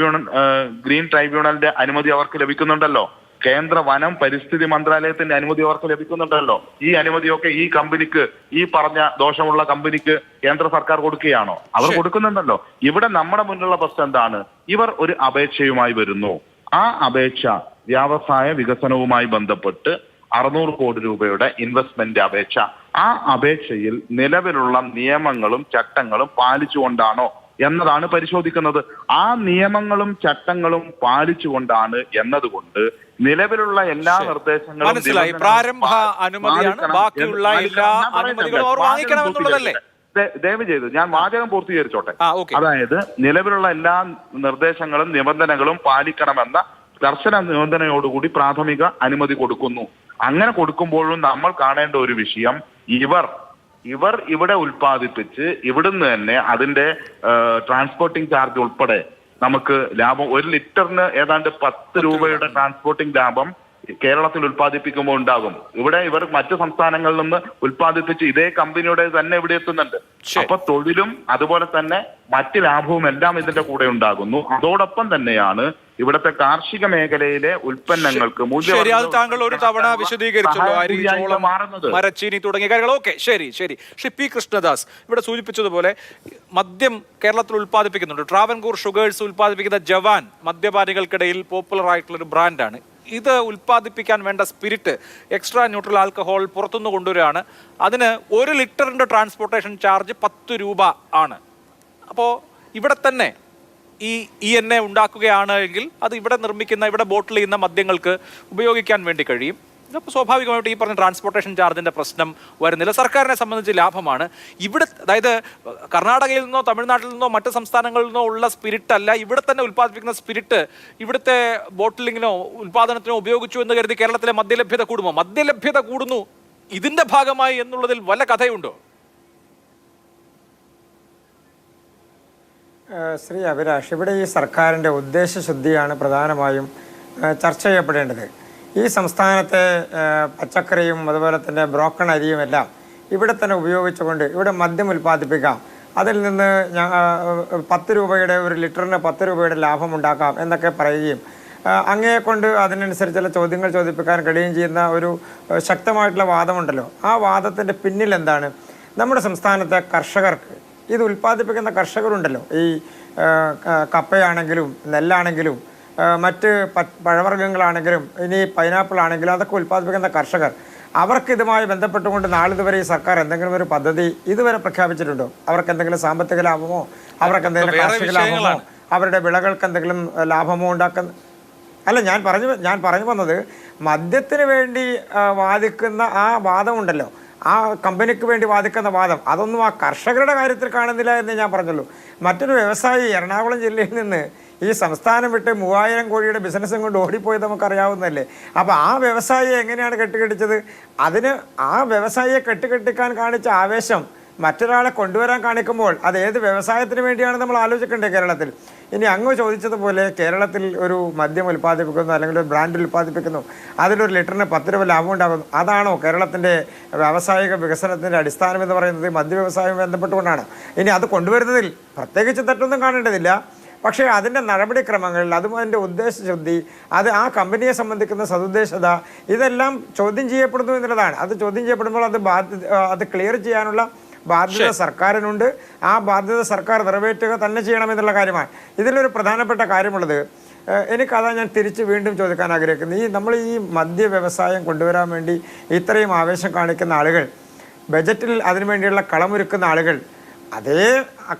ട്രൈബ്യൂണലിന്റെ അനുമതി അവർക്ക് ലഭിക്കുന്നുണ്ടല്ലോ. കേന്ദ്ര വനം പരിസ്ഥിതി മന്ത്രാലയത്തിന്റെ അനുമതി അവർക്ക് ലഭിക്കുന്നുണ്ടല്ലോ. ഈ അനുമതിയൊക്കെ ഈ കമ്പനിക്ക്, ഈ പറഞ്ഞ ദോഷമുള്ള കമ്പനിക്ക് കേന്ദ്ര സർക്കാർ കൊടുക്കുകയാണോ? അവർ കൊടുക്കുന്നുണ്ടല്ലോ. ഇവിടെ നമ്മുടെ മുന്നിലുള്ള പ്രശ്നം എന്താണ്? ഇവർ ഒരു അപേക്ഷയുമായി വരുന്നു. ആ അപേക്ഷ വ്യവസായ വികസനവുമായി ബന്ധപ്പെട്ട് 600 കോടി രൂപയുടെ ഇൻവെസ്റ്റ്മെന്റ് അപേക്ഷ. ആ അപേക്ഷയിൽ നിലവിലുള്ള നിയമങ്ങളും ചട്ടങ്ങളും പാലിച്ചുകൊണ്ടാണോ എന്നതാണ് പരിശോധിക്കുന്നത്. ആ നിയമങ്ങളും ചട്ടങ്ങളും പാലിച്ചുകൊണ്ടാണ് എന്നതുകൊണ്ട് നിലവിലുള്ള എല്ലാ നിർദ്ദേശങ്ങളും മനസ്സിലായി. പ്രാരംഭ അനുമതിയാണ്, ബാക്കിയുള്ള എല്ലാ അനുമതികളും അവർ വാങ്ങിക്കണമെന്നുള്ളതല്ലേ? ദയവ് ചെയ്ത് ഞാൻ വാചകം പൂർത്തീകരിച്ചോട്ടെ. ഓക്കെ. അതായത് നിലവിലുള്ള എല്ലാ നിർദ്ദേശങ്ങളും നിബന്ധനകളും പാലിക്കണമെന്ന കർശന നിബന്ധനയോടുകൂടി പ്രാഥമിക അനുമതി കൊടുക്കുന്നു. അങ്ങനെ കൊടുക്കുമ്പോഴും നമ്മൾ കാണേണ്ട ഒരു വിഷയം, ഇവർ ഇവിടെ ഉൽപ്പാദിപ്പിച്ച് ഇവിടുന്ന് തന്നെ അതിന്റെ ട്രാൻസ്പോർട്ടിംഗ് ചാർജ് ഉൾപ്പെടെ നമുക്ക് ലാഭം 1 ലിറ്ററിന് ഏതാണ്ട് 10 രൂപയുടെ ട്രാൻസ്പോർട്ടിംഗ് ലാഭം കേരളത്തിൽ ഉൽപ്പാദിപ്പിക്കുമ്പോൾ ഉണ്ടാകും. ഇവിടെ ഇവർ മറ്റു സംസ്ഥാനങ്ങളിൽ നിന്ന് ഉൽപ്പാദിപ്പിച്ച് ഇതേ കമ്പനിയുടെ തന്നെ ഇവിടെ എത്തുന്നുണ്ട്. അപ്പൊ തൊഴിലും അതുപോലെ തന്നെ മറ്റ് ലാഭവും എല്ലാം ഇതിന്റെ കൂടെ ഉണ്ടാകുന്നു. അതോടൊപ്പം തന്നെയാണ് ഇവിടുത്തെ കാർഷിക മേഖലയിലെ ഉൽപ്പന്നങ്ങൾക്ക് താങ്കൾ ഒരു തവണ വിശദീകരിച്ചല്ലോ, അരി, ചോളം, മരച്ചീനി തുടങ്ങിയ കാര്യങ്ങൾ. ഓക്കെ, ശരി. ശ്രീ പി കൃഷ്ണദാസ് ഇവിടെ സൂചിപ്പിച്ചതുപോലെ മദ്യം കേരളത്തിൽ ഉൽപ്പാദിപ്പിക്കുന്നുണ്ട്. ട്രാവൻകൂർ ഷുഗേഴ്സ് ഉൽപ്പാദിപ്പിക്കുന്ന ജവാൻ മദ്യപാനികൾക്കിടയിൽ പോപ്പുലർ ആയിട്ടുള്ള ഒരു ബ്രാൻഡാണ്. ഇത് ഉൽപ്പാദിപ്പിക്കാൻ വേണ്ട സ്പിരിറ്റ്, എക്സ്ട്രാ ന്യൂട്രൽ ആൽക്കഹോൾ പുറത്തുനിന്ന് കൊണ്ടുവരികയാണ്. അതിന് 1 ലിറ്ററിന്റെ ട്രാൻസ്പോർട്ടേഷൻ ചാർജ് 10 രൂപ ആണ്. അപ്പോൾ ഇവിടെ തന്നെ ഈ എണ്ണ ഉണ്ടാക്കുകയാണ് എങ്കിൽ അത് ഇവിടെ നിർമ്മിക്കുന്ന, ഇവിടെ ബോട്ടിൽ ചെയ്യുന്ന മദ്യങ്ങൾക്ക് ഉപയോഗിക്കാൻ വേണ്ടി കഴിയും. അപ്പോൾ സ്വാഭാവികമായിട്ട് ഈ പറഞ്ഞ ട്രാൻസ്പോർട്ടേഷൻ ചാർജിന്റെ പ്രശ്നം വരുന്നില്ല. സർക്കാരിനെ സംബന്ധിച്ച് ലാഭമാണ്. ഇവിടെ അതായത് കർണാടകയിൽ നിന്നോ തമിഴ്നാട്ടിൽ നിന്നോ മറ്റ് സംസ്ഥാനങ്ങളിൽ നിന്നോ ഉള്ള സ്പിരിറ്റ് അല്ല, ഇവിടെ തന്നെ ഉൽപ്പാദിപ്പിക്കുന്ന സ്പിരിറ്റ് ഇവിടുത്തെ ബോട്ടിലിങ്ങിനോ ഉൽപ്പാദനത്തിനോ ഉപയോഗിച്ചു എന്ന് കരുതി കേരളത്തിലെ മദ്യലഭ്യത കൂടുമോ? മദ്യലഭ്യത കൂടുന്നു ഇതിന്റെ ഭാഗമായി എന്നുള്ളതിൽ വല്ല കഥയുണ്ടോ? ശ്രീ അഭിലാഷ്, ഇവിടെ ഈ സർക്കാരിൻ്റെ ഉദ്ദേശശുദ്ധിയാണ് പ്രധാനമായും ചർച്ച ചെയ്യപ്പെടേണ്ടത്. ഈ സംസ്ഥാനത്തെ പച്ചക്കറിയും അതുപോലെ തന്നെ ബ്രോക്കൺ അരിയും എല്ലാം ഇവിടെ തന്നെ ഉപയോഗിച്ചുകൊണ്ട് ഇവിടെ മദ്യം ഉൽപ്പാദിപ്പിക്കാം, അതിൽ നിന്ന് 10 രൂപയുടെ 1 ലിറ്ററിന് 10 രൂപയുടെ ലാഭം ഉണ്ടാക്കാം എന്നൊക്കെ പറയുകയും അങ്ങയെ കൊണ്ട് അതിനനുസരിച്ചുള്ള ചോദ്യങ്ങൾ ചോദിപ്പിക്കാൻ കഴിയുകയും ചെയ്യുന്ന ഒരു ശക്തമായിട്ടുള്ള വാദമുണ്ടല്ലോ. ആ വാദത്തിൻ്റെ പിന്നിൽ എന്താണ്? നമ്മുടെ സംസ്ഥാനത്തെ കർഷകർക്ക്, ഇത് ഉൽപ്പാദിപ്പിക്കുന്ന കർഷകരുണ്ടല്ലോ, ഈ കപ്പയാണെങ്കിലും നെല്ലാണെങ്കിലും മറ്റ് പഴവർഗ്ഗങ്ങളാണെങ്കിലും ഇനി പൈനാപ്പിൾ ആണെങ്കിലും അതൊക്കെ ഉൽപ്പാദിപ്പിക്കുന്ന കർഷകർ, അവർക്ക് ഇതുമായി ബന്ധപ്പെട്ടുകൊണ്ട് നാളിതുവരെ ഈ സർക്കാർ എന്തെങ്കിലും ഒരു പദ്ധതി ഇതുവരെ പ്രഖ്യാപിച്ചിട്ടുണ്ടോ? അവർക്ക് എന്തെങ്കിലും സാമ്പത്തിക ലാഭമോ, അവർക്ക് എന്തെങ്കിലും കാർഷിക ലാഭമോ, അവരുടെ വിളകൾക്ക് എന്തെങ്കിലും ലാഭമോ ഉണ്ടാക്കുന്ന അല്ല. ഞാൻ പറഞ്ഞു വന്നത്, മദ്യത്തിന് വേണ്ടി വാദിക്കുന്ന ആ വാദമുണ്ടല്ലോ, ആ കമ്പനിക്ക് വേണ്ടി വാദിക്കുന്ന വാദം, അതൊന്നും ആ കർഷകരുടെ കാര്യത്തിൽ കാണുന്നില്ല എന്ന് ഞാൻ പറഞ്ഞുള്ളൂ. മറ്റൊരു വ്യവസായി എറണാകുളം ജില്ലയിൽ നിന്ന് ഈ സംസ്ഥാനം വിട്ട് 3000 കോടിയുടെ ബിസിനസ്സും കൊണ്ട് ഓടിപ്പോയത് നമുക്കറിയാവുന്നതല്ലേ. അപ്പോൾ ആ വ്യവസായിയെ എങ്ങനെയാണ് കെട്ടുകെട്ടിച്ചത്? അതിന് ആ വ്യവസായിയെ കെട്ടുകെട്ടിക്കാൻ കാണിച്ച ആവേശം മറ്റൊരാളെ കൊണ്ടുവരാൻ കാണിക്കുമ്പോൾ അത് ഏത് വ്യവസായത്തിന് വേണ്ടിയാണ് നമ്മൾ ആലോചിക്കേണ്ടത് കേരളത്തിൽ? ഇനി അങ്ങ് ചോദിച്ചതുപോലെ കേരളത്തിൽ ഒരു മദ്യം ഉൽപ്പാദിപ്പിക്കുന്നു അല്ലെങ്കിൽ ഒരു ബ്രാൻഡ് ഉൽപ്പാദിപ്പിക്കുന്നു, അതിലൊരു ലിറ്ററിന് 10 രൂപ ലാഭം ഉണ്ടാകുന്നു, അതാണോ കേരളത്തിൻ്റെ വ്യാവസായിക വികസനത്തിൻ്റെ അടിസ്ഥാനം എന്ന് പറയുന്നത്? മദ്യ വ്യവസായം ബന്ധപ്പെട്ടുകൊണ്ടാണ്. ഇനി അത് കൊണ്ടുവരുന്നതിൽ പ്രത്യേകിച്ച് തെറ്റൊന്നും കാണേണ്ടതില്ല. പക്ഷേ അതിൻ്റെ നടപടിക്രമങ്ങളിൽ, അതും അതിൻ്റെ ഉദ്ദേശശുദ്ധി, അത് ആ കമ്പനിയെ സംബന്ധിക്കുന്ന സതുദ്ദേശത, ഇതെല്ലാം ചോദ്യം ചെയ്യപ്പെടുന്നു എന്നുള്ളതാണ്. അത് ചോദ്യം ചെയ്യപ്പെടുമ്പോൾ അത് ക്ലിയർ ചെയ്യാനുള്ള ബാധ്യത സർക്കാരിനുണ്ട്. ആ ബാധ്യത സർക്കാർ നിറവേറ്റുക തന്നെ ചെയ്യണമെന്നുള്ള കാര്യമാണ്. ഇതിലൊരു പ്രധാനപ്പെട്ട കാര്യമുള്ളത്, എനിക്കതാ ഞാൻ തിരിച്ച് വീണ്ടും ചോദിക്കാൻ ആഗ്രഹിക്കുന്നത്. നമ്മൾ ഈ മദ്യ വ്യവസായം കൊണ്ടുവരാൻ വേണ്ടി ഇത്രയും ആവേശം കാണിക്കുന്ന ആളുകൾ, ബജറ്റിൽ അതിനുവേണ്ടിയുള്ള കളമൊരുക്കുന്ന ആളുകൾ, അതേ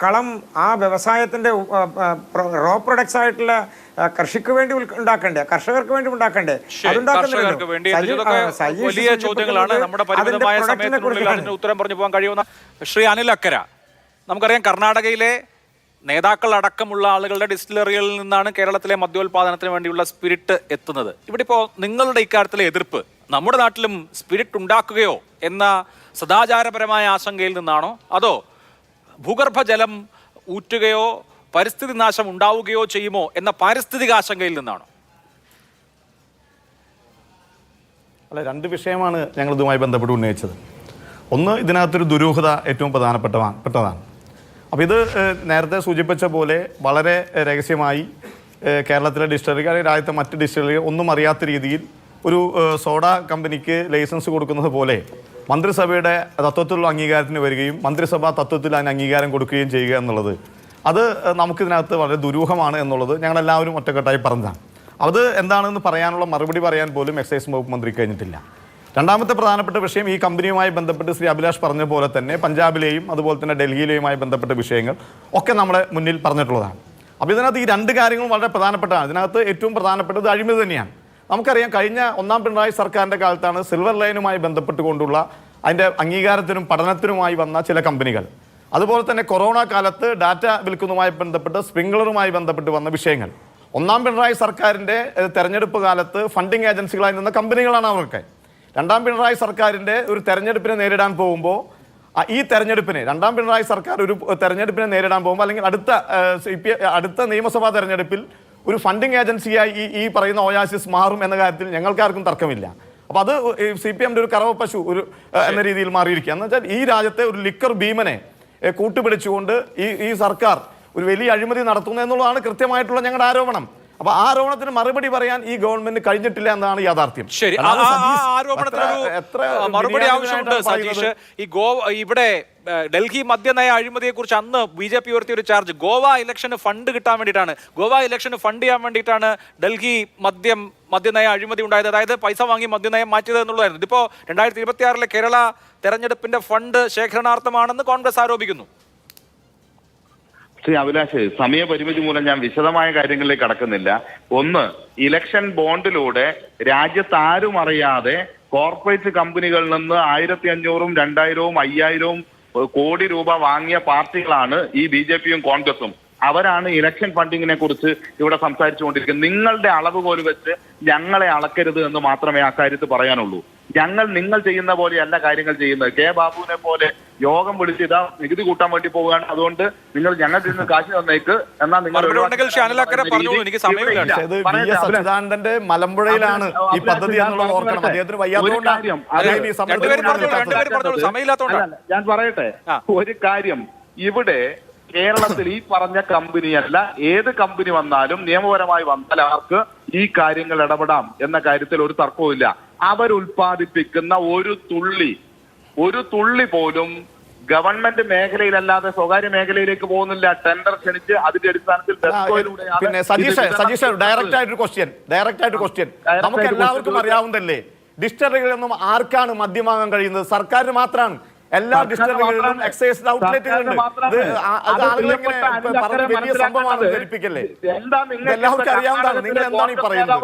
കളം ആ വ്യവസായത്തിൻ്റെ റോ പ്രൊഡക്ട്സ് ആയിട്ടുള്ള കൃഷിക്ക് വേണ്ടി ഉണ്ടാക്കണ്ടേ, കർഷകർക്ക് വേണ്ടി ഉണ്ടാക്കണ്ടേ? വലിയ ചോദ്യങ്ങളാണ്. നമ്മുടെ പരിമിതമായ സമയത്തിനുള്ളിൽ അതിന് ഉത്തരം പറഞ്ഞു പോകാൻ കഴിയുന്ന ശ്രീ അനിൽ അക്കര, നമുക്കറിയാം കർണാടകയിലെ നേതാക്കൾ അടക്കമുള്ള ആളുകളുടെ ഡിസ്റ്റിലറികളിൽ നിന്നാണ് കേരളത്തിലെ മദ്യോൽപാദനത്തിന് വേണ്ടിയുള്ള സ്പിരിറ്റ് എത്തുന്നത്. ഇവിടെ ഇപ്പോൾ നിങ്ങളുടെ ഇക്കാര്യത്തിലെ എതിർപ്പ് നമ്മുടെ നാട്ടിലും സ്പിരിറ്റ് ഉണ്ടാക്കുകയോ എന്ന സദാചാരപരമായ ആശങ്കയിൽ നിന്നാണോ, അതോ ഭൂഗർഭജലം ഊറ്റുകയോ പരിസ്ഥിതി നാശം ഉണ്ടാവുകയോ ചെയ്യുമോ എന്ന പാരിസ്ഥിതിക ആശങ്കയിൽ നിന്നാണോ? അല്ല, 2 വിഷയമാണ് ഞങ്ങൾ ഇതുമായി ബന്ധപ്പെട്ട് ഉന്നയിച്ചത്. ഒന്ന്, ഇതിനകത്തൊരു ദുരൂഹത ഏറ്റവും പെട്ടതാണ്. അപ്പോൾ ഇത് നേരത്തെ സൂചിപ്പിച്ച പോലെ വളരെ രഹസ്യമായി കേരളത്തിലെ ഡിസ്റ്റിലറി, അല്ലെങ്കിൽ രാജ്യത്തെ മറ്റ് ഡിസ്റ്റിലറി ഒന്നും അറിയാത്ത രീതിയിൽ ഒരു സോഡ കമ്പനിക്ക് ലൈസൻസ് കൊടുക്കുന്നത് പോലെ മന്ത്രിസഭയുടെ തത്വത്തിലുള്ള അംഗീകാരത്തിന് വരികയും മന്ത്രിസഭ തത്വത്തിൽ അതിന് അംഗീകാരം കൊടുക്കുകയും ചെയ്യുക എന്നുള്ളത്, അത് നമുക്കിതിനകത്ത് വളരെ ദുരൂഹമാണ് എന്നുള്ളത് ഞങ്ങളെല്ലാവരും ഒറ്റക്കെട്ടായി പറഞ്ഞതാണ്. അത് എന്താണെന്ന് പറയാനുള്ള മറുപടി പറയാൻ പോലും എക്സൈസ് വകുപ്പ് മന്ത്രി കഴിഞ്ഞിട്ടില്ല. രണ്ടാമത്തെ പ്രധാനപ്പെട്ട വിഷയം, ഈ കമ്പനിയുമായി ബന്ധപ്പെട്ട് ശ്രീ അഭിലാഷ് പറഞ്ഞ പോലെ തന്നെ പഞ്ചാബിലെയും അതുപോലെ തന്നെ ഡൽഹിയിലെയുമായി ബന്ധപ്പെട്ട വിഷയങ്ങൾ ഒക്കെ നമ്മളെ മുന്നിൽ പറഞ്ഞിട്ടുള്ളതാണ്. അപ്പോൾ ഇതിനകത്ത് ഈ 2 കാര്യങ്ങളും വളരെ പ്രധാനപ്പെട്ടതാണ്. ഇതിനകത്ത് ഏറ്റവും പ്രധാനപ്പെട്ടത് അഴിമതി തന്നെയാണ്. നമുക്കറിയാം, കഴിഞ്ഞ 1ാം പിണറായി സർക്കാരിൻ്റെ കാലത്താണ് സിൽവർ ലൈനുമായി ബന്ധപ്പെട്ടുകൊണ്ടുള്ള അതിൻ്റെ അംഗീകാരത്തിനും പഠനത്തിനുമായി വന്ന ചില കമ്പനികൾ അതുപോലെ തന്നെ കൊറോണ കാലത്ത് ഡാറ്റ വിൽക്കുന്നതുമായി ബന്ധപ്പെട്ട് സ്പ്രിംഗ്ലറുമായി ബന്ധപ്പെട്ട് വന്ന വിഷയങ്ങൾ. ഒന്നാം പിണറായി സർക്കാരിൻ്റെ തെരഞ്ഞെടുപ്പ് കാലത്ത് ഫണ്ടിങ് ഏജൻസികളായി നിന്ന കമ്പനികളാണ് അവർക്ക്. രണ്ടാം പിണറായി സർക്കാരിൻ്റെ ഒരു തെരഞ്ഞെടുപ്പിനെ നേരിടാൻ പോകുമ്പോൾ ഈ തെരഞ്ഞെടുപ്പിനെ രണ്ടാം പിണറായി സർക്കാർ ഒരു തെരഞ്ഞെടുപ്പിനെ നേരിടാൻ പോകുമ്പോൾ അല്ലെങ്കിൽ അടുത്ത നിയമസഭാ തെരഞ്ഞെടുപ്പിൽ ഒരു ഫണ്ടിങ് ഏജൻസിയായി ഈ പറയുന്ന ഒയാസിസ് മാറും എന്ന കാര്യത്തിൽ ഞങ്ങൾക്കാർക്കും തർക്കമില്ല. അപ്പോൾ അത് CPM ഒരു കറവ പശു എന്ന രീതിയിൽ മാറിയിരിക്കുക എന്ന് വെച്ചാൽ ഈ രാജ്യത്തെ ഒരു ലിക്കർ ഭീമനെ കൂട്ടുപിടിച്ചുകൊണ്ട് ഈ സർക്കാർ ഒരു വലിയ അഴിമതി നടത്തുന്നു എന്നുള്ളതാണ് കൃത്യമായിട്ടുള്ള ഞങ്ങളുടെ ആരോപണം. അപ്പൊ ആരോപണത്തിന് മറുപടി പറയാൻ ഈ ഗവൺമെന്റ് കഴിഞ്ഞിട്ടില്ല എന്നതാണ് യാഥാർത്ഥ്യം. ശരി, മറുപടി ആവശ്യമുണ്ട് സജീഷ്. ഈ ഇവിടെ ഡൽഹി മദ്യനയ അഴിമതിയെ കുറിച്ച് അന്ന് BJP ഉയർത്തിയ ഒരു ചാർജ് ഗോവ ഇലക്ഷന് ഫണ്ട് കിട്ടാൻ വേണ്ടിയിട്ടാണ്, ഗോവ ഇലക്ഷന് ഫണ്ട് ചെയ്യാൻ വേണ്ടിയിട്ടാണ് ഡൽഹി മദ്യനയ അഴിമതി ഉണ്ടായത്, അതായത് പൈസ വാങ്ങി മദ്യനയം മാറ്റിയത് എന്നുള്ളതായിരുന്നു. ഇതിപ്പോ 2026 കേരള തെരഞ്ഞെടുപ്പിന്റെ ഫണ്ട് ശേഖരണാർത്ഥമാണെന്ന് കോൺഗ്രസ് ആരോപിക്കുന്നു. ശ്രീ അഭിലാഷ്, സമയപരിമിതി മൂലം ഞാൻ വിശദമായ കാര്യങ്ങളിലേക്ക് കടക്കുന്നില്ല. ഒന്ന്, ഇലക്ഷൻ ബോണ്ടിലൂടെ രാജ്യത്ത് ആരും അറിയാതെ കോർപ്പറേറ്റ് കമ്പനികളിൽ നിന്ന് 1500, 2000, 5000 കോടി രൂപ വാങ്ങിയ പാർട്ടികളാണ് ഈ BJPയും കോൺഗ്രസും. അവരാണ് ഇലക്ഷൻ ഫണ്ടിങ്ങിനെ കുറിച്ച് ഇവിടെ സംസാരിച്ചുകൊണ്ടിരിക്കുന്നത്. നിങ്ങളുടെ അളവുകോല് വെച്ച് ഞങ്ങളെ അളക്കരുത് എന്ന് മാത്രമേ അക്കാര്യത്തിൽ പറയാനുള്ളൂ. നിങ്ങൾ ചെയ്യുന്ന പോലെയല്ല കാര്യങ്ങൾ ചെയ്യുന്നത്. കെ ബാബുവിനെ പോലെ യോഗം വിളിച്ച് ഇതാ നികുതി കൂട്ടാൻ വേണ്ടി പോവുകയാണ്, അതുകൊണ്ട് നിങ്ങൾ ഞങ്ങൾക്ക് ഇന്ന് കാശ് തന്നേക്ക് എന്നാൽ നിങ്ങൾ സച്ചിദാനന്ദന്റെ മലമ്പുഴയിലാണ് ഈ പദ്ധതി എന്നുള്ളത് ഓർക്കണം. അദ്ദേഹത്തിന് വയ്യാത്തതുകൊണ്ടാണ്. ഞാൻ പറയട്ടെ ഒരു കാര്യം, ഇവിടെ കേരളത്തിൽ ഈ പറഞ്ഞ കമ്പനിയല്ല ഏത് കമ്പനി വന്നാലും നിയമപരമായി വന്നാൽ അവർക്ക് ഈ കാര്യങ്ങൾ ഇടപെടാം എന്ന കാര്യത്തിൽ ഒരു തർക്കവുമില്ല. അവരുൽപാദിപ്പിക്കുന്ന ഒരു തുള്ളി പോലും ഗവൺമെന്റ് മേഖലയിലല്ലാതെ സ്വകാര്യ മേഖലയിലേക്ക് പോകുന്നില്ല. ടെൻഡർ ക്ഷണിച്ച് അതിന്റെ അടിസ്ഥാനത്തിൽ പിന്നെ സജീഷ് ഡയറക്റ്റ് ആയിട്ട് ക്വസ്റ്റ്യൻ നമുക്ക് എല്ലാവർക്കും അറിയാവുന്നതല്ലേ, ഡിസ്റ്റിലറികളിലൊന്നും ആർക്കാണ് മദ്യം വാങ്ങാൻ കഴിയുന്നത്? സർക്കാരിന് മാത്രമാണ്. എല്ലാ ഡിസ്റ്റിലറികളിലും എക്സൈസ് ഔട്ട്ലെറ്റുകളുണ്ട്. വലിയ സംഭവമാണ് ധരിപ്പിക്കല്ലേ? എല്ലാവർക്കും അറിയാവുന്നതാണ്. നിങ്ങൾ എന്താണ് ഈ പറയുന്നത്?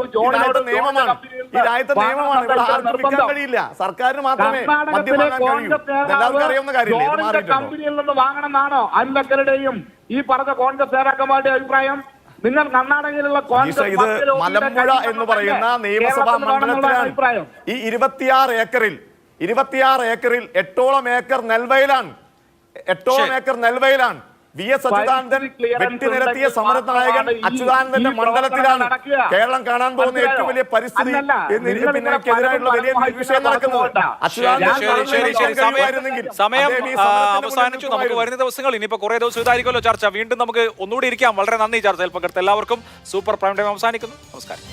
ഈ രാജ്യത്തെ നിയമമാണ്. ഇവിടെ ആർക്കും വിൽക്കാൻ കഴിയില്ല. സർക്കാരിന് മാത്രമേ മദ്യം വാങ്ങാൻ കഴിയൂ. എല്ലാവർക്കും അറിയാവുന്ന കാര്യമില്ലേ? കമ്പനിയിൽ നിന്ന് വാങ്ങണമെന്നാണോ അൻലക്കരുടെയും ഈ പറഞ്ഞ കോൺഗ്രസ് നേതാക്കന്മാരുടെ അഭിപ്രായം? നിങ്ങൾ കർണാടകയിലുള്ള ഇത് മലമ്പുഴ എന്ന് പറയുന്ന നിയമസഭാ മണ്ഡലത്തിലാണ്. ഈ 26 ഏക്കറിൽ 8ഓളം ഏക്കർ നെൽവയലാണ്. VS അച്യുതാനന്ദൻ വെട്ടിനിരത്തിയ സമരനായകൻ അച്യുതാനന്ദന്റെ മണ്ഡലത്തിലാണ് കേരളം കാണാൻ പോകുന്ന ഏറ്റവും വലിയ പരിസ്ഥിതി എതിരായിട്ടുള്ള വലിയ വിഷയം നടക്കുന്നത്. സമയം അവസാനിച്ചു. നമുക്ക് വരുന്ന ദിവസങ്ങൾ ഇനിയിപ്പോ കുറെ ദിവസം ഇതായിരിക്കുമല്ലോ ചർച്ച. വീണ്ടും നമുക്ക് ഒന്നുകൂടി ഇരിക്കാം. വളരെ നന്ദി ചർച്ചയിൽ പങ്കെടുത്ത എല്ലാവർക്കും. സൂപ്പർ പ്രൈം ടൈം അവസാനിക്കുന്നു. നമസ്കാരം.